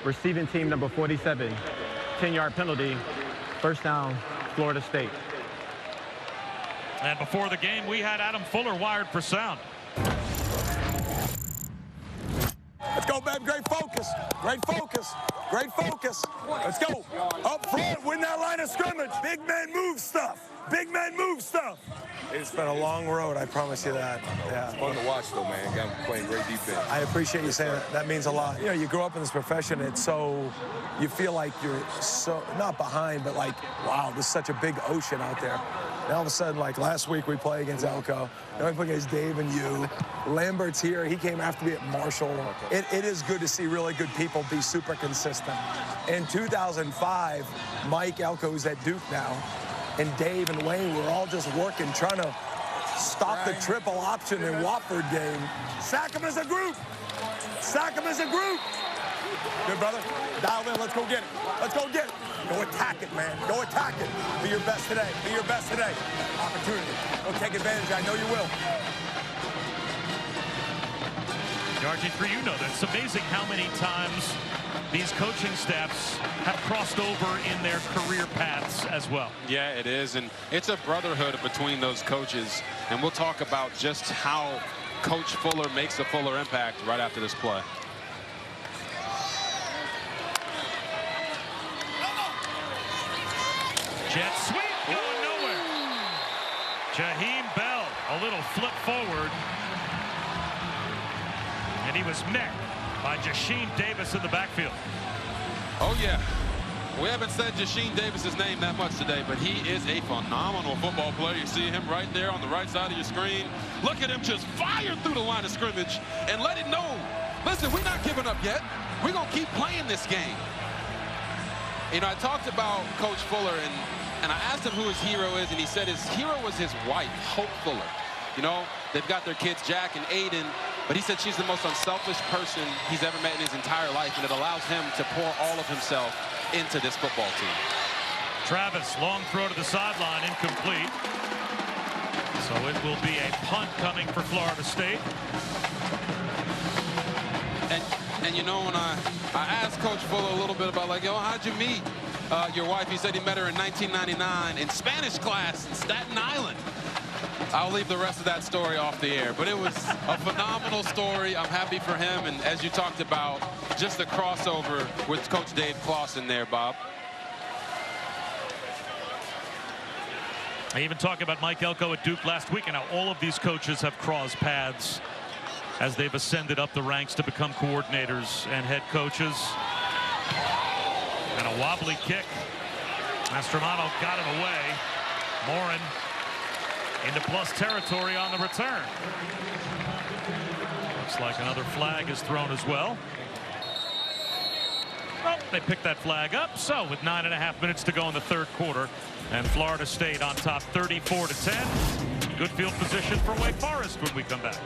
receiving team number 47, 10-yard penalty, 1st down, Florida State. And before the game, we had Adam Fuller wired for sound. Let's go, baby. Great focus. Great focus. Great focus. Let's go. Up front, win that line of scrimmage. Big man move stuff. Big man move stuff. It's been a long road, I promise you that. Yeah. It's fun to watch, though, man. Got playing great defense. I appreciate you saying that. That means a lot. You know, you grow up in this profession, it's so, you feel like you're so, not behind, but like, wow, there's such a big ocean out there. And all of a sudden, like last week we play against Elko. Now we play against Dave and you. Lambert's here. He came after me at Marshall. It is good to see really good people be super consistent. In 2005, Mike Elko, who's at Duke now, and Dave and Wayne were all just working, trying to stop the triple option in Wofford game. Sack them as a group. Sack them as a group. Good, brother. Dial in. Let's go get it. Let's go get it. Go attack it, man. Go attack it. Be your best today. Be your best today. Opportunity. Go take advantage. I know you will. RG3, you know that. It's amazing how many times these coaching staffs have crossed over in their career paths as well. Yeah, it is. And it's a brotherhood between those coaches. And we'll talk about just how Coach Fuller makes a Fuller impact right after this play. Jet sweep going nowhere. Jaheim Bell, a little flip forward. And he was met by Jasheem Davis in the backfield. Oh, yeah. We haven't said Jasheem Davis's name that much today, but he is a phenomenal football player. You see him right there on the right side of your screen. Look at him just fire through the line of scrimmage and let it know. Listen, we're not giving up yet. We're going to keep playing this game. You know, I talked about Coach Fuller, and I asked him who his hero is, and he said his hero was his wife, Hope Fuller. You know, they've got their kids, Jack and Aiden, but he said she's the most unselfish person he's ever met in his entire life, and it allows him to pour all of himself into this football team. Travis, long throw to the sideline, incomplete. So it will be a punt coming for Florida State. And you know, when I asked Coach Fuller a little bit about, like, yo, how'd you meet your wife? He said he met her in 1999 in Spanish class in Staten Island. I'll leave the rest of that story off the air, but it was a phenomenal story. I'm happy for him, and as you talked about, just the crossover with Coach Dave Clawson there, Bob. I even talked about Mike Elko at Duke last week, and how all of these coaches have crossed paths as they've ascended up the ranks to become coordinators and head coaches. And a wobbly kick. Mastromano got it away. Morin into plus territory on the return. Looks like another flag is thrown as well. Oh, they picked that flag up. So with 9.5 minutes to go in the third quarter, and Florida State on top 34-10. Good field position for Wake Forest when we come back.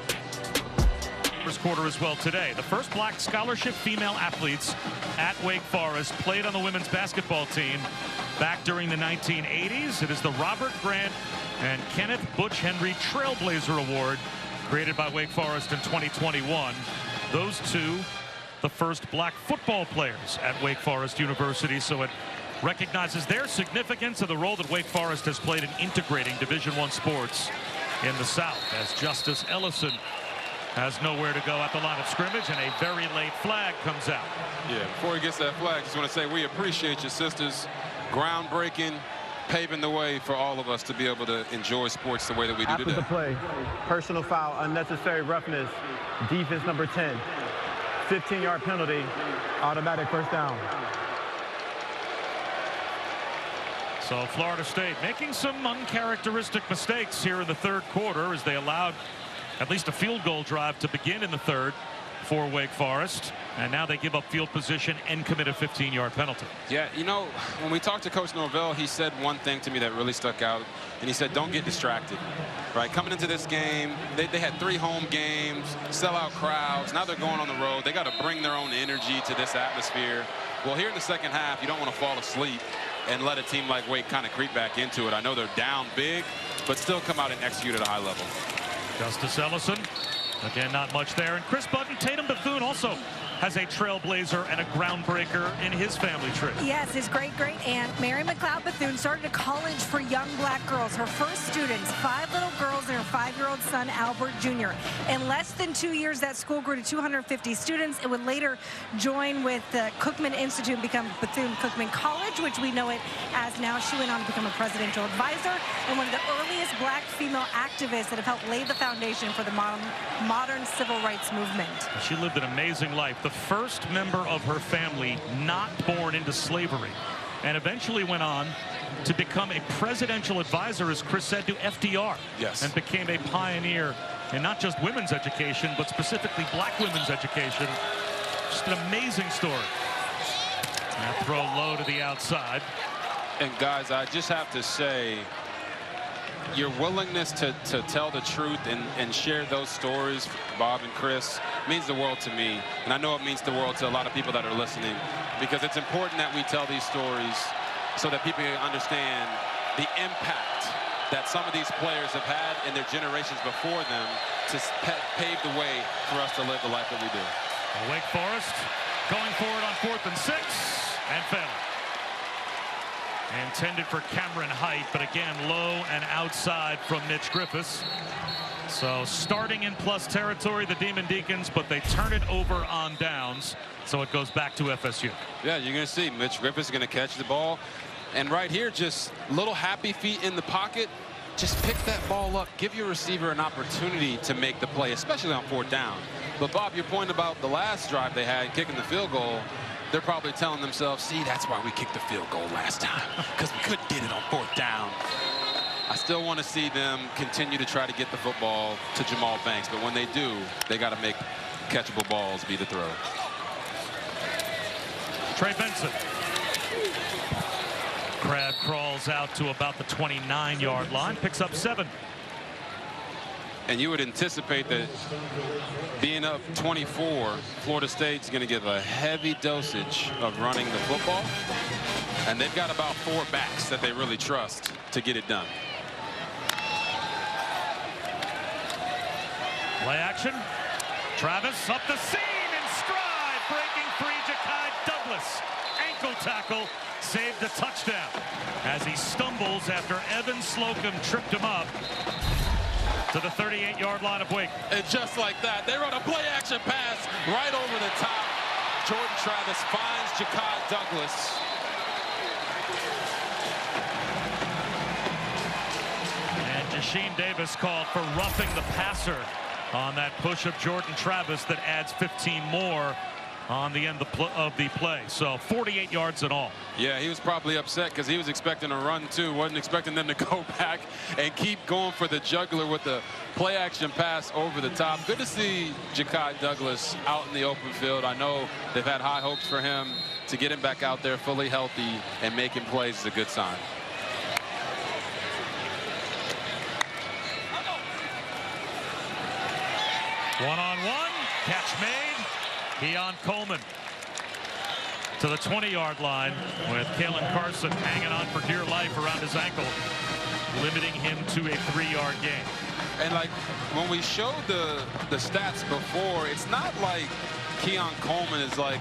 First quarter as well today. The first black scholarship female athletes at Wake Forest played on the women's basketball team back during the 1980s. It is the Robert Grant and Kenneth Butch Henry Trailblazer Award, created by Wake Forest in 2021. Those two, the first black football players at Wake Forest University, so it recognizes their significance and the role that Wake Forest has played in integrating Division I sports in the South, as Justice Ellison has nowhere to go at the line of scrimmage, and a very late flag comes out. Yeah, before he gets that flag, just want to say we appreciate you, sisters. Groundbreaking, paving the way for all of us to be able to enjoy sports the way that we do today. After the play, personal foul, unnecessary roughness, defense number 10, 15-yard penalty, automatic first down. So Florida State making some uncharacteristic mistakes here in the third quarter, as they allowed at least a field goal drive to begin in the third for Wake Forest, and now they give up field position and commit a 15-yard penalty. Yeah, you know, when we talked to Coach Norvell, he said one thing to me that really stuck out, and he said, don't get distracted. Right, coming into this game, they had 3 home games, sellout crowds. Now they're going on the road. They got to bring their own energy to this atmosphere. Well, here in the second half, you don't want to fall asleep and let a team like Wake kind of creep back into it. I know they're down big, but still come out and execute at a high level. Justice Ellison, again, not much there. And Chris Button, Tatum Bethune also has a trailblazer and a groundbreaker in his family tree. Yes, his great-great-aunt, Mary McLeod Bethune, started a college for young black girls. Her first students, 5 little girls and her 5-year-old son, Albert Jr. In less than 2 years, that school grew to 250 students. It would later join with the Cookman Institute and become Bethune-Cookman College, which we know it as now. She went on to become a presidential advisor and one of the earliest black female activists that have helped lay the foundation for the modern civil rights movement. She lived an amazing life. The first member of her family not born into slavery, and eventually went on to become a presidential advisor, as Chris said, to FDR. Yes. And became a pioneer in not just women's education, but specifically black women's education. Just an amazing story. That throw low to the outside. And guys, I just have to say, your willingness to tell the truth and share those stories, Bob and Chris, means the world to me. And I know it means the world to a lot of people that are listening, because it's important that we tell these stories so that people understand the impact that some of these players have had in their generations before them to pave the way for us to live the life that we do. Wake Forest going forward on 4th and 6 and failing. Intended for Cameron Height, but again low and outside from Mitch Griffiths. So starting in plus territory, the Demon Deacons, but they turn it over on downs, so it goes back to FSU. Yeah, you're going to see Mitch Griffiths going to catch the ball. And right here, just little happy feet in the pocket. Just pick that ball up. Give your receiver an opportunity to make the play, especially on 4th down. But, Bob, your point about the last drive they had, kicking the field goal, they're probably telling themselves, see, that's why we kicked the field goal last time, because we couldn't get it on 4th down. I still want to see them continue to try to get the football to Jamal Banks, but when they do, they got to make catchable balls be the throw. Trey Benson. Crab crawls out to about the 29-yard line, picks up 7. And you would anticipate that being up 24, Florida State's going to give a heavy dosage of running the football. And they've got about 4 backs that they really trust to get it done. Play action. Travis up the seam in stride, breaking free Ja'Kai Douglas. Ankle tackle, saved a touchdown as he stumbles after Evan Slocum tripped him up to the 38-yard line of Wake. And just like that, they run a play-action pass right over the top. Jordan Travis finds Ja'Kai Douglas. And Jasheem Davis called for roughing the passer on that push of Jordan Travis that adds 15 more on the end of the play. So 48 yards in all. Yeah, he was probably upset because he was expecting a run too. Wasn't expecting them to go back and keep going for the jugular with the play action pass over the top. Good to see Ja'Kai Douglas out in the open field. I know they've had high hopes for him. To get him back out there fully healthy and making plays is a good sign. One-on-one, catch made. Keon Coleman to the 20-yard line with Kalen Carson hanging on for dear life around his ankle, limiting him to a 3-yard gain. And like when we showed the stats before, it's not like Keon Coleman is like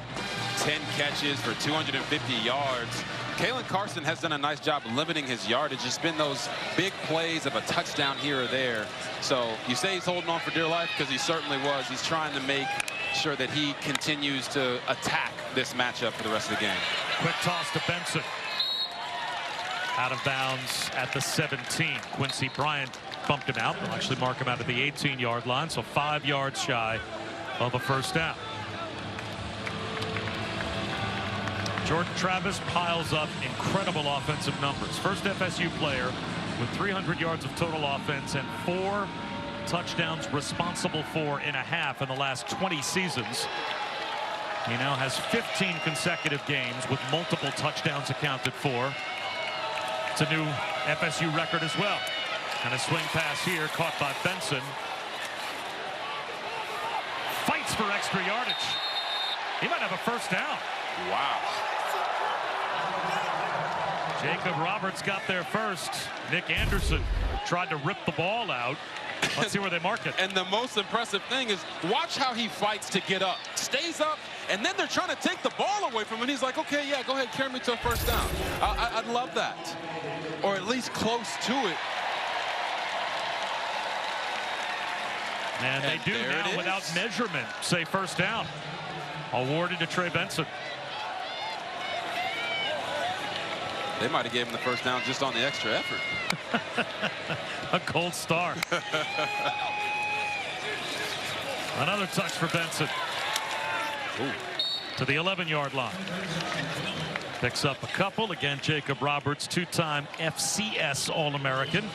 10 catches for 250 yards. Kalen Carson has done a nice job limiting his yardage. It's been those big plays of a touchdown here or there. So you say he's holding on for dear life because he certainly was. He's trying to make sure that he continues to attack this matchup for the rest of the game. Quick toss to Benson. Out of bounds at the 17. Quincy Bryant bumped him out. They'll actually mark him out at the 18-yard line, so 5 yards shy of a first down. Jordan Travis piles up incredible offensive numbers. First FSU player with 300 yards of total offense and 4 touchdowns responsible for in a half in the last 20 seasons. He now has 15 consecutive games with multiple touchdowns accounted for. It's a new FSU record as well. And a swing pass here caught by Benson. Fights for extra yardage. He might have a first down. Wow. Jacob Roberts got there first. Nick Anderson tried to rip the ball out. Let's see where they mark it. And the most impressive thing is watch how he fights to get up. Stays up, and then they're trying to take the ball away from him. He's like, okay, yeah, go ahead, carry me to a first down. I'd love that. Or at least close to it. And they do now without measurement say first down. Awarded to Trey Benson. They might have gave him the first down just on the extra effort. A gold star. Another touch for Benson. Ooh. To the 11-yard line. Picks up a couple. Again, Jacob Roberts, 2-time FCS All-American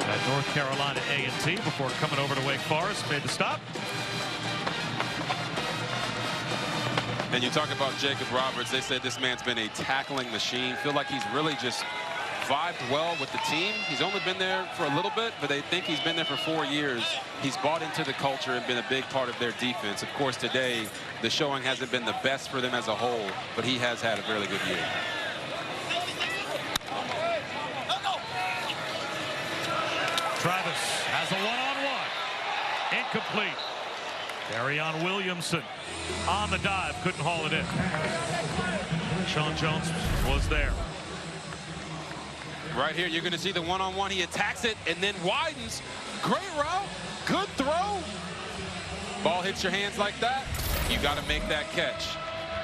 at North Carolina A&T before coming over to Wake Forest. Made the stop. And you talk about Jacob Roberts, they said this man's been a tackling machine. Feel like he's really just vibed well with the team. He's only been there for a little bit, but they think he's been there for 4 years. He's bought into the culture and been a big part of their defense. Of course, today, the showing hasn't been the best for them as a whole, but he has had a really good year. Travis has a one-on-one. Incomplete. Darion Williamson on the dive, couldn't haul it in. Sean Jones was there. Right here, you're going to see the one-on-one. He attacks it and then widens. Great route. Good throw. Ball hits your hands like that, you got to make that catch.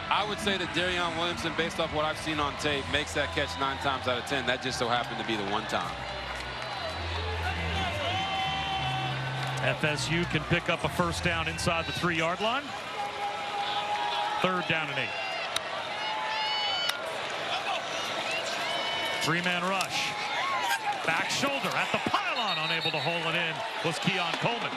I would say that Darion Williamson, based off what I've seen on tape, makes that catch 9 times out of 10. That just so happened to be the one time. FSU can pick up a first down inside the 3-yard line. 3rd down and 8. 3-man rush. Back shoulder at the pylon, unable to hold it in, was Keon Coleman.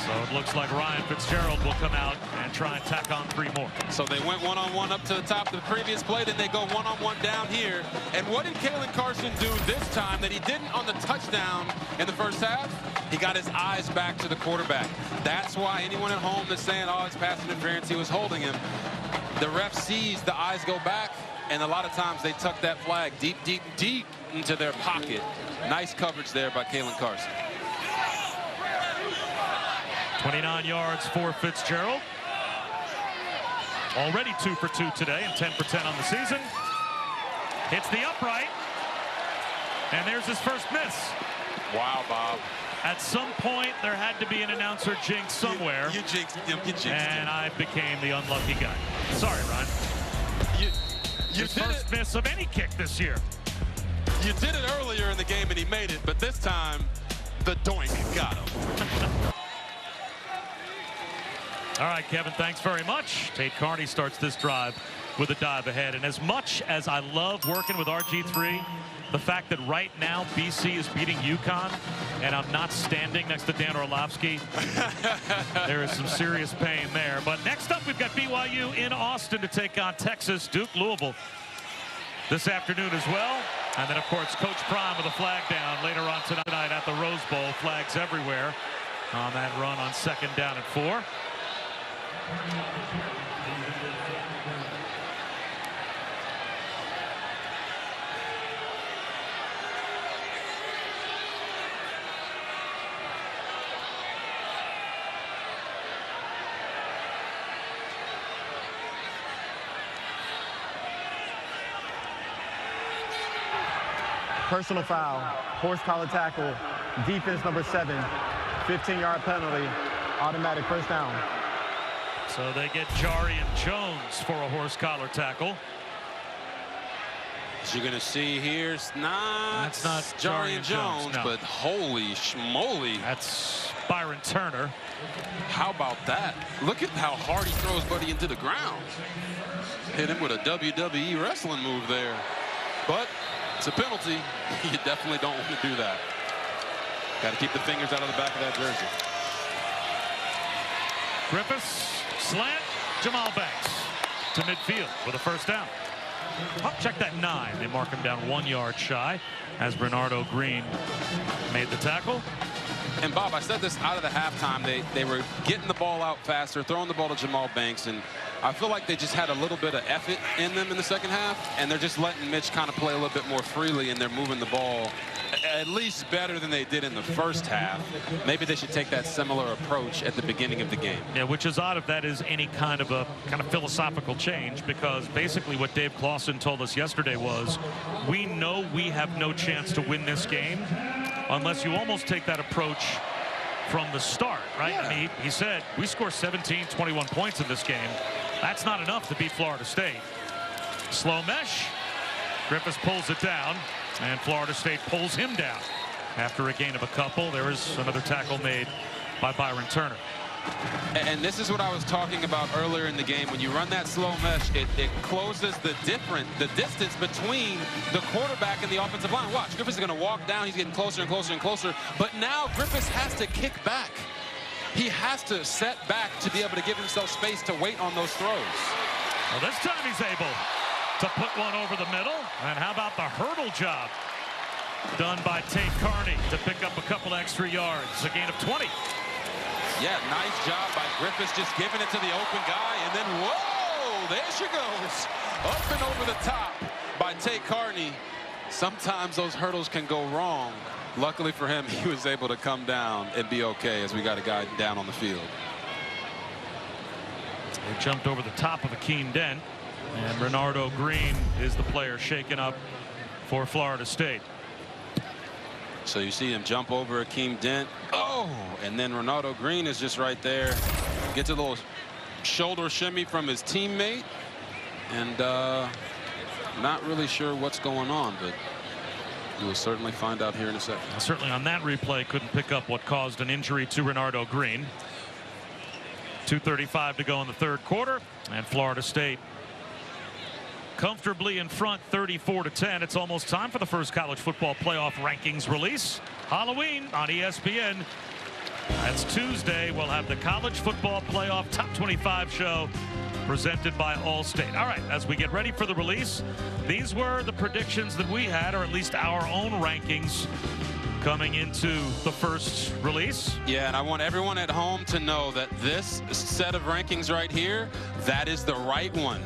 So it looks like Ryan Fitzgerald will come out and try and tack on 3 more. So they went one-on-one up to the top of the previous play, then they go one-on-one down here. And what did Kalen Carson do this time that he didn't on the touchdown in the first half? He got his eyes back to the quarterback. That's why anyone at home that's saying, oh, it's pass interference, he was holding him. The ref sees the eyes go back, and a lot of times they tuck that flag deep, deep, deep into their pocket. Nice coverage there by Kalen Carson. 29 yards for Fitzgerald. Already 2 for 2 today and 10 for 10 on the season. Hits the upright. And there's his first miss. Wow, Bob. At some point, there had to be an announcer jinx somewhere. You jinxed him. You jinxed and him. I became the unlucky guy. Sorry, Ron. His first miss of any kick this year. You did it earlier in the game and he made it, but this time, the doink got him. All right, Kevin, thanks very much. Tate Carney starts this drive with a dive ahead. And as much as I love working with RG3, the fact that right now BC is beating UConn and I'm not standing next to Dan Orlovsky, there is some serious pain there. But next up, we've got BYU in Austin to take on Texas, Duke, Louisville this afternoon as well. And then, of course, Coach Prime with a flag down later on tonight at the Rose Bowl. Flags everywhere on that run on 2nd down and 4. Personal foul, horse collar tackle, defense number 7, 15-yard penalty, automatic first down. So they get Jarian Jones for a horse collar tackle. As you're going to see here, that's not Jarian Jones, no. But holy schmoly. That's Byron Turner. How about that? Look at how hard he throws Buddy into the ground. Hit him with a WWE wrestling move there. But it's a penalty. You definitely don't want to do that. Got to keep the fingers out of the back of that jersey. Griffiths, slant, Jamal Banks to midfield with a first down. Oh, check that 9. They mark him down 1 yard shy as Bernardo Green made the tackle. And Bob, I said this out of the halftime. They were getting the ball out faster, throwing the ball to Jamal Banks, and I feel like they just had a little bit of effort in them in the second half, and they're just letting Mitch kind of play a little bit more freely, and they're moving the ball at least better than they did in the first half. Maybe they should take that similar approach at the beginning of the game. Yeah, which is odd if that is any kind of philosophical change, because basically what Dave Clawson told us yesterday was, we know we have no chance to win this game unless you almost take that approach from the start, right? Yeah. I mean, he said, we score 17, 21 points in this game. That's not enough to beat Florida State. Slow mesh. Griffiths pulls it down, and Florida State pulls him down. After a gain of a couple, there is another tackle made by Byron Turner. And this is what I was talking about earlier in the game. When you run that slow mesh, it closes the distance between the quarterback and the offensive line. Watch, Griffiths is going to walk down. He's getting closer and closer and closer. But now Griffiths has to kick back. He has to set back to be able to give himself space to wait on those throws. Well, this time he's able. to put one over the middle. And how about the hurdle job done by Tate Carney to pick up a couple extra yards, a gain of 20. Yeah, nice job by Griffiths, just giving it to the open guy, and then whoa, there she goes, up and over the top by Tate Carney. Sometimes those hurdles can go wrong. Luckily for him, he was able to come down and be okay as we got a guy down on the field. They jumped over the top of Akeem Dent, and Renardo Green is the player shaken up for Florida State. So you see him jump over Akeem Dent. Oh, and then Renardo Green is just right there. Gets a little shoulder shimmy from his teammate. And not really sure what's going on, but we will certainly find out here in a second. Certainly on that replay couldn't pick up what caused an injury to Renardo Green. 2:35 to go in the third quarter, and Florida State comfortably in front 34-10. It's almost time for the first college football playoff rankings release. Halloween on ESPN. That's Tuesday. We'll have the college football playoff top 25 show presented by Allstate. All right, as we get ready for the release, these were the predictions that we had, or at least our own rankings coming into the first release. Yeah, and I want everyone at home to know that this set of rankings right here, that is the right one.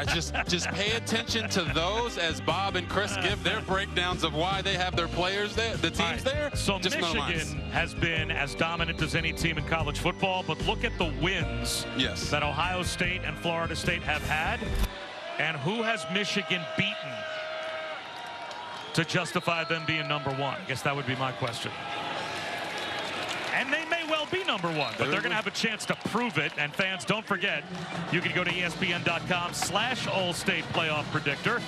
just pay attention to those as Bob and Chris give their breakdowns of why they have their players there, the teams there. So just Michigan has been as dominant as any team in college football, but look at the wins that Ohio State and Florida State have had, and who has Michigan beaten to justify them being number one? I guess that would be my question. And they may well be number one, but they're going to have a chance to prove it. And fans, don't forget, you can go to ESPN.com/Allstate Playoff Predictor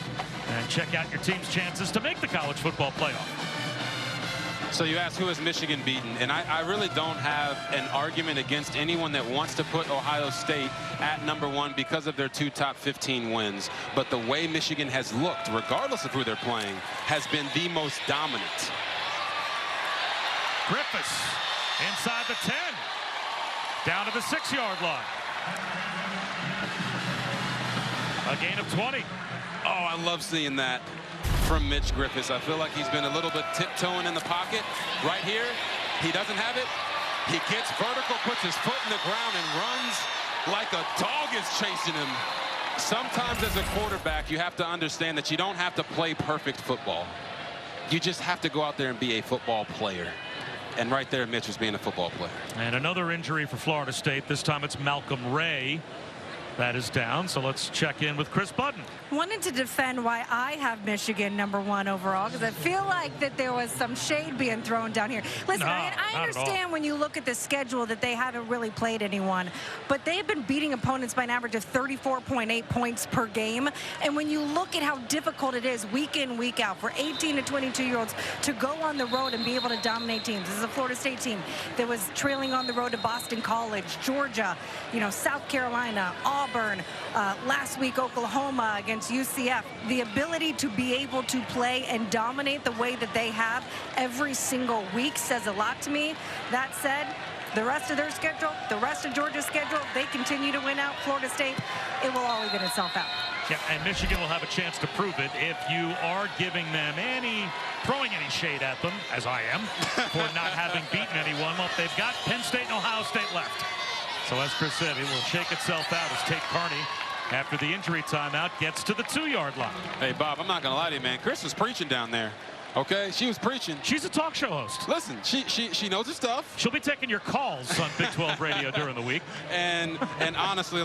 and check out your team's chances to make the college football playoff. So you ask who has Michigan beaten, and I really don't have an argument against anyone that wants to put Ohio State at number one because of their 2 top 15 wins. But the way Michigan has looked, regardless of who they're playing, has been the most dominant. Griffiths inside the 10, down to the 6-yard line. A gain of 20. Oh, I love seeing that from Mitch Griffiths. I feel like he's been a little bit tiptoeing in the pocket. Right here, he doesn't have it. He gets vertical, puts his foot in the ground, and runs like a dog is chasing him. Sometimes as a quarterback, you have to understand that you don't have to play perfect football. You just have to go out there and be a football player. And right there, Mitch was being a football player. And another injury for Florida State. This time it's Malcolm Ray that is down. So let's check in with Chris Budden. Wanted to defend why I have Michigan number one overall, because I feel like that there was some shade being thrown down here. Listen, I understand when you look at the schedule that they haven't really played anyone, but they've been beating opponents by an average of 34.8 points per game. And when you look at how difficult it is week in, week out for 18 to 22-year-olds to go on the road and be able to dominate teams. This is a Florida State team that was trailing on the road to Boston College, Georgia, South Carolina, Auburn, last week Oklahoma against UCF. The ability to be able to play and dominate the way that they have every single week says a lot to me. That said, the rest of their schedule, the rest of Georgia's schedule, they continue to win out. Florida State, it will all even itself out. Yeah, and Michigan will have a chance to prove it if you are giving them throwing any shade at them, as I am, for not having beaten anyone. Well, they've got Penn State and Ohio State left. So as Chris said, it will shake itself out as Tate Carney, after the injury timeout, gets to the 2-yard line. Hey, Bob, I'm not going to lie to you, man. Chris was preaching down there. Okay, she was preaching. She's a talk show host. Listen, she knows her stuff. She'll be taking your calls on Big 12 radio during the week. And honestly,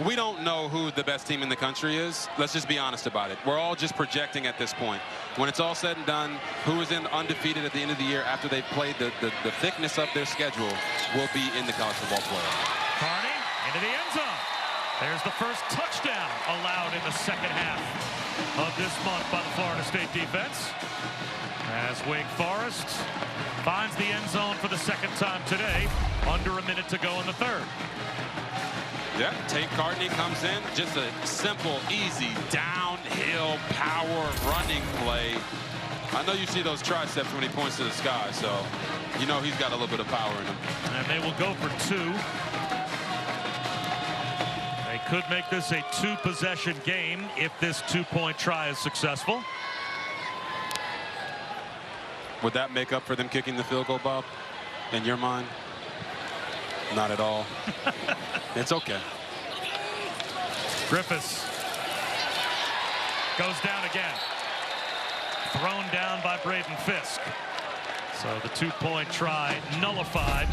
we don't know who the best team in the country is. Let's just be honest about it. We're all just projecting at this point. When it's all said and done, who is undefeated at the end of the year after they've played the thickness of their schedule will be in the college football playoff. Carney into the end zone. There's the first touchdown allowed in the second half of this month by the Florida State defense, as Wake Forest finds the end zone for the second time today, under a minute to go in the third. Yeah, Tate Carney comes in, just a simple, easy, downhill power running play. I know you see those triceps when he points to the sky, so you know he's got a little bit of power in him. And they will go for 2. They could make this a 2-possession game if this 2-point try is successful. Would that make up for them kicking the field goal, Bob, in your mind? Not at all. It's okay. Griffiths goes down again. Thrown down by Braden Fisk. So the 2-point try nullified.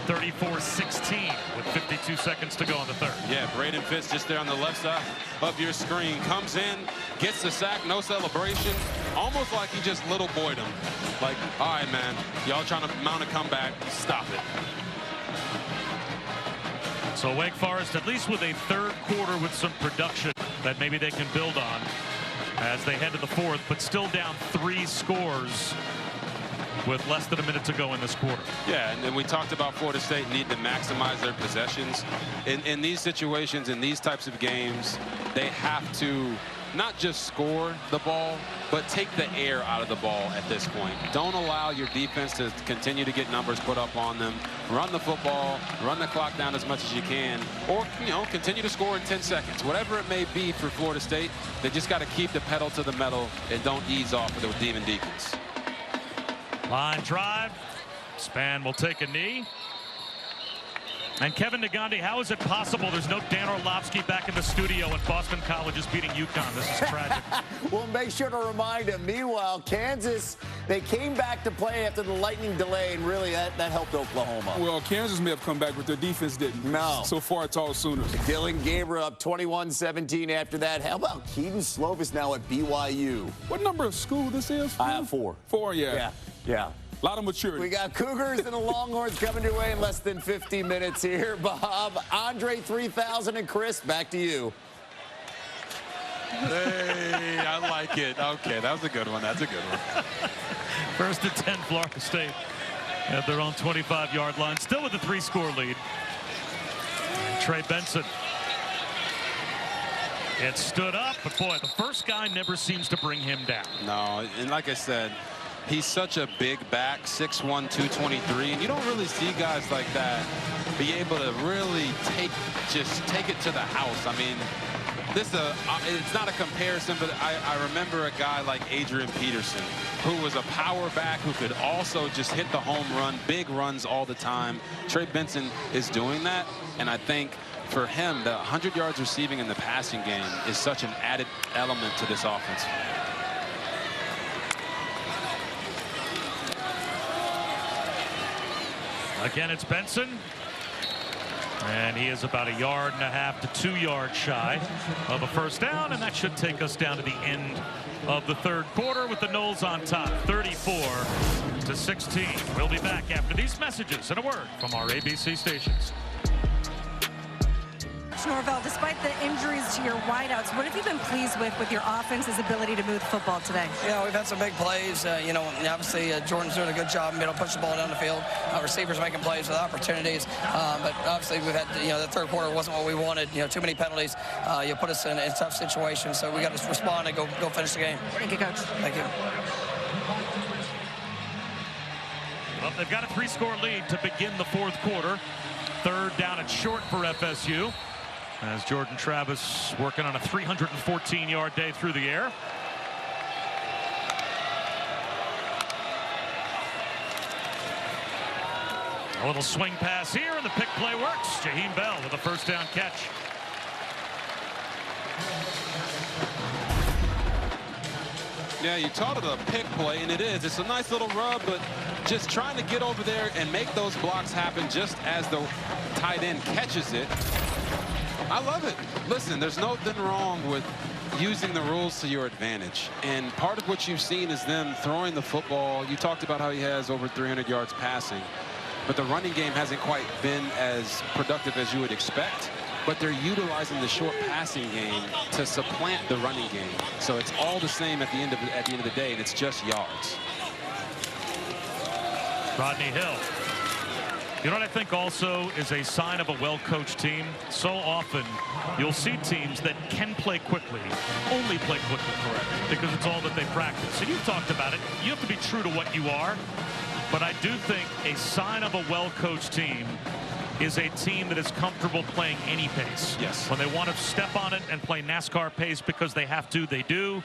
34-16 with 52 seconds to go in the third. Yeah, Braden Fisk just there on the left side of your screen. Comes in, gets the sack, no celebration. Almost like he just little boyed him. Like, all right, man, y'all trying to mount a comeback. Stop it. So Wake Forest, at least with a third quarter with some production that maybe they can build on as they head to the fourth, but still down 3 scores with less than a minute to go in this quarter. Yeah, and then we talked about Florida State need to maximize their possessions. In these situations, in these types of games, they have to not just score the ball, but take the air out of the ball at this point. Don't allow your defense to continue to get numbers put up on them. Run the football, run the clock down as much as you can, or, you know, continue to score in 10 seconds. Whatever it may be for Florida State, they just got to keep the pedal to the metal and don't ease off with the Demon Deacons. Line drive. Span will take a knee. And Kevin Negandhi, how is it possible there's no Dan Orlovsky back in the studio and Boston College is beating UConn? This is tragic. Well, make sure to remind him. Meanwhile, Kansas, they came back to play after the lightning delay, and really that helped Oklahoma. Well, Kansas may have come back, but their defense didn't. No. So far, it's all Sooners. Dylan Gabriel up 21-17 after that. How about Keaton Slovis now at BYU? What number of school this is? 4. 4, yeah. Yeah. A lot of maturity. We got Cougars and the Longhorns coming your way in less than 50 minutes here. Bob, Andre 3000 and Chris, back to you. Hey, I like it. Okay, that was a good one. That's a good one. First and 10, Florida State at their own 25-yard line, still with a 3-score lead. Trey Benson. It stood up, but boy, the first guy never seems to bring him down. No, and like I said, he's such a big back, 6'1", 223, and you don't really see guys like that be able to really take it to the house. I mean, this it's not a comparison, but I remember a guy like Adrian Peterson, who was a power back who could also just hit the home run, big runs all the time. Trey Benson is doing that, and I think for him, the 100 yards receiving in the passing game is such an added element to this offense. Again, it's Benson. And he is about 1.5 yards to 2 yards shy of a first down. And that should take us down to the end of the third quarter with the Noles on top, 34-16. We'll be back after these messages and a word from our ABC stations. Norvell, despite the injuries to your wideouts, what have you been pleased with your offense's ability to move the football today? Yeah, we've had some big plays. You know, obviously Jordan's doing a good job in the middle, push the ball down the field. Receivers making plays with opportunities. But obviously we've had, you know, the third quarter wasn't what we wanted. You know, too many penalties. You put us in tough situations. So we got to respond and go finish the game. Thank you, Coach. Thank you. Well, they've got a 3-score lead to begin the fourth quarter. Third down and short for FSU, as Jordan Travis working on a 314-yard day through the air. A little swing pass here, and the pick play works. Jaheim Bell with a first down catch. Yeah, you taught it a pick play, and it is. It's a nice little rub, but just trying to get over there and make those blocks happen just as the tight end catches it. I love it. Listen, there's nothing wrong with using the rules to your advantage. And part of what you've seen is them throwing the football. You talked about how he has over 300 yards passing, but the running game hasn't quite been as productive as you would expect. But they're utilizing the short passing game to supplant the running game. So it's all the same at the end of the day, and it's just yards. Rodney Hill. You know what I think also is a sign of a well-coached team? So often you'll see teams that can play quickly, only play quickly, correct, because it's all that they practice. And you've talked about it. You have to be true to what you are. But I do think a sign of a well-coached team is a team that is comfortable playing any pace. Yes. When they want to step on it and play NASCAR pace because they have to, they do.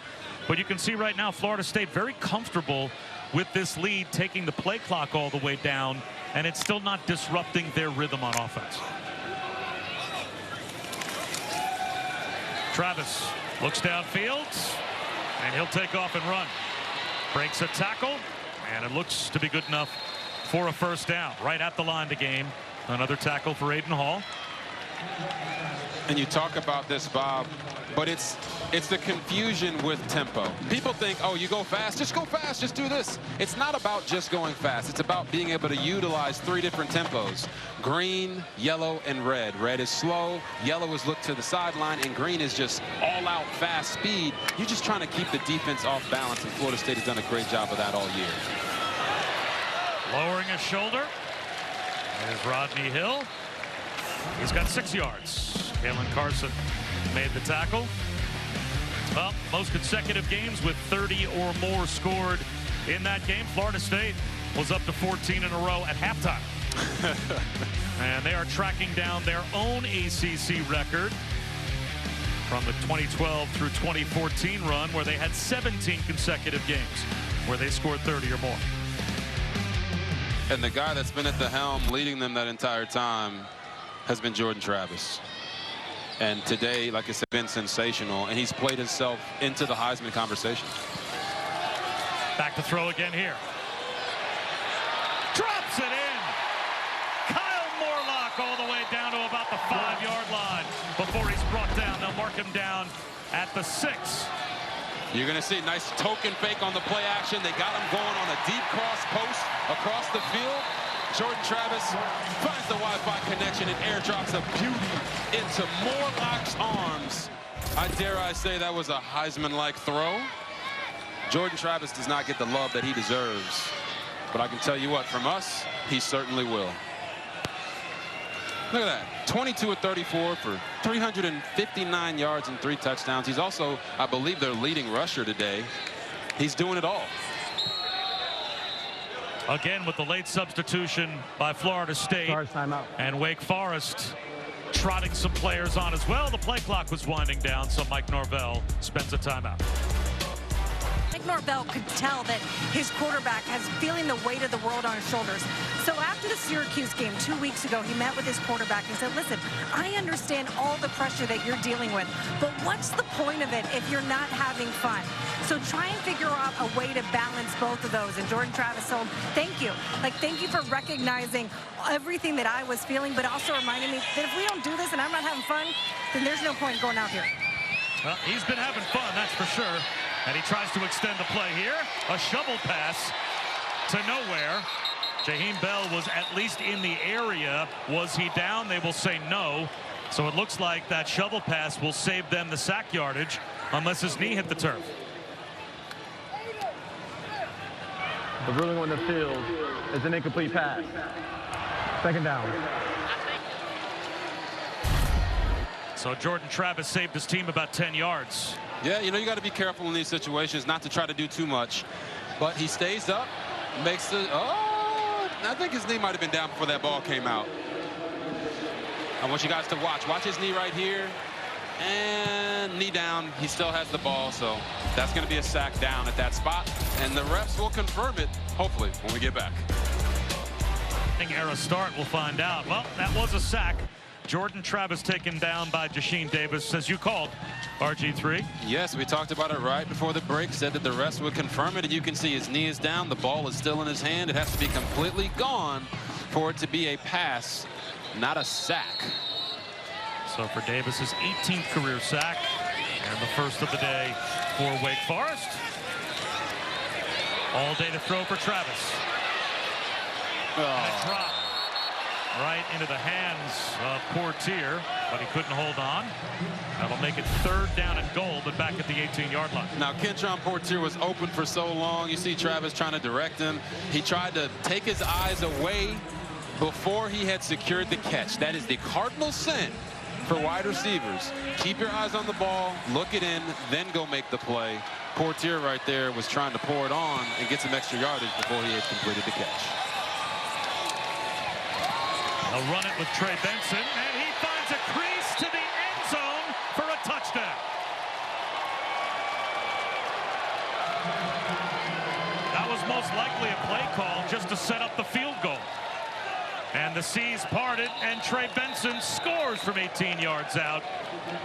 But you can see right now Florida State very comfortable with this lead, taking the play clock all the way down, and it's still not disrupting their rhythm on offense. Travis looks downfield, and he'll take off and run. Breaks a tackle, and it looks to be good enough for a first down. Right at the line to gain. Another tackle for Aiden Hall. And you talk about this, Bob, but it's the confusion with tempo. People think, oh, you go fast, just do this. It's not about just going fast. It's about being able to utilize 3 different tempos: green, yellow, and red. Red is slow, yellow is look to the sideline, and green is just all-out fast speed. You're just trying to keep the defense off balance, and Florida State has done a great job of that all year. Lowering his shoulder is Rodney Hill. He's got 6 yards. Kalen Carson made the tackle. Well, most consecutive games with 30 or more scored in that game. Florida State was up to 14 in a row at halftime. And they are tracking down their own ACC record from the 2012 through 2014 run, where they had 17 consecutive games where they scored 30 or more. And the guy that's been at the helm leading them that entire time has been Jordan Travis. And today, like I said, been sensational, and he's played himself into the Heisman conversation. Back to throw again here. Drops it in. Kyle Morlock all the way down to about the 5-yard line before he's brought down. They'll mark him down at the 6. You're going to see a nice token fake on the play action. They got him going on a deep cross post across the field. Jordan Travis finds the Wi-Fi connection and airdrops a beauty into Morlock's arms. I dare say that was a Heisman-like throw. Jordan Travis does not get the love that he deserves. But I can tell you what, from us, he certainly will. Look at that. 22 of 34 for 359 yards and 3 touchdowns. He's also, I believe, their leading rusher today. He's doing it all. Again, with the late substitution by Florida State and Wake Forest trotting some players on as well. The play clock was winding down, so Mike Norvell spends a timeout. Mike Norvell could tell that his quarterback has feeling the weight of the world on his shoulders. So after the Syracuse game 2 weeks ago, he met with his quarterback and said, listen, I understand all the pressure that you're dealing with, but what's the point of it if you're not having fun? So try and figure out a way to balance both of those. And Jordan Travis told him, thank you. Like, thank you for recognizing everything that I was feeling, but also reminding me that if we don't do this and I'm not having fun, then there's no point in going out here. Well, he's been having fun, that's for sure. And he tries to extend the play here. A shovel pass to nowhere. Jaheim Bell was at least in the area. Was he down? They will say no. So it looks like that shovel pass will save them the sack yardage unless his knee hit the turf. The ruling on the field is an incomplete pass. Second down. So Jordan Travis saved his team about 10 yards. Yeah, you know, you got to be careful in these situations not to try to do too much. But he stays up, makes the, oh, I think his knee might have been down before that ball came out. I want you guys to watch. Watch his knee right here. And knee down. He still has the ball, so that's going to be a sack down at that spot. And the refs will confirm it, hopefully, when we get back. Era start, we'll find out. Well, that was a sack. Jordan Travis taken down by Jasheem Davis, as you called, RG3. Yes, we talked about it right before the break, said that the refs would confirm it, and you can see his knee is down. The ball is still in his hand. It has to be completely gone for it to be a pass, not a sack. So for Davis, his 18th career sack, and the first of the day for Wake Forest. All day to throw for Travis. And a drop right into the hands of Portier, but he couldn't hold on. That'll make it 3rd down and goal, but back at the 18-yard line. Now, Kentron Portier was open for so long. You see Travis trying to direct him. He tried to take his eyes away before he had secured the catch. That is the cardinal sin for wide receivers. Keep your eyes on the ball, look it in, then go make the play. Portier right there was trying to pour it on and get some extra yardage before he had completed the catch. They'll run it with Trey Benson, and he finds a crease to the end zone for a touchdown. That was most likely a play call just to set up the field goal. And the seas parted, and Trey Benson scores from 18 yards out.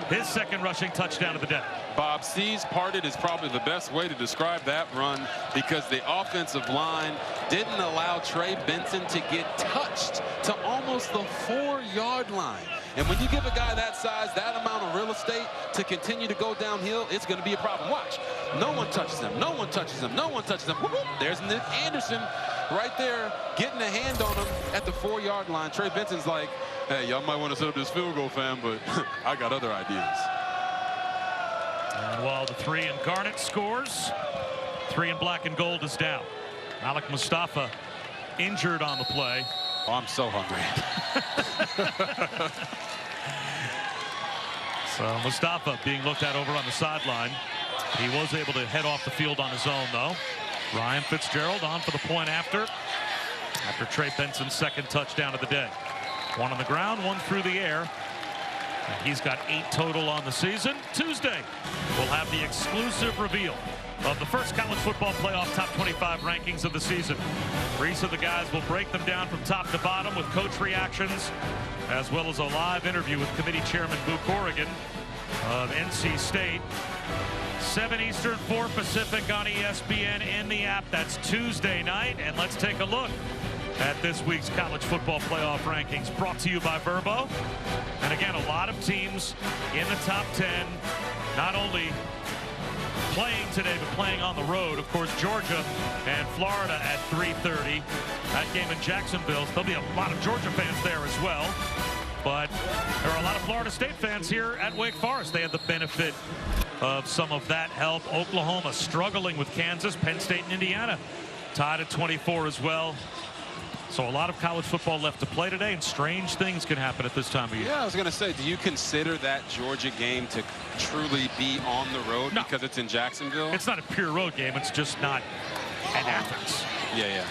His second rushing touchdown of the day. Bob, seas parted is probably the best way to describe that run, because the offensive line didn't allow Trey Benson to get touched to almost the 4-yard line. And when you give a guy that size, that amount of real estate to continue to go downhill, it's going to be a problem. Watch. No one touches him. No one touches him. No one touches him. Whoop, whoop. There's Nick Anderson right there getting a hand on him at the 4-yard line. Trey Benson's like, hey, y'all might want to set up this field goal, fam, but I got other ideas. And while the 3 in garnet scores, 3 in black and gold is down. Malik Mustafa injured on the play. Oh, I'm so hungry. So Mustafa being looked at over on the sideline. He was able to head off the field on his own, though. Ryan Fitzgerald on for the point after Trey Benson's second touchdown of the day. 1 on the ground, 1 through the air. And he's got 8 total on the season. Tuesday, we'll have the exclusive reveal of the first college football playoff top 25 rankings of the season. 3 of the guys will break them down from top to bottom with coach reactions, as well as a live interview with committee chairman Boo Corrigan of NC State. 7 Eastern, 4 Pacific on ESPN in the app. That's Tuesday night. And let's take a look at this week's college football playoff rankings, brought to you by Verbo. And again, a lot of teams in the top 10, not only playing today, but playing on the road. Of course, Georgia and Florida at 3:30. That game in Jacksonville. There'll be a lot of Georgia fans there as well. But there are a lot of Florida State fans here at Wake Forest. They had the benefit of some of that help. Oklahoma struggling with Kansas. Penn State and Indiana tied at 24 as well. So a lot of college football left to play today, and strange things can happen at this time of year. Yeah, I was going to say, do you consider that Georgia game to truly be on the road because it's in Jacksonville? It's not a pure road game. It's just not at Athens. Yeah.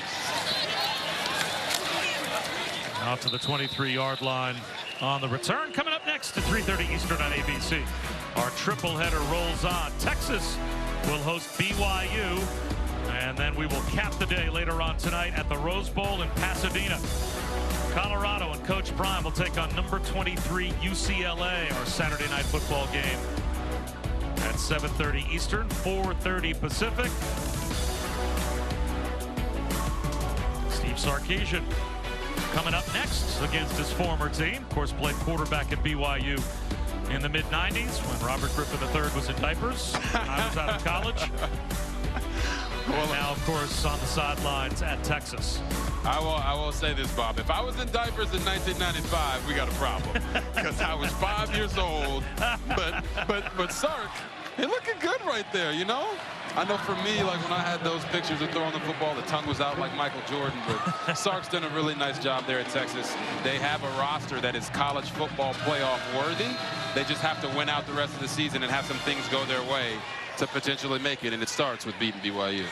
Out to the 23-yard line on the return. Coming up next at 3:30 Eastern on ABC. Our triple header rolls on. Texas will host BYU. And then we will cap the day later on tonight at the Rose Bowl in Pasadena. Colorado and Coach Prime will take on number 23 UCLA, our Saturday night football game at 7:30 Eastern, 4:30 Pacific. Steve Sarkisian coming up next against his former team. Of course, played quarterback at BYU in the mid-90s when Robert Griffin III was in diapers. I was out of college. And now, of course, on the sidelines at Texas. I will say this, Bob. If I was in diapers in 1995, we got a problem. Because I was 5 years old. But Sark, you're looking good right there, you know? I know for me, like when I had those pictures of throwing the football, the tongue was out like Michael Jordan. But Sark's done a really nice job there at Texas. They have a roster that is college football playoff worthy. They just have to win out the rest of the season and have some things go their way to potentially make it, and it starts with beating BYU.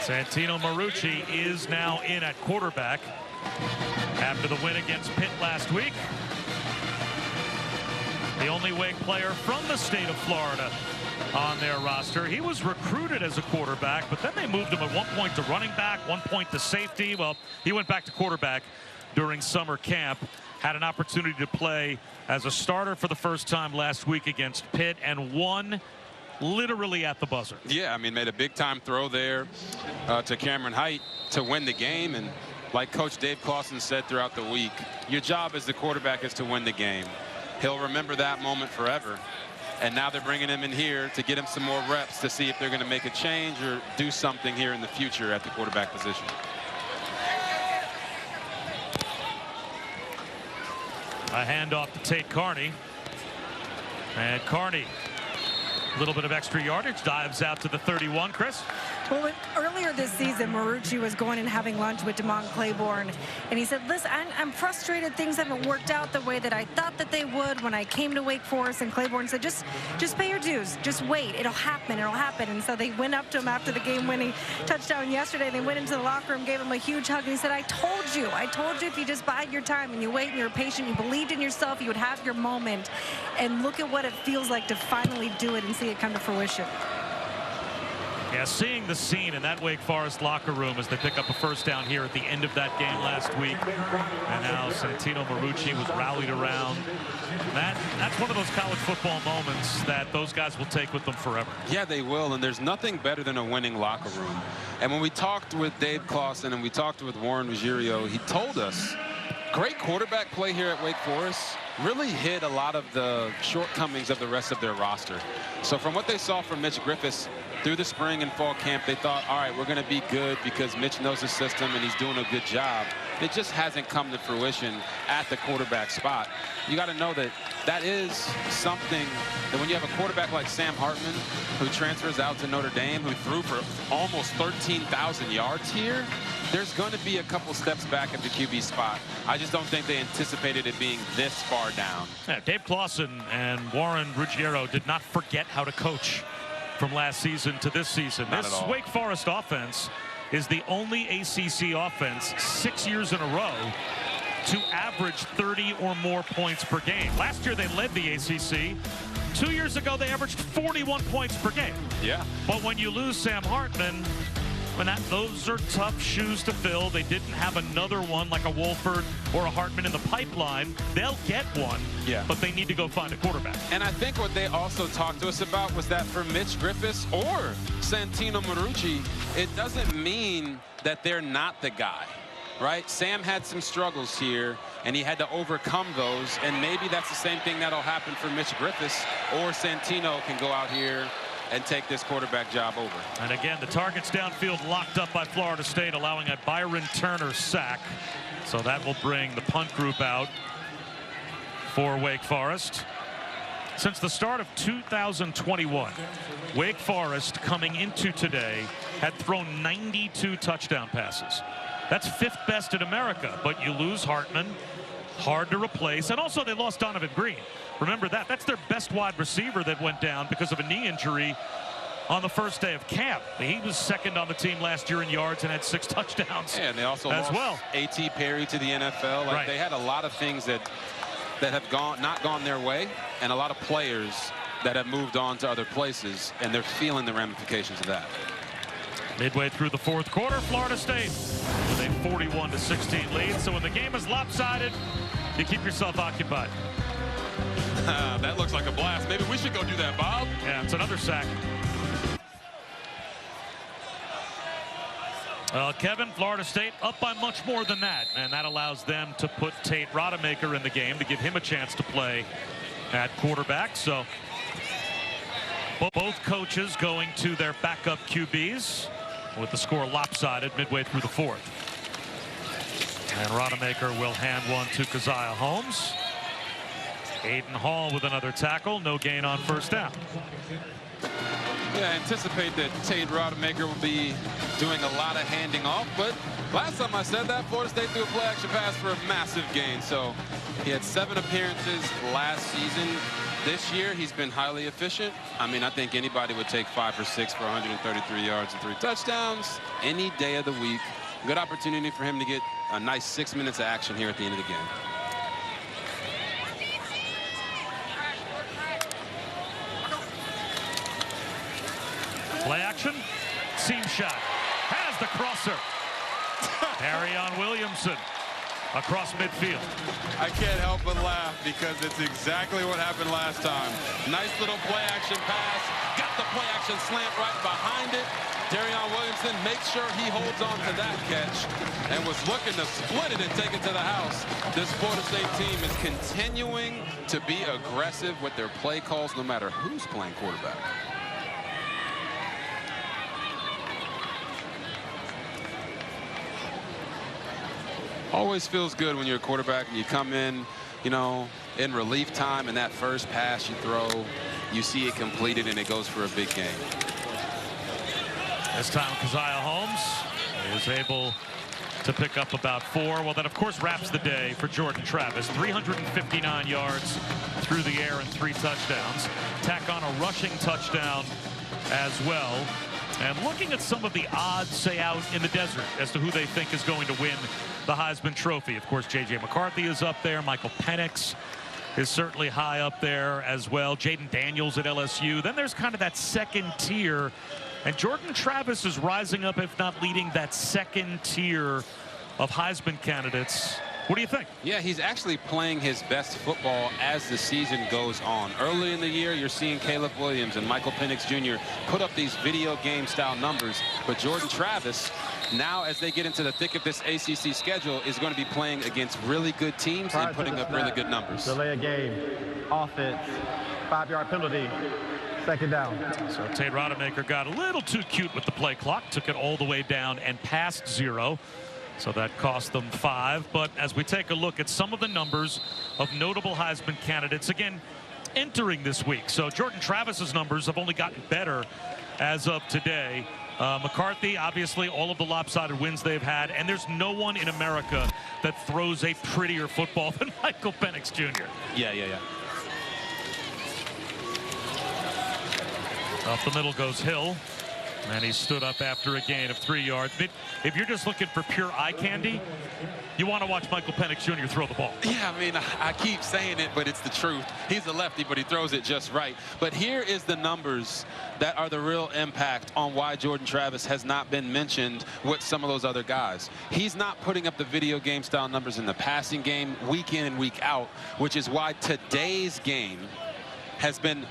Santino Marucci is now in at quarterback after the win against Pitt last week. The only Wake player from the state of Florida on their roster. He was recruited as a quarterback, but then they moved him at one point to running back, one point to safety. Well, he went back to quarterback during summer camp. Had an opportunity to play as a starter for the first time last week against Pitt and won literally at the buzzer. Yeah, I mean, made a big-time throw there to Cameron Height to win the game. And like Coach Dave Clawson said throughout the week, your job as the quarterback is to win the game. He'll remember that moment forever. And now they're bringing him in here to get him some more reps to see if they're going to make a change or do something here in the future at the quarterback position. A handoff to Tate Carney. And Carney, a little bit of extra yardage, dives out to the 31, Chris. Well, earlier this season, Marucci was going and having lunch with DeMont Claiborne, and he said, listen, I'm frustrated. Things haven't worked out the way that I thought that they would when I came to Wake Forest. And Claiborne said, just pay your dues. Just wait. It'll happen. It'll happen. And so they went up to him after the game-winning touchdown yesterday. They went into the locker room, gave him a huge hug, and he said, I told you if you just bide your time and you wait and you're patient, you believed in yourself, you would have your moment. And look at what it feels like to finally do it and see it come to fruition. Yeah, seeing the scene in that Wake Forest locker room as they pick up a first down here at the end of that game last week. And now Santino Marucci was rallied around. That's one of those college football moments that those guys will take with them forever. Yeah, they will, and there's nothing better than a winning locker room. And when we talked with Dave Clawson and we talked with Warren Ruggiero, he told us great quarterback play here at Wake Forest really hid a lot of the shortcomings of the rest of their roster. So from what they saw from Mitch Griffiths through the spring and fall camp, they thought, all right, we're going to be good because Mitch knows the system and he's doing a good job. It just hasn't come to fruition at the quarterback spot. You got to know that that is something that when you have a quarterback like Sam Hartman, who transfers out to Notre Dame, who threw for almost 13,000 yards here, there's going to be a couple steps back at the QB spot. I just don't think they anticipated it being this far down. Yeah, Dave Clawson and Warren Ruggiero did not forget how to coach from last season to this season. Not this at all. Wake Forest offense is the only ACC offense 6 years in a row to average 30 or more points per game. Last year they led the ACC. 2 years ago they averaged 41 points per game. Yeah. But when you lose Sam Hartman, those are tough shoes to fill. They didn't have another one like a Wolford or a Hartman in the pipeline. They'll get one, but they need to go find a quarterback. And I think what they also talked to us about was that for Mitch Griffiths or Santino Marucci, it doesn't mean that they're not the guy, right? Sam had some struggles here, and he had to overcome those, and maybe that's the same thing that'll happen for Mitch Griffiths, or Santino can go out here and take this quarterback job over. And again, the targets downfield locked up by Florida State, allowing a Byron Turner sack. So that will bring the punt group out for Wake Forest. Since the start of 2021, Wake Forest coming into today had thrown 92 touchdown passes. That's 5th best in America, but you lose Hartman, hard to replace, and also they lost Donovan Green. Remember that. That's their best wide receiver that went down because of a knee injury on the first day of camp. He was second on the team last year in yards and had 6 touchdowns. Yeah, and they also lost A.T. Perry to the NFL. Like they had a lot of things that have not gone their way, and a lot of players that have moved on to other places, and they're feeling the ramifications of that. Midway through the 4th quarter, Florida State with a 41-16 lead. So when the game is lopsided, you keep yourself occupied. That looks like a blast. Maybe we should go do that, Bob. Yeah, it's another sack. Kevin, Florida State up by much more than that, and that allows them to put Tate Rodemaker in the game to give him a chance to play at quarterback. So both coaches going to their backup QBs with the score lopsided midway through the 4th. And Rodemaker will hand one to Keziah Holmes. Aiden Hall with another tackle. No gain on first down. Yeah, I anticipate that Tate Rodemaker will be doing a lot of handing off, but last time I said that, Florida State threw a play action pass for a massive gain. So he had 7 appearances last season. This year, he's been highly efficient. I mean, I think anybody would take 5 for 6 for 133 yards and 3 touchdowns any day of the week. Good opportunity for him to get a nice 6 minutes of action here at the end of the game. Play action, seam shot, has the crosser. Harry-on Williamson across midfield. I can't help but laugh because it's exactly what happened last time. Nice little play action pass, got the play action slant right behind it. Harry-on Williamson makes sure he holds on to that catch and was looking to split it and take it to the house. This Florida State team is continuing to be aggressive with their play calls no matter who's playing quarterback. Always feels good when you're a quarterback and you come in, you know, in relief time, and that first pass you throw, you see it completed and it goes for a big game. This time, Keziah Holmes is able to pick up about 4. Well, that, of course, wraps the day for Jordan Travis. 359 yards through the air and 3 touchdowns. Tack on a rushing touchdown as well. And looking at some of the odds, say, out in the desert as to who they think is going to win the Heisman Trophy. Of course, J.J. McCarthy is up there. Michael Penix is certainly high up there as well. Jaden Daniels at LSU. Then there's kind of that second tier. And Jordan Travis is rising up, if not leading that second tier of Heisman candidates. What do you think? Yeah, he's actually playing his best football as the season goes on. Early in the year, you're seeing Caleb Williams and Michael Penix Jr. put up these video game style numbers. But Jordan Travis, now as they get into the thick of this ACC schedule, is going to be playing against really good teams and putting up really good numbers. Delay a game, offense, 5-yard penalty, second down. So Tate Rodemaker got a little too cute with the play clock, took it all the way down and past 0. So that cost them 5. But as we take a look at some of the numbers of notable Heisman candidates, again, entering this week. So Jordan Travis's numbers have only gotten better as of today. McCarthy, obviously, all of the lopsided wins they've had. And there's no one in America that throws a prettier football than Michael Penix Jr. Yeah. Up the middle goes Hill. And he stood up after a gain of 3 yards. If you're just looking for pure eye candy, you want to watch Michael Penix Jr. throw the ball. Yeah, I mean, I keep saying it, but it's the truth. He's a lefty, but he throws it just right. But here is the numbers that are the real impact on why Jordan Travis has not been mentioned with some of those other guys. He's not putting up the video game style numbers in the passing game week in and week out, which is why today's game has been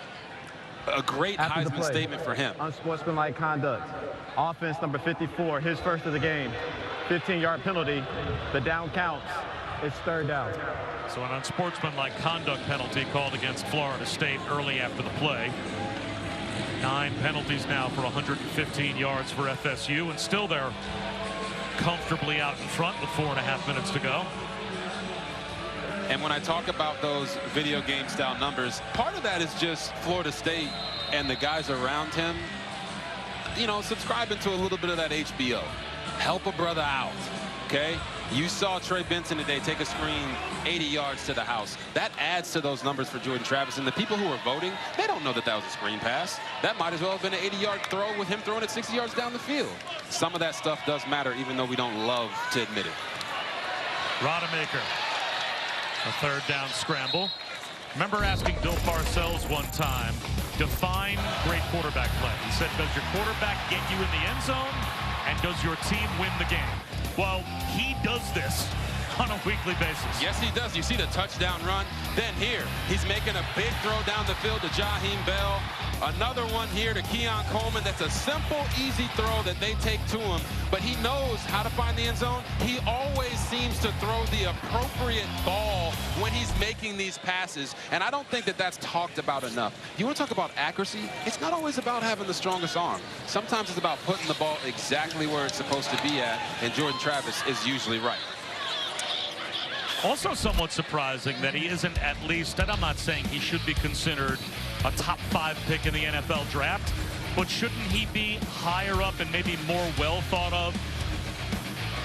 a great Heisman statement for him. Unsportsmanlike conduct. Offense number 54, his first of the game. 15-yard penalty. The down counts. It's third down. So an unsportsmanlike conduct penalty called against Florida State early after the play. 9 penalties now for 115 yards for FSU, and still they're comfortably out in front with 4.5 minutes to go. And when I talk about those video game style numbers, part of that is just Florida State and the guys around him, you know, subscribing to a little bit of that HBO. Help a brother out, okay? You saw Trey Benson today take a screen 80 yards to the house. That adds to those numbers for Jordan Travis. And the people who are voting, they don't know that that was a screen pass. That might as well have been an 80-yard throw with him throwing it 60 yards down the field. Some of that stuff does matter, even though we don't love to admit it. Rodemaker. A third down scramble. Remember asking Bill Parcells one time, define great quarterback play. He said, does your quarterback get you in the end zone, and does your team win the game? Well, he does this on a weekly basis. Yes, he does. You see the touchdown run. Then here, he's making a big throw down the field to Jaheim Bell. Another one here to Keon Coleman. That's a simple, easy throw that they take to him. But he knows how to find the end zone. He always seems to throw the appropriate ball when he's making these passes. And I don't think that that's talked about enough. You want to talk about accuracy? It's not always about having the strongest arm. Sometimes it's about putting the ball exactly where it's supposed to be at. And Jordan Travis is usually right. Also somewhat surprising that he isn't at least, and I'm not saying he should be considered a top 5 pick in the NFL draft, but shouldn't he be higher up and maybe more well thought of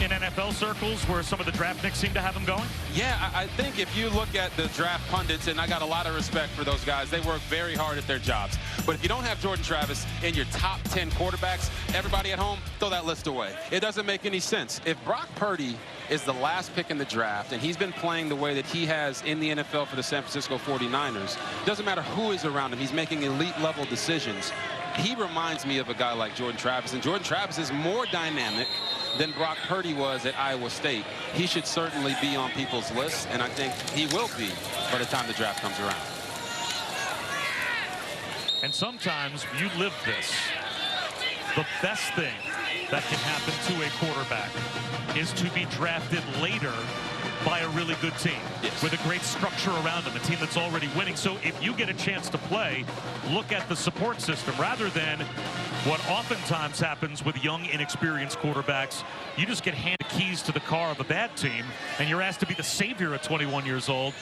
in NFL circles where some of the draft picks seem to have him going? Yeah, I think if you look at the draft pundits, and I got a lot of respect for those guys, they work very hard at their jobs. But if you don't have Jordan Travis in your top 10 quarterbacks, everybody at home, throw that list away. It doesn't make any sense. If Brock Purdy is the last pick in the draft, and he's been playing the way that he has in the NFL for the San Francisco 49ers, doesn't matter who is around him, he's making elite-level decisions. He reminds me of a guy like Jordan Travis, and Jordan Travis is more dynamic than Brock Purdy was at Iowa State. He should certainly be on people's lists, and I think he will be by the time the draft comes around. And sometimes you live this. The best thing that can happen to a quarterback is to be drafted later by a really good team, yes, with a great structure around them, a team that's already winning. So if you get a chance to play, look at the support system rather than what oftentimes happens with young, inexperienced quarterbacks. You just get handed keys to the car of a bad team, and you're asked to be the savior at 21 years old.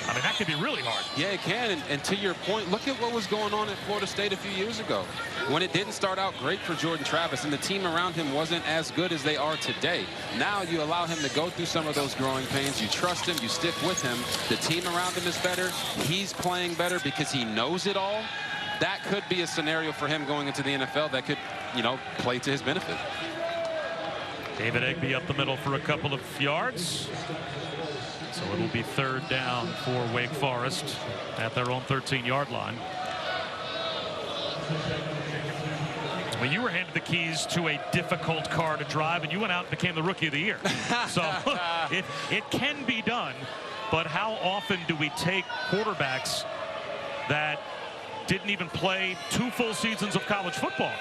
I mean, that could be really hard. Yeah, it can. And to your point, look at what was going on at Florida State a few years ago when it didn't start out great for Jordan Travis and the team around him wasn't as good as they are today. Now you allow him to go through some of those growing pains. You trust him. You stick with him. The team around him is better. He's playing better because he knows it all. That could be a scenario for him going into the NFL that could, you know, play to his benefit. David Egby up the middle for a couple of yards. So it'll be 3rd down for Wake Forest at their own 13-yard line. Well, you were handed the keys to a difficult car to drive, and you went out and became the Rookie of the Year. So it can be done, but how often do we take quarterbacks that didn't even play 2 full seasons of college football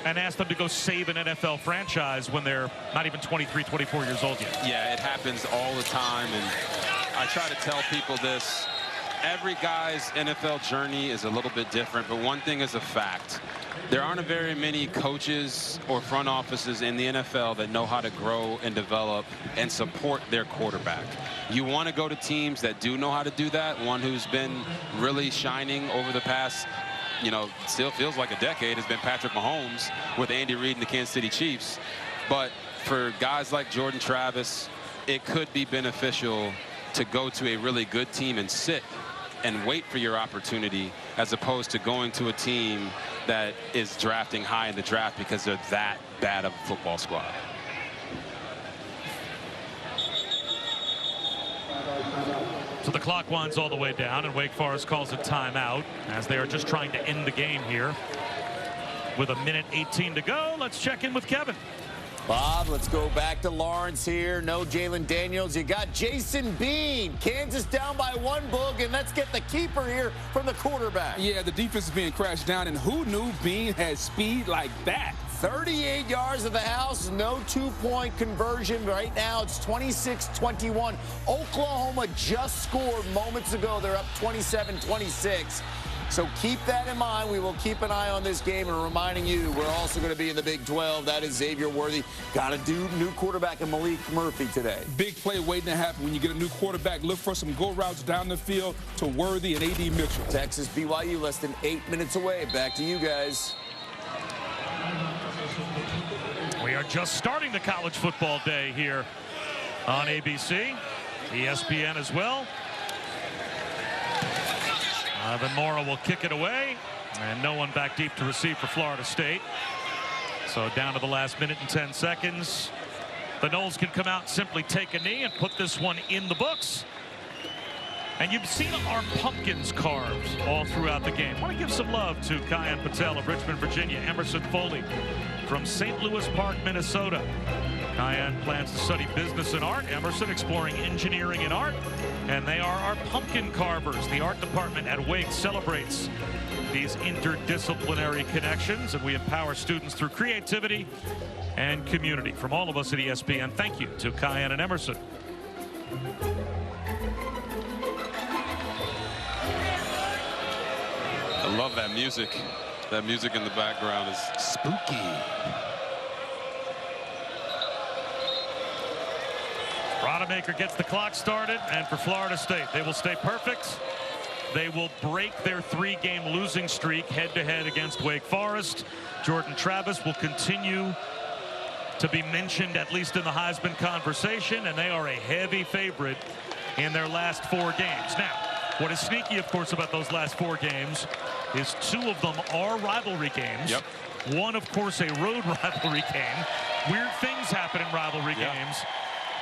and ask them to go save an NFL franchise when they're not even 23, 24 years old yet? Yeah, it happens all the time, and I try to tell people this. Every guy's NFL journey is a little bit different, but one thing is a fact. There aren't very many coaches or front offices in the NFL that know how to grow and develop and support their quarterback. You want to go to teams that do know how to do that. One who's been really shining over the past, you know, still feels like a decade has been Patrick Mahomes with Andy Reid and the Kansas City Chiefs. But for guys like Jordan Travis, it could be beneficial to go to a really good team and sit and wait for your opportunity, as opposed to going to a team that is drafting high in the draft because they're that bad of a football squad. So the clock winds all the way down, and Wake Forest calls a timeout as they are just trying to end the game here. With 1:18 to go, let's check in with Kevin. Bob, let's go back to Lawrence here. No Jalen Daniels. You got Jason Bean. Kansas down by 1, Boog, and let's get the keeper here from the quarterback. Yeah, the defense is being crashed down, and who knew Bean had speed like that? 38 yards of the house, no 2-point conversion. Right now, it's 26-21. Oklahoma just scored moments ago. They're up 27-26. So keep that in mind. We will keep an eye on this game, and reminding you, we're also going to be in the Big 12. That is Xavier Worthy. Got to do new quarterback and Malik Murphy today. Big play waiting to happen when you get a new quarterback. Look for some go routes down the field to Worthy and A.D. Mitchell. Texas BYU less than 8 minutes away. Back to you guys. We are just starting the college football day here on ABC, ESPN as well. Ivan Mora will kick it away, and no one back deep to receive for Florida State. So down to the last minute and 10 seconds. The Noles can come out and simply take a knee and put this one in the books. And you've seen our pumpkins carved all throughout the game. I want to give some love to Kyan Patel of Richmond, Virginia, Emerson Foley from St. Louis Park, Minnesota. Kyan plans to study business and art. Emerson exploring engineering and art. And they are our pumpkin carvers. The art department at Wake celebrates these interdisciplinary connections, and we empower students through creativity and community. From all of us at ESPN, thank you to Kyan and Emerson. I love that music. That music in the background is spooky. Rodemaker gets the clock started, and for Florida State, they will stay perfect. They will break their 3-game losing streak head-to-head against Wake Forest. Jordan Travis will continue to be mentioned, at least in the Heisman conversation, and they are a heavy favorite in their last 4 games. Now, what is sneaky, of course, about those last 4 games is 2 of them are rivalry games. Yep. One, of course, a road rivalry game. Weird things happen in rivalry games.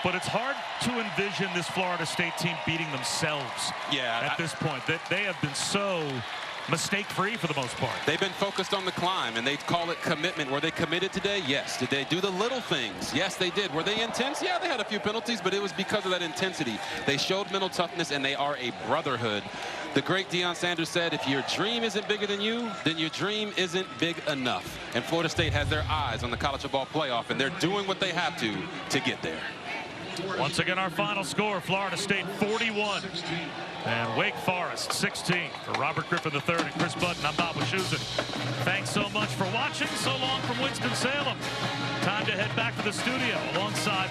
But it's hard to envision this Florida State team beating themselves at this point. They have been so mistake-free for the most part. They've been focused on the climb, and they call it commitment. Were they committed today? Yes. Did they do the little things? Yes, they did. Were they intense? Yeah, they had a few penalties, but it was because of that intensity. They showed mental toughness, and they are a brotherhood. The great Deion Sanders said, if your dream isn't bigger than you, then your dream isn't big enough. And Florida State has their eyes on the college football playoff, and they're doing what they have to get there. Once again, our final score, Florida State 41 and Wake Forest 16. For Robert Griffin III and Chris Button, I'm Bob Wischusen. Thanks so much for watching. So long from Winston-Salem. Time to head back to the studio alongside